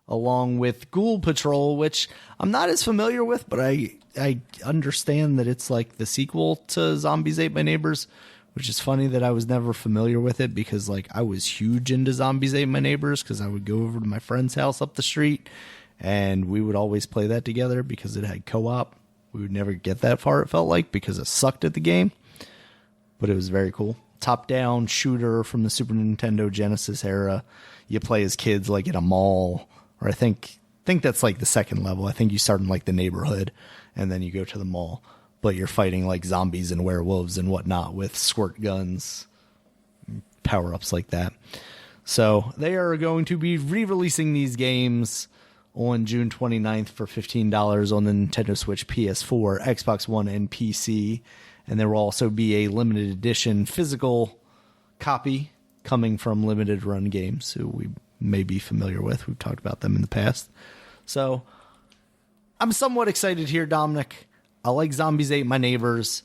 along with Ghoul Patrol, which I'm not as familiar with, but I understand that it's like the sequel to Zombies Ate My Neighbors, which is funny that I was never familiar with it, because like I was huge into Zombies Ate My Neighbors because I would go over to my friend's house up the street and we would always play that together because it had co-op. We would never get that far, it felt like, because it sucked at the game. But it was very cool. Top-down shooter from the Super Nintendo Genesis era. You play as kids like in a mall. Or I think that's like the second level. I think you start in like the neighborhood and then you go to the mall. But you're fighting like zombies and werewolves and whatnot with squirt guns, power-ups like that. So they are going to be re-releasing these games on June 29th for $15 on the Nintendo Switch, PS4, Xbox One, and PC. And there will also be a limited edition physical copy coming from Limited Run Games, who we may be familiar with. We've talked about them in the past. So I'm somewhat excited here, Dominic. I like Zombies Ate My Neighbors.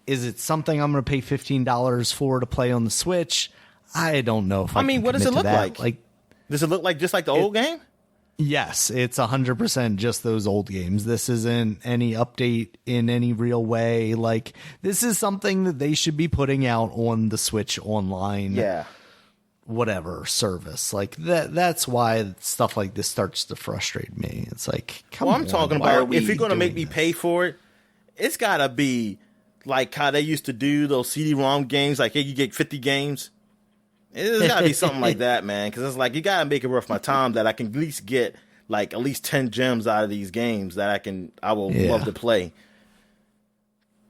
Is it something I'm going to pay $15 for to play on the Switch? I don't know if I
mean,
can
what does it
commit to
look
that.
like? Does it look like just like the old game?
Yes, it's 100% just those old games. This isn't any update in any real way. Like, this is something that they should be putting out on the Switch Online.
Yeah.
Whatever service. Like, that's why stuff like this starts to frustrate me. It's like, come on.
I'm talking about if you're going to make me pay for it, it's got to be like how they used to do those CD-ROM games. Like, hey, you get 50 games. It's got to be something like that, man. Because it's like, you got to make it worth my time that I can at least get like at least 10 gems out of these games that I will love to play.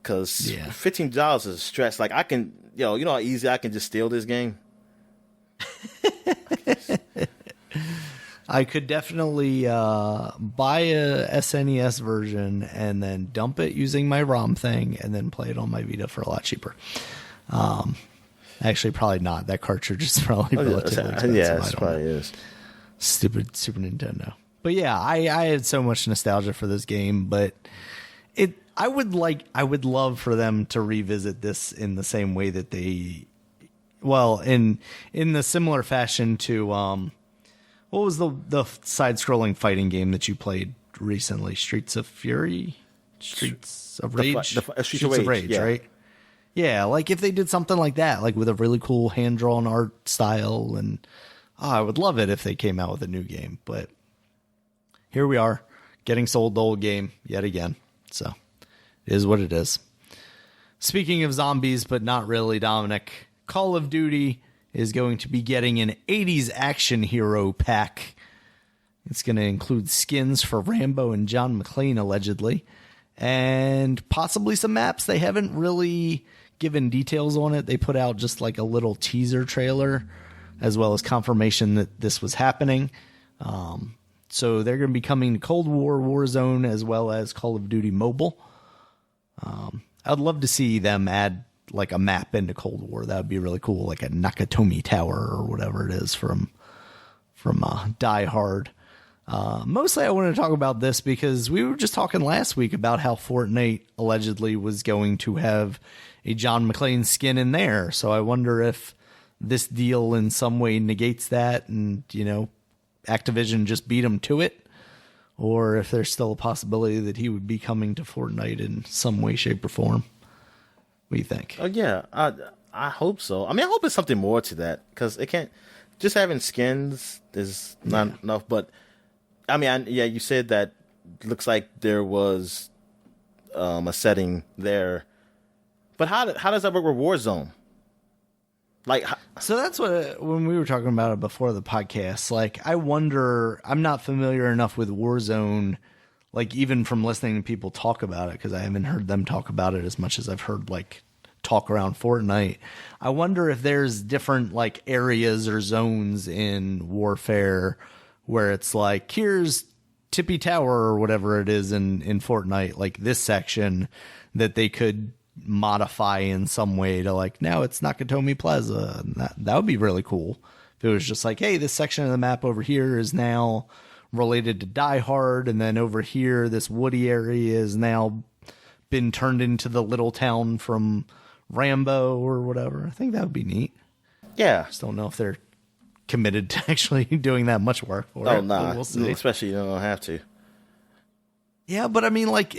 Because $15 is a stress. Like, I can, you know how easy I can just steal this game?
I could definitely buy a SNES version and then dump it using my ROM thing and then play it on my Vita for a lot cheaper. Actually, probably not. That cartridge is probably relatively expensive.
Yeah, it probably is.
Stupid Super Nintendo. But yeah, I had so much nostalgia for this game, but I would love for them to revisit this in the same way that they, well, in the similar fashion to what was the side-scrolling fighting game that you played recently? Streets of Fury? Streets of Rage?
Streets of Rage,
right? Yeah, like if they did something like that, like with a really cool hand-drawn art style, and I would love it if they came out with a new game. But here we are, getting sold the old game yet again. So it is what it is. Speaking of zombies, but not really, Dominic, Call of Duty is going to be getting an 80s action hero pack. It's going to include skins for Rambo and John McClane, allegedly, and possibly some maps. They haven't really given details on it. They put out just like a little teaser trailer, as well as confirmation that this was happening. So they're going to be coming to Cold War, Warzone, as well as Call of Duty Mobile. I'd love to see them add like a map into Cold War. That would be really cool, like a Nakatomi Tower or whatever it is from Die Hard. Mostly I want to talk about this because we were just talking last week about how Fortnite allegedly was going to have a John McClane skin in there. So I wonder if this deal in some way negates that and, you know, Activision just beat him to it, or if there's still a possibility that he would be coming to Fortnite in some way, shape, or form. What do you think?
Oh, yeah, I hope so. I mean, I hope it's something more to that, because it can't just having skins is not enough. But I mean, you said that looks like there was a setting there, but how does that work with Warzone? Like,
so that's what, when we were talking about it before the podcast, like, I wonder, I'm not familiar enough with Warzone, like, even from listening to people talk about it, because I haven't heard them talk about it as much as I've heard, like, talk around Fortnite. I wonder if there's different, like, areas or zones in Warfare where it's like, here's Tippy Tower or whatever it is in Fortnite, like this section that they could modify in some way to, like, now it's Nakatomi Plaza. And that would be really cool if it was just like, hey, this section of the map over here is now related to Die Hard, and then over here this woody area is now been turned into the little town from Rambo or whatever. I think that would be neat.
Yeah,
just don't know if they're committed to actually doing that much work for it.
Oh, nah.
We'll see.
Especially you don't have to.
Yeah, but I mean, like,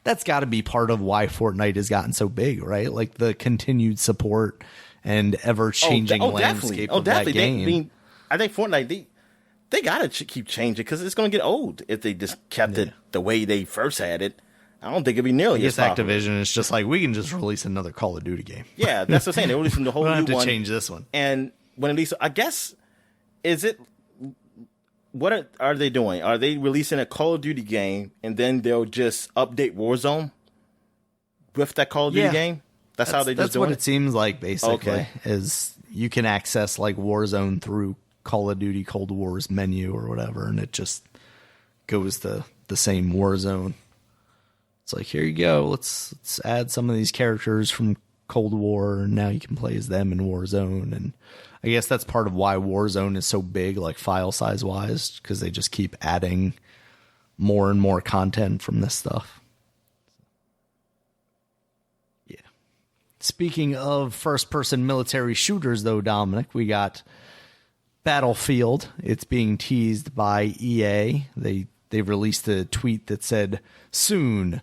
that's got to be part of why Fortnite has gotten so big, right? Like, the continued support and ever-changing landscape of that game.
I think Fortnite, they got to keep changing, because it's going to get old if they just kept it the way they first had it. I don't think it'd be nearly as popular.
Activision is just like, we can just release another Call of Duty game.
Yeah, that's what I'm saying. They're releasing the whole new one.
We don't have to change this one.
And when at least, I guess, what are they doing? Are they releasing a Call of Duty game and then they'll just update Warzone with that Call of Duty game? That's how they just do it?
That's what it seems like, basically. Okay. Is you can access like Warzone through Call of Duty Cold War's menu or whatever, and it just goes to the same Warzone. It's like, here you go. Let's add some of these characters from Cold War, and now you can play as them in Warzone. And I guess that's part of why Warzone is so big, like file size wise, because they just keep adding more and more content from this stuff. Yeah. speaking of first-person military shooters, though, Dominic, we got Battlefield. It's being teased by EA. They released a tweet that said, soon,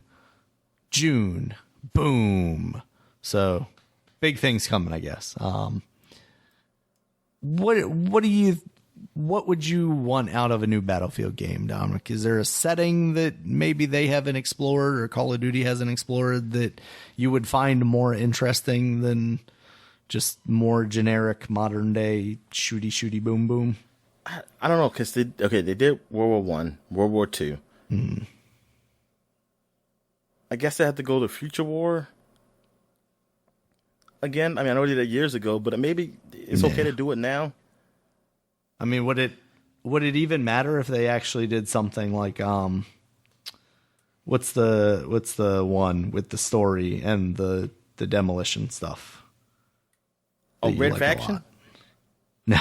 June, boom. So, big things coming, I guess. What would you want out of a new Battlefield game, Dominic? Is there a setting that maybe they haven't explored or Call of Duty hasn't explored that you would find more interesting than just more generic modern day shooty boom boom?
I don't know, because they did World War One, World War Two. I guess they have to go to Future War again. I mean, I know they did that years ago, but maybe it's okay to do it now.
I mean, would it even matter if they actually did something like what's the one with the story and the demolition stuff?
Oh, Red Faction?
No,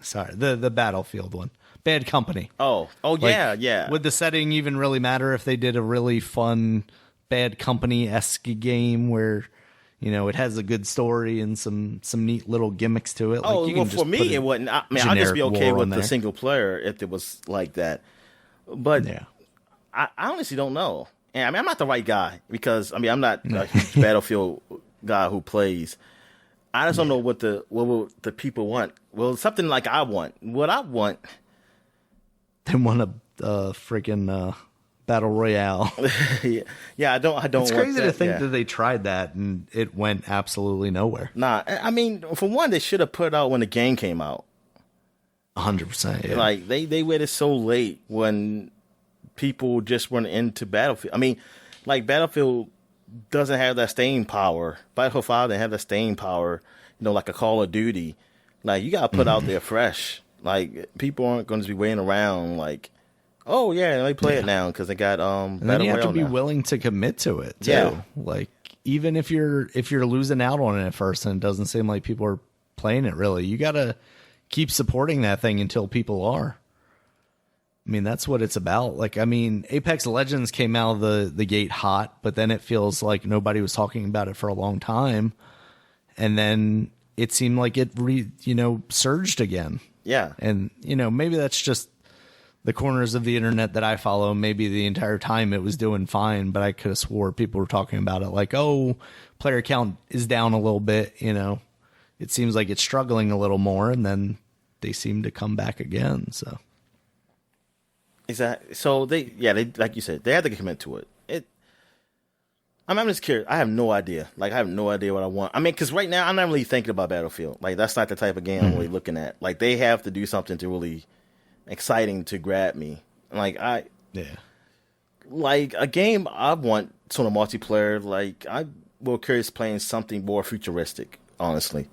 sorry, the Battlefield one. Bad Company.
Oh, yeah.
Would the setting even really matter if they did a really fun Bad Company-esque game where, you know, it has a good story and some neat little gimmicks to it?
For me, it wouldn't. I mean, I'd just be okay with the single player if it was like that. But yeah. I honestly don't know. And I mean, I'm not the right guy because, I mean, I'm not a huge Battlefield guy who plays. I just don't know what the people want. Well, something like I want. What I want.
They want a freaking battle royale.
Yeah, I don't.
It's crazy to think that they tried that and it went absolutely nowhere.
Nah, I mean, for one, they should have put it out when the game came out.
100%. Yeah.
Like they waited so late when people just weren't into Battlefield. I mean, like Battlefield doesn't have that staying power. Battlefield 5 didn't have that staying power. You know, like a Call of Duty. Like you got to put out there fresh. Like people aren't going to be waiting around. Like, oh yeah, let me play it now because they got
And then you have to be willing to commit to it too. Yeah. Like even if you're losing out on it at first and it doesn't seem like people are playing it really, you got to keep supporting that thing until people are. I mean, that's what it's about. Like, I mean, Apex Legends came out of the gate hot, but then it feels like nobody was talking about it for a long time, and then it seemed like it surged again.
Yeah.
And, you know, maybe that's just the corners of the internet that I follow. Maybe the entire time it was doing fine, but I could have swore people were talking about it like, oh, player count is down a little bit, you know. It seems like it's struggling a little more, and then they seem to come back again, so.
Exactly. So they like you said, they had to commit to it. I'm just curious. I have no idea. Like, I have no idea what I want. I mean, because right now, I'm not really thinking about Battlefield. Like, that's not the type of game I'm really looking at. Like, they have to do something to really exciting to grab me. Like, like, a game I want sort of multiplayer. Like, I'm more curious playing something more futuristic, honestly.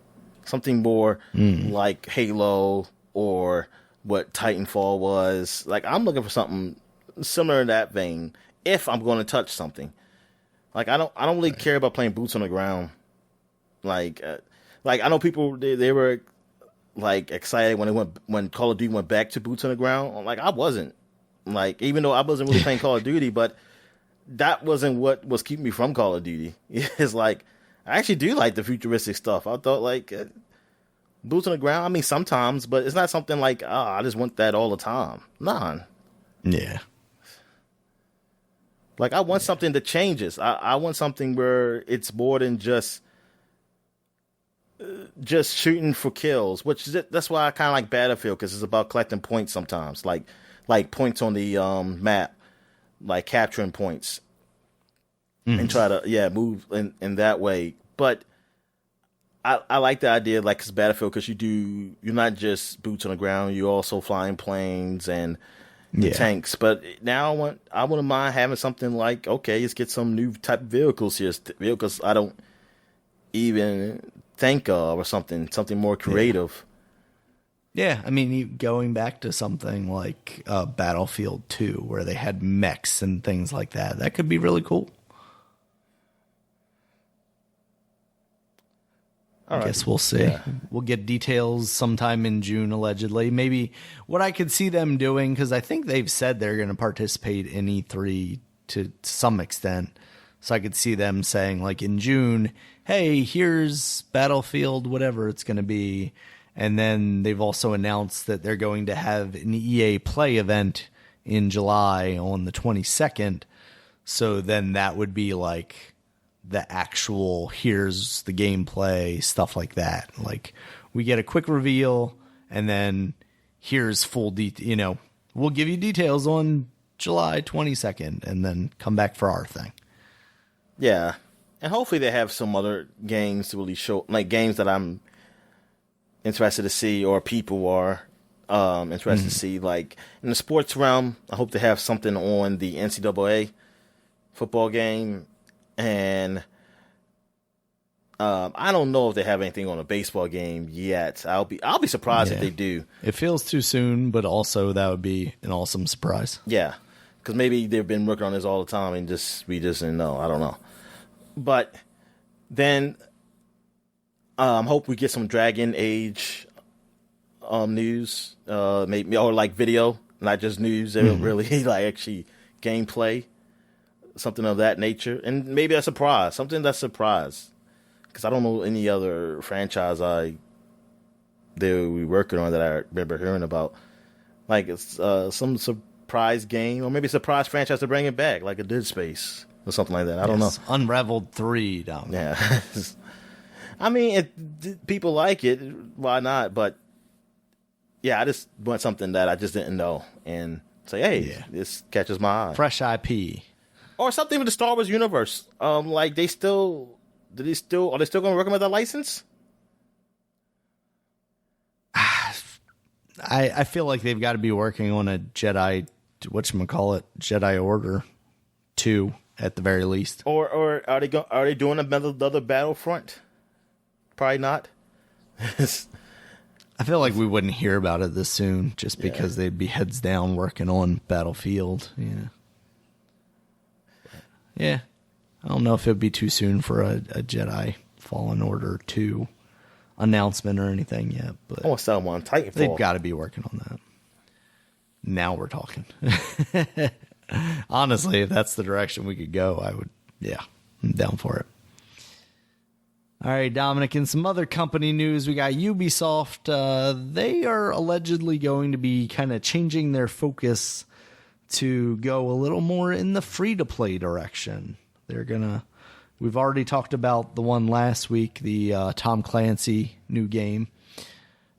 Something more like Halo or what Titanfall was. Like, I'm looking for something similar in that vein if I'm going to touch something. Like, I don't really care about playing boots on the ground. Like I know people they were like excited when Call of Duty went back to boots on the ground. Like, I wasn't. Like, even though I wasn't really playing Call of Duty, but that wasn't what was keeping me from Call of Duty. It's like I actually do like the futuristic stuff. I thought like boots on the ground. I mean, sometimes, but it's not something like I just want that all the time. Nah.
Yeah.
Like, I want something that changes. I want something where it's more than just shooting for kills, that's why I kind of like Battlefield, because it's about collecting points sometimes, like points on the map, like capturing points and try to move in that way. But I like the idea, like, it's Battlefield, because you're not just boots on the ground, you're also flying planes and tanks. But now I wouldn't mind having something like, okay, let's get some new type of vehicles here, vehicles I don't even think of, or something more creative.
Yeah, I mean, going back to something like Battlefield 2, where they had mechs and things like that, that could be really cool. I guess we'll see. Yeah. We'll get details sometime in June, allegedly. Maybe what I could see them doing, because I think they've said they're going to participate in E3 to some extent. So I could see them saying, like, in June, hey, here's Battlefield, whatever it's going to be. And then they've also announced that they're going to have an EA Play event in July on the 22nd. So then that would be like the actual, here's the gameplay, stuff like that. Like, we get a quick reveal, and then here's full detail. We'll give you details on July 22nd, and then come back for our thing.
Yeah. And hopefully they have some other games to really show, like games that I'm interested to see, or people are interested to see. Like in the sports realm, I hope they have something on the NCAA football game. And I don't know if they have anything on a baseball game yet. I'll be surprised if they do.
It feels too soon, but also that would be an awesome surprise.
Yeah, because maybe they've been working on this all the time and we just didn't know. I don't know. But then hope we get some Dragon Age news, maybe, or like video, not just news. Really like actually gameplay, something of that nature, and maybe a surprise, something that's surprise. Because I don't know any other franchise they were working on that I remember hearing about. Like it's some surprise game, or maybe a surprise franchise to bring it back, like a Dead Space or something like that. I don't know.
Unraveled 3 down.
Yeah. I mean, people like it. Why not? But yeah, I just want something that I just didn't know and say, hey, this catches my eye.
Fresh IP.
Or something with the Star Wars universe. Like are they still going to work on that license?
I feel like they've got to be working on a Jedi, Jedi Order 2 at the very least.
Or are they doing another Battlefront? Probably not.
I feel like we wouldn't hear about it this soon, just because they'd be heads down working on Battlefield. Yeah. I don't know if it'd be too soon for a Jedi Fallen Order 2 announcement or anything yet, but
I want to sell them on Titanfall.
They've got to be working on that. Now we're talking. Honestly, if that's the direction we could go, I'm down for it. All right, Dominic, in some other company news, we got Ubisoft. They are allegedly going to be kind of changing their focus to go a little more in the free-to-play direction. We've already talked about the one last week, the Tom Clancy new game.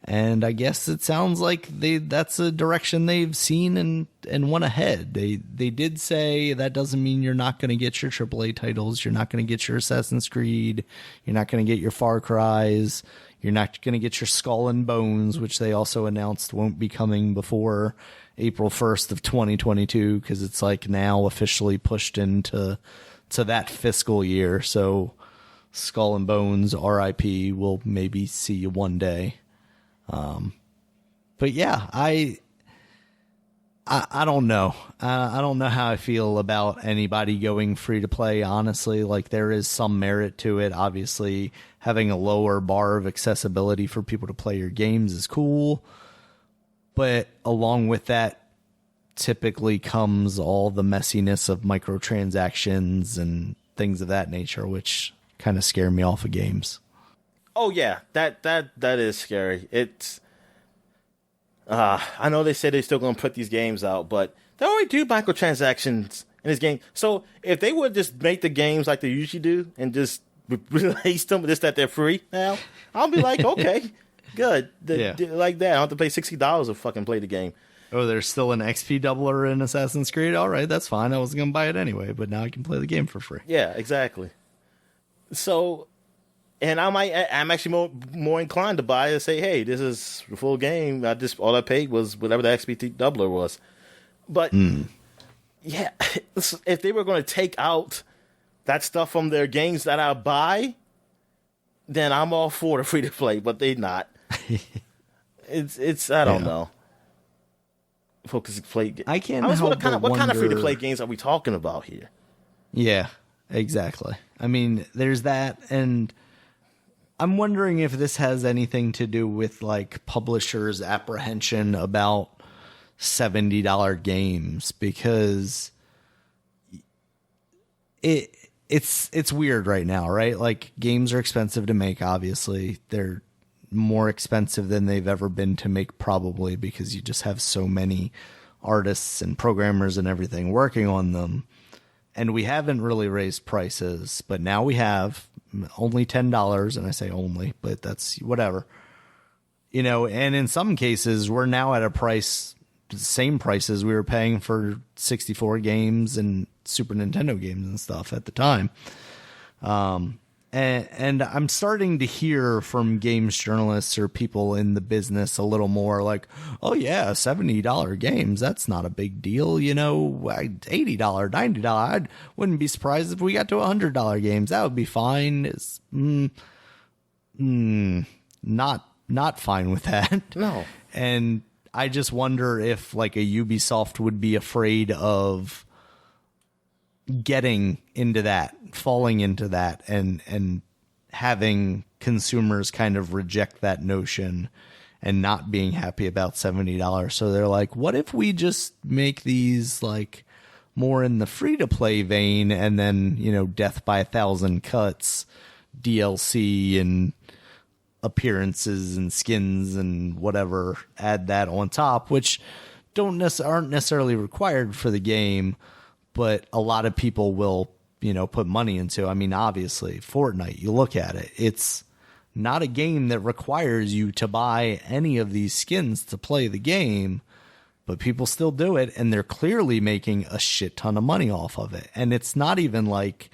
And I guess it sounds like that's a direction they've seen and went ahead. They did say that doesn't mean you're not going to get your AAA titles. You're not going to get your Assassin's Creed. You're not going to get your Far Cries. You're not going to get your Skull and Bones, which they also announced won't be coming before April 1st of 2022, because it's like now officially pushed into that fiscal year. So Skull and Bones, RIP, we'll maybe see you one day. But yeah, I don't know. I don't know how I feel about anybody going free to play, honestly. Like, there is some merit to it. Obviously, having a lower bar of accessibility for people to play your games is cool. But along with that, typically comes all the messiness of microtransactions and things of that nature, which kind of scare me off of games.
Oh yeah, that is scary. It's I know they said they're still going to put these games out, but they already do microtransactions in this game. So if they would just make the games like they usually do and just release them just that they're free now, I'll be like, okay, good. Like that, I don't have to pay $60 to fucking play the game.
Oh, there's still an XP doubler in Assassin's Creed? All right, that's fine. I wasn't going to buy it anyway, but now I can play the game for free.
Yeah, exactly. So, and I'm actually more inclined to buy and say, hey, this is the full game. All I paid was whatever the XP doubler was. But, yeah, if they were going to take out that stuff from their games that I buy, then I'm all for the free-to-play, but they not. I don't know. Focus play.
I can't help but
what kind of free to play games are we talking about here?
Yeah, exactly. I mean, there's that, and I'm wondering if this has anything to do with like publishers' apprehension about $70 games, because it's weird right now, right? Like, games are expensive to make, obviously. They're more expensive than they've ever been to make, probably, because you just have so many artists and programmers and everything working on them. And we haven't really raised prices, but now we have only $10, and I say only, but that's whatever. You know, and in some cases, we're now at a price, the same prices we were paying for 64 games and Super Nintendo games and stuff at the time. And I'm starting to hear from games journalists or people in the business a little more like, oh yeah, $70 games, that's not a big deal. You know, $80, $90. I wouldn't be surprised if we got to $100 games. That would be fine. It's not fine with that.
No.
And I just wonder if like a Ubisoft would be afraid of getting into that, falling into that, and having consumers kind of reject that notion and not being happy about $70. So they're like, what if we just make these like more in the free to play vein, and then, you know, death by 1,000 cuts, DLC and appearances and skins and whatever, add that on top, which aren't necessarily required for the game, but a lot of people will, you know, put money into. I mean, obviously, Fortnite, you look at it, it's not a game that requires you to buy any of these skins to play the game, but people still do it, and they're clearly making a shit ton of money off of it. And it's not even like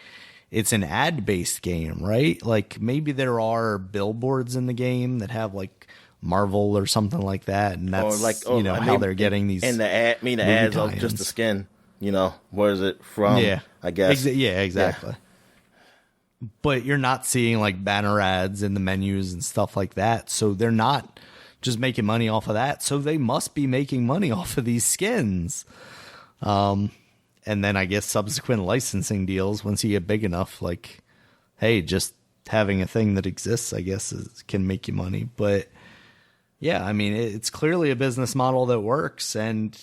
it's an ad-based game, right? Like, maybe there are billboards in the game that have like Marvel or something like that, and that's, how they're getting these.
And the ads are just the skin. You know, where is it from?
Yeah,
I guess.
Exactly. Yeah. But you're not seeing like banner ads in the menus and stuff like that. So they're not just making money off of that. So they must be making money off of these skins. And then I guess subsequent licensing deals, once you get big enough, like, hey, just having a thing that exists, I guess, can make you money. But yeah, I mean, it's clearly a business model that works. And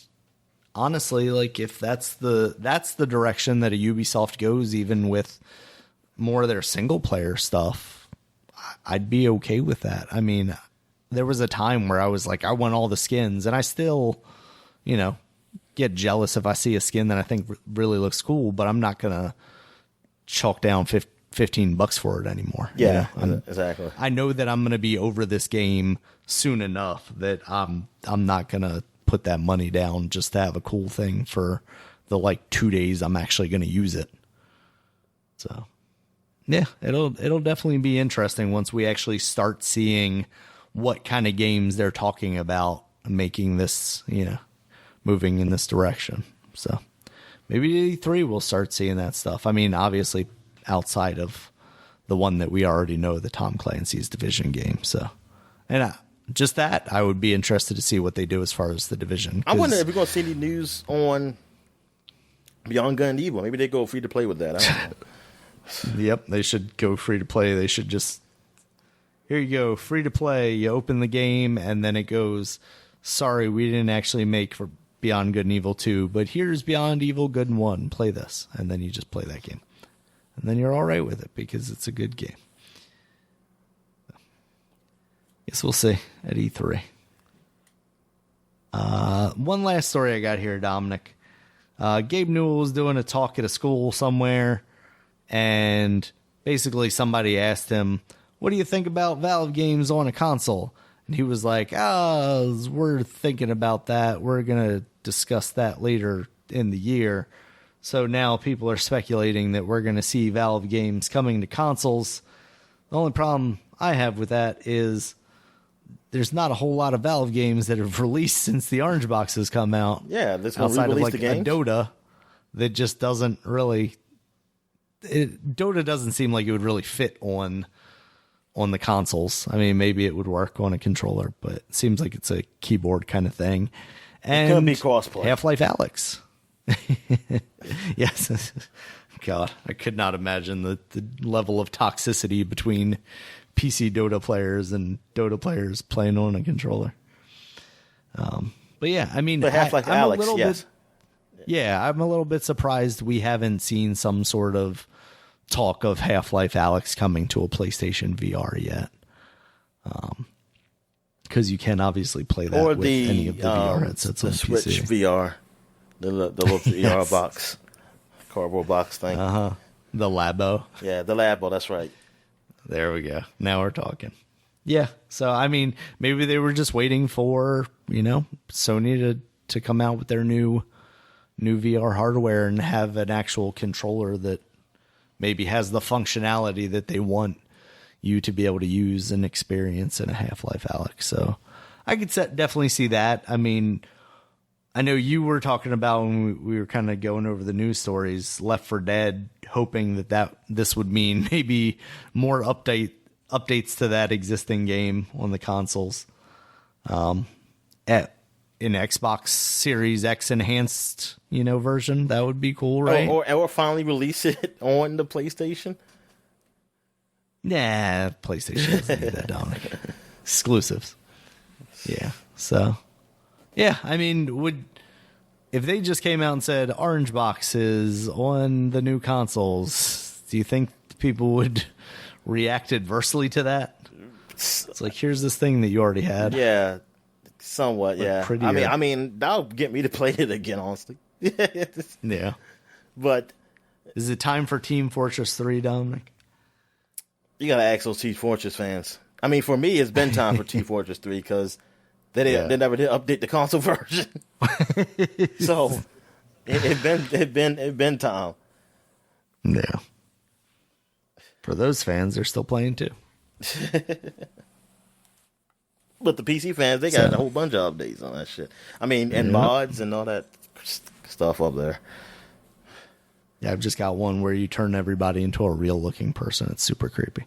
honestly, like, if that's the direction that a Ubisoft goes, even with more of their single player stuff, I'd be okay with that. I mean, there was a time where I was like, I want all the skins, and I still, you know, get jealous if I see a skin that I think really looks cool, but I'm not gonna chalk down $15 for it anymore.
Yeah, you know? Exactly.
I know that I'm gonna be over this game soon enough that I'm not gonna put that money down just to have a cool thing for the like 2 days I'm actually going to use it. So yeah, it'll definitely be interesting once we actually start seeing what kind of games they're talking about making this, you know, moving in this direction. So maybe E3 we'll start seeing that stuff. I mean, obviously outside of the one that we already know, the Tom Clancy's Division game. So, and just that, I would be interested to see what they do as far as the Division.
I wonder if we're going to see any news on Beyond Good and Evil. Maybe they go free to play with that. I don't know.
Yep, they should go free to play. They should just, here you go, free to play. You open the game, and then it goes, sorry, we didn't actually make for Beyond Good and Evil 2, but here's Beyond Evil Good and 1. Play this. And then you just play that game. And then you're all right with it because it's a good game. Guess we'll see at E3. One last story I got here, Dominic. Gabe Newell was doing a talk at a school somewhere, and basically somebody asked him, what do you think about Valve games on a console? And he was like, we're thinking about that. We're going to discuss that later in the year. So now people are speculating that we're going to see Valve games coming to consoles. The only problem I have with that is there's not a whole lot of Valve games that have released since the Orange Box has come out.
Yeah, this one
outside of like
the games.
A Dota that just doesn't really. Dota doesn't seem like it would really fit on the consoles. I mean, maybe it would work on a controller, but it seems like it's a keyboard kind of thing. And
it could be crossplay.
Half-Life Alyx. Yes. God, I could not imagine the level of toxicity between PC Dota players and Dota players playing on a controller. But yeah, I mean,
but Half-Life Alyx, yes.
Yeah, I'm a little bit surprised we haven't seen some sort of talk of Half-Life Alyx coming to a PlayStation VR yet. Because you can obviously play that with any of the VR headsets on the
Switch
PC.
VR, the little VR box, cardboard box thing.
The Labo.
Yeah, the Labo. That's right.
There we go. Now we're talking. Yeah. So I mean, maybe they were just waiting for Sony to come out with their new VR hardware and have an actual controller that maybe has the functionality that they want you to be able to use and experience in a Half-Life Alyx. So I could definitely see that. I mean, I know you were talking about when we were kind of going over the news stories, Left 4 Dead, hoping that this would mean maybe more updates to that existing game on the consoles. In Xbox Series X enhanced, version, that would be cool, right?
Or finally release it on the PlayStation.
Nah, PlayStation doesn't need that, Dominic. Exclusives. Yeah. So, yeah, I mean, if they just came out and said orange boxes on the new consoles, do you think people would react adversely to that? It's like, here's this thing that you already had.
Yeah, somewhat, yeah.
Prettier.
I mean, that'll get me to play it again, honestly.
Yeah.
But
is it time for Team Fortress 3, Dominic?
You gotta ask those Team Fortress fans. I mean, for me, it's been time for Team Fortress 3 because they never did update the console version. So it been time.
Yeah. For those fans, they're still playing too.
But the PC fans, they got a whole bunch of updates on that shit. I mean, and mods and all that stuff up there.
Yeah, I've just got one where you turn everybody into a real-looking person. It's super creepy.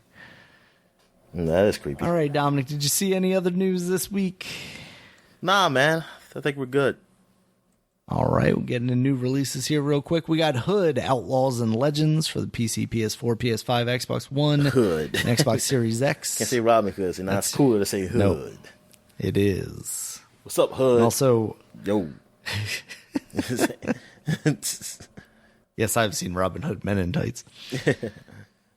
That is creepy.
All right, Dominic, did you see any other news this week?
Nah, man. I think we're good.
All right, we're getting the new releases here real quick. We got Hood, Outlaws and Legends for the PC, PS4, PS5, Xbox One,
Hood,
and Xbox Series X.
Can't say Robin Hood, and it's cooler to say Hood.
Nope, it is.
What's up, Hood?
And also,
yo.
Yes, I've seen Robin Hood Men in Tights.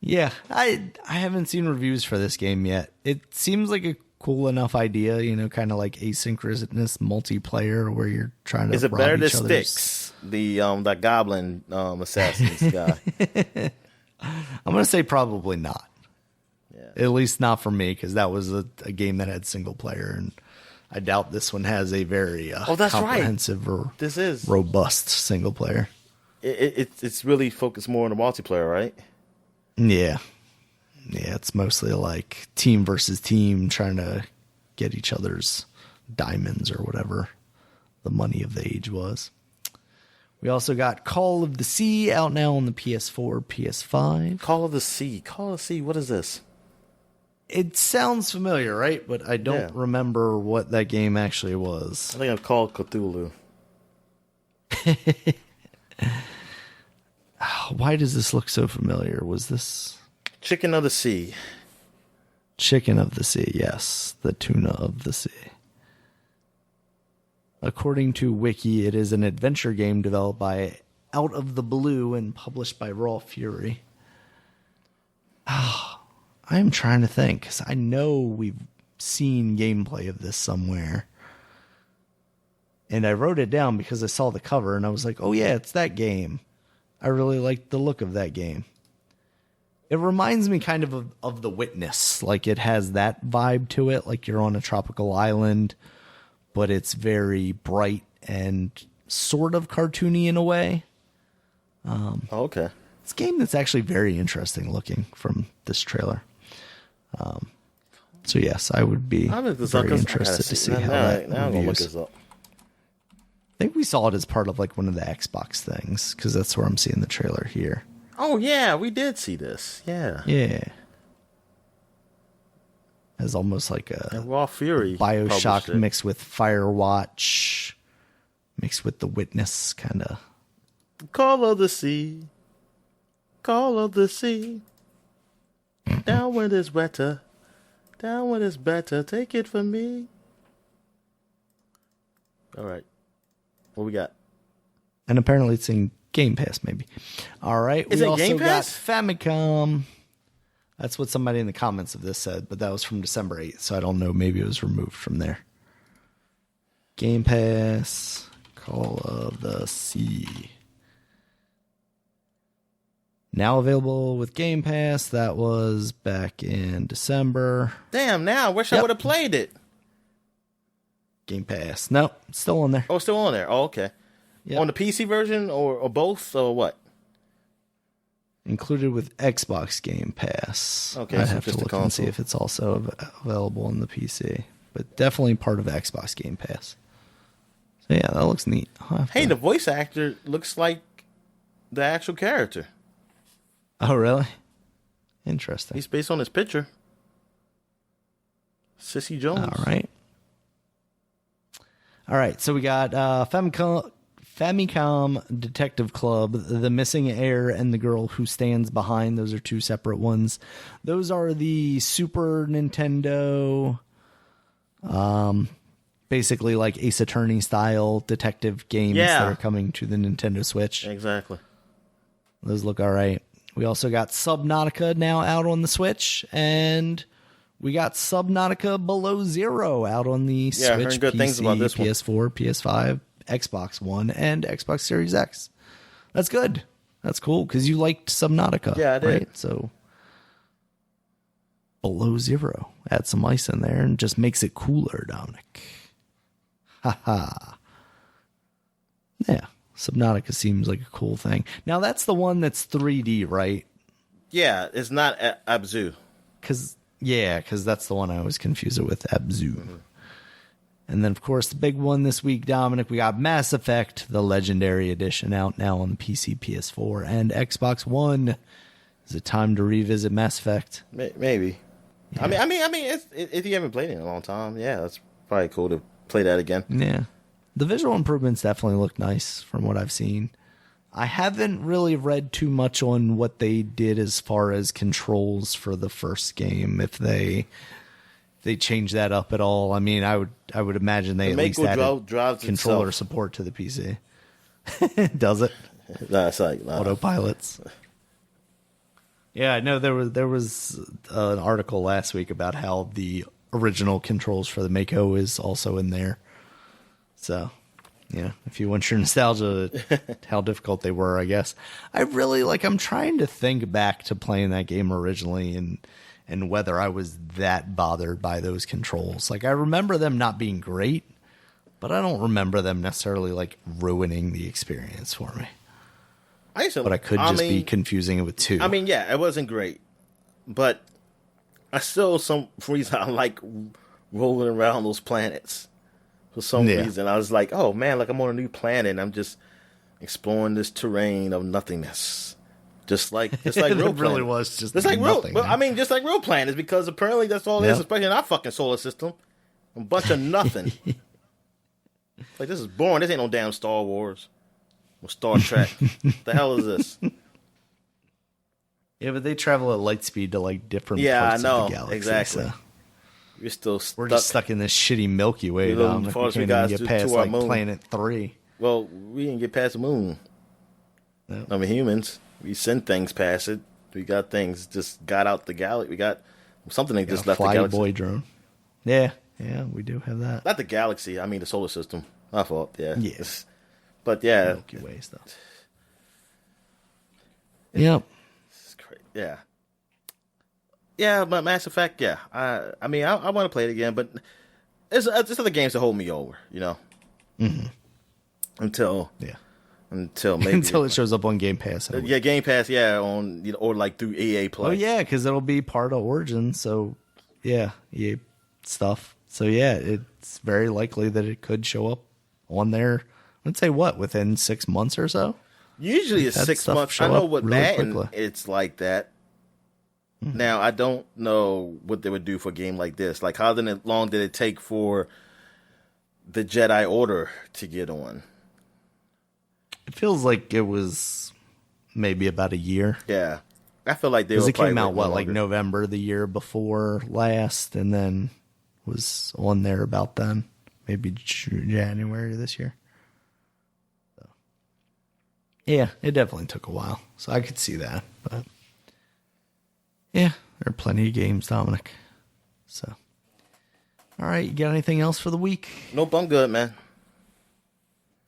Yeah, I haven't seen reviews for this game yet. It seems like a cool enough idea, kind of like asynchronous multiplayer where you're trying to.
Is it better than Styx, the goblin assassins guy?
I'm gonna say probably not. Yeah. At least not for me, because that was a game that had single player, and I doubt this one has a very comprehensive or
this is
robust single player.
It's really focused more on the multiplayer, right?
Yeah. Yeah, it's mostly like team versus team trying to get each other's diamonds or whatever the money of the age was. We also got Call of the Sea out now on the PS4, PS5.
Call of the Sea, what is this?
It sounds familiar, right? But I don't remember what that game actually was.
I think it's called Cthulhu.
Why does this look so familiar? Was this
Chicken of the Sea?
Chicken of the Sea, yes. The tuna of the sea. According to Wiki, it is an adventure game developed by Out of the Blue and published by Raw Fury. I'm trying to think, because I know we've seen gameplay of this somewhere. And I wrote it down because I saw the cover and I was like, oh yeah, it's that game. I really liked the look of that game. It reminds me kind of The Witness. Like it has that vibe to it, like you're on a tropical island, but it's very bright and sort of cartoony in a way.
Okay.
It's a game that's actually very interesting looking from this trailer. So yes, I would be very interested to see how that
now I'm gonna look
reviews.
this up.
I think we saw it as part of like one of the Xbox things, because that's where I'm seeing the trailer here.
Oh yeah, we did see this. Yeah.
Yeah. As almost like a
Raw Fury
BioShock mixed with Firewatch, mixed with The Witness, kind of.
Call of the Sea. Call of the Sea. Down when it's wetter. Down when it's better. Take it from me. All right. What we got?
And apparently it's in Game Pass, maybe. All right.
Is
we
it
also
Game
got
Pass?
Famicom. That's what somebody in the comments of this said, but that was from December 8th, so I don't know. Maybe it was removed from there. Game Pass, Call of the Sea. Now available with Game Pass. That was back in December.
Damn, now I wish I would have played it.
Game Pass. Nope, still on there.
Oh, it's still on there. Oh, okay.
Yep.
On the PC version or both or what?
Included with Xbox Game Pass.
Okay,
I'd
so
have to
just the
look and see
console.
if it's also available on the PC. But definitely part of Xbox Game Pass. So yeah, that looks neat.
Hey, the voice actor looks like the actual character.
Oh, really? Interesting.
He's based on his picture. Sissy Jones.
All right, so we got Famicom Detective Club, The Missing Heir, and The Girl Who Stands Behind. Those are two separate ones. Those are the Super Nintendo, basically like Ace Attorney style detective games that are coming to the Nintendo Switch.
Exactly.
Those look all right. We also got Subnautica now out on the Switch, and we got Subnautica Below Zero out on the Switch,
heard good
PC,
things about this one.
PS4, PS5, Xbox One, and Xbox Series X. That's good. That's cool, because you liked Subnautica.
Yeah, I did.
Right? So, Below Zero. Add some ice in there and just makes it cooler, Dominic. Haha. Yeah. Subnautica seems like a cool thing. Now, that's the one that's 3D, right?
Yeah, it's not Abzu.
Because that's the one I was confused with, Abzu. Mm-hmm. And then, of course, the big one this week, Dominic, we got Mass Effect, the Legendary Edition, out now on the PC, PS4, and Xbox One. Is it time to revisit Mass Effect?
Maybe. Yeah. I mean, if you haven't played it in a long time, yeah, that's probably cool to play that again.
Yeah. The visual improvements definitely look nice from what I've seen. I haven't really read too much on what they did as far as controls for the first game. If they change that up at all, I mean, I would imagine they at least added controller itself. Support to the PC. Does it?
No, it's like
autopilots. Yeah, I know there was an article last week about how the original controls for the Mako is also in there. So, yeah, if you want your nostalgia, how difficult they were, I guess. I'm trying to think back to playing that game originally and whether I was that bothered by those controls. Like, I remember them not being great, but I don't remember them necessarily, like, ruining the experience for me. But I could be confusing it with 2.
I mean, yeah, it wasn't great. But I still, for reason, I like rolling around those planets. For some reason, I was like, "Oh man, like I'm on a new planet, and I'm just exploring this terrain of nothingness." Just like real
it really was just
like
nothing.
Well, I mean, just like real planets, because apparently that's all it is, especially in our fucking solar system. A bunch of nothing. Like, this is boring. This ain't no damn Star Wars or Star Trek. The hell is this?
Yeah, but they travel at light speed to like different parts of the galaxy.
Exactly.
So.
We're still stuck.
We're just stuck in this shitty Milky Way. We can't even get past like Planet 3.
Well, we didn't get past the moon.
Nope.
I mean, humans, we send things past it. We got things just got out the galaxy. We got something that just left the galaxy.
Flyboy drone. Yeah, we do have that.
Not the galaxy. I mean the solar system. My fault. Yeah.
Yes.
But yeah.
Milky Way stuff. Yep.
It's crazy. Yeah. Yeah, but Mass Effect, yeah. I mean, I want to play it again, but it's other games that hold me over, you know.
Mm-hmm.
Until maybe
until it shows up on Game Pass.
Yeah, Game Pass, yeah, on or like through EA Play.
Oh yeah, because it'll be part of Origin, so yeah, EA stuff. So yeah, it's very likely that it could show up on there. Let's say within 6 months or so.
Usually it's 6 months. I know with
really
Madden,
quickly.
it's like that. Mm-hmm. Now, I don't know what they would do for a game like this. Like, how long did it take for the Jedi Order to get on?
It feels like it was maybe about a year.
Yeah. I feel like
it came out, like November the year before last, and then was on there about then. Maybe January this year. So. Yeah, it definitely took a while. So I could see that. But yeah, there are plenty of games, Dominic. So, all right, you got anything else for the week?
Nope, I'm good, man.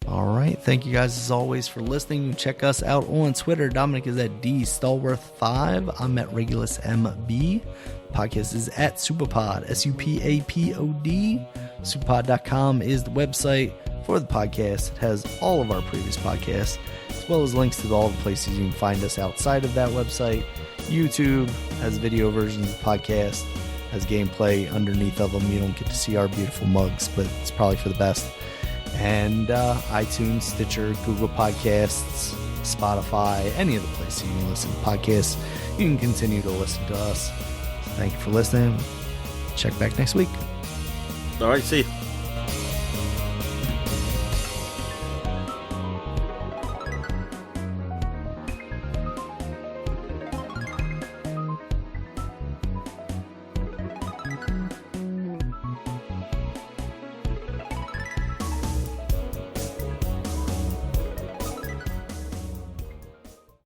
All right, thank you guys as always for listening. Check us out on Twitter. Dominic is at DStallworth5. I'm at RegulusMB. Podcast is at SupaPod, SupaPod. SupaPod.com is the website for the podcast. It has all of our previous podcasts, as well as links to all the places you can find us outside of that website. YouTube has video versions of podcasts, has gameplay underneath of them. You don't get to see our beautiful mugs, but it's probably for the best. And iTunes, Stitcher, Google Podcasts, Spotify, any of the places you can listen to podcasts, you can continue to listen to us. So thank you for listening. Check back next week.
All right, see you.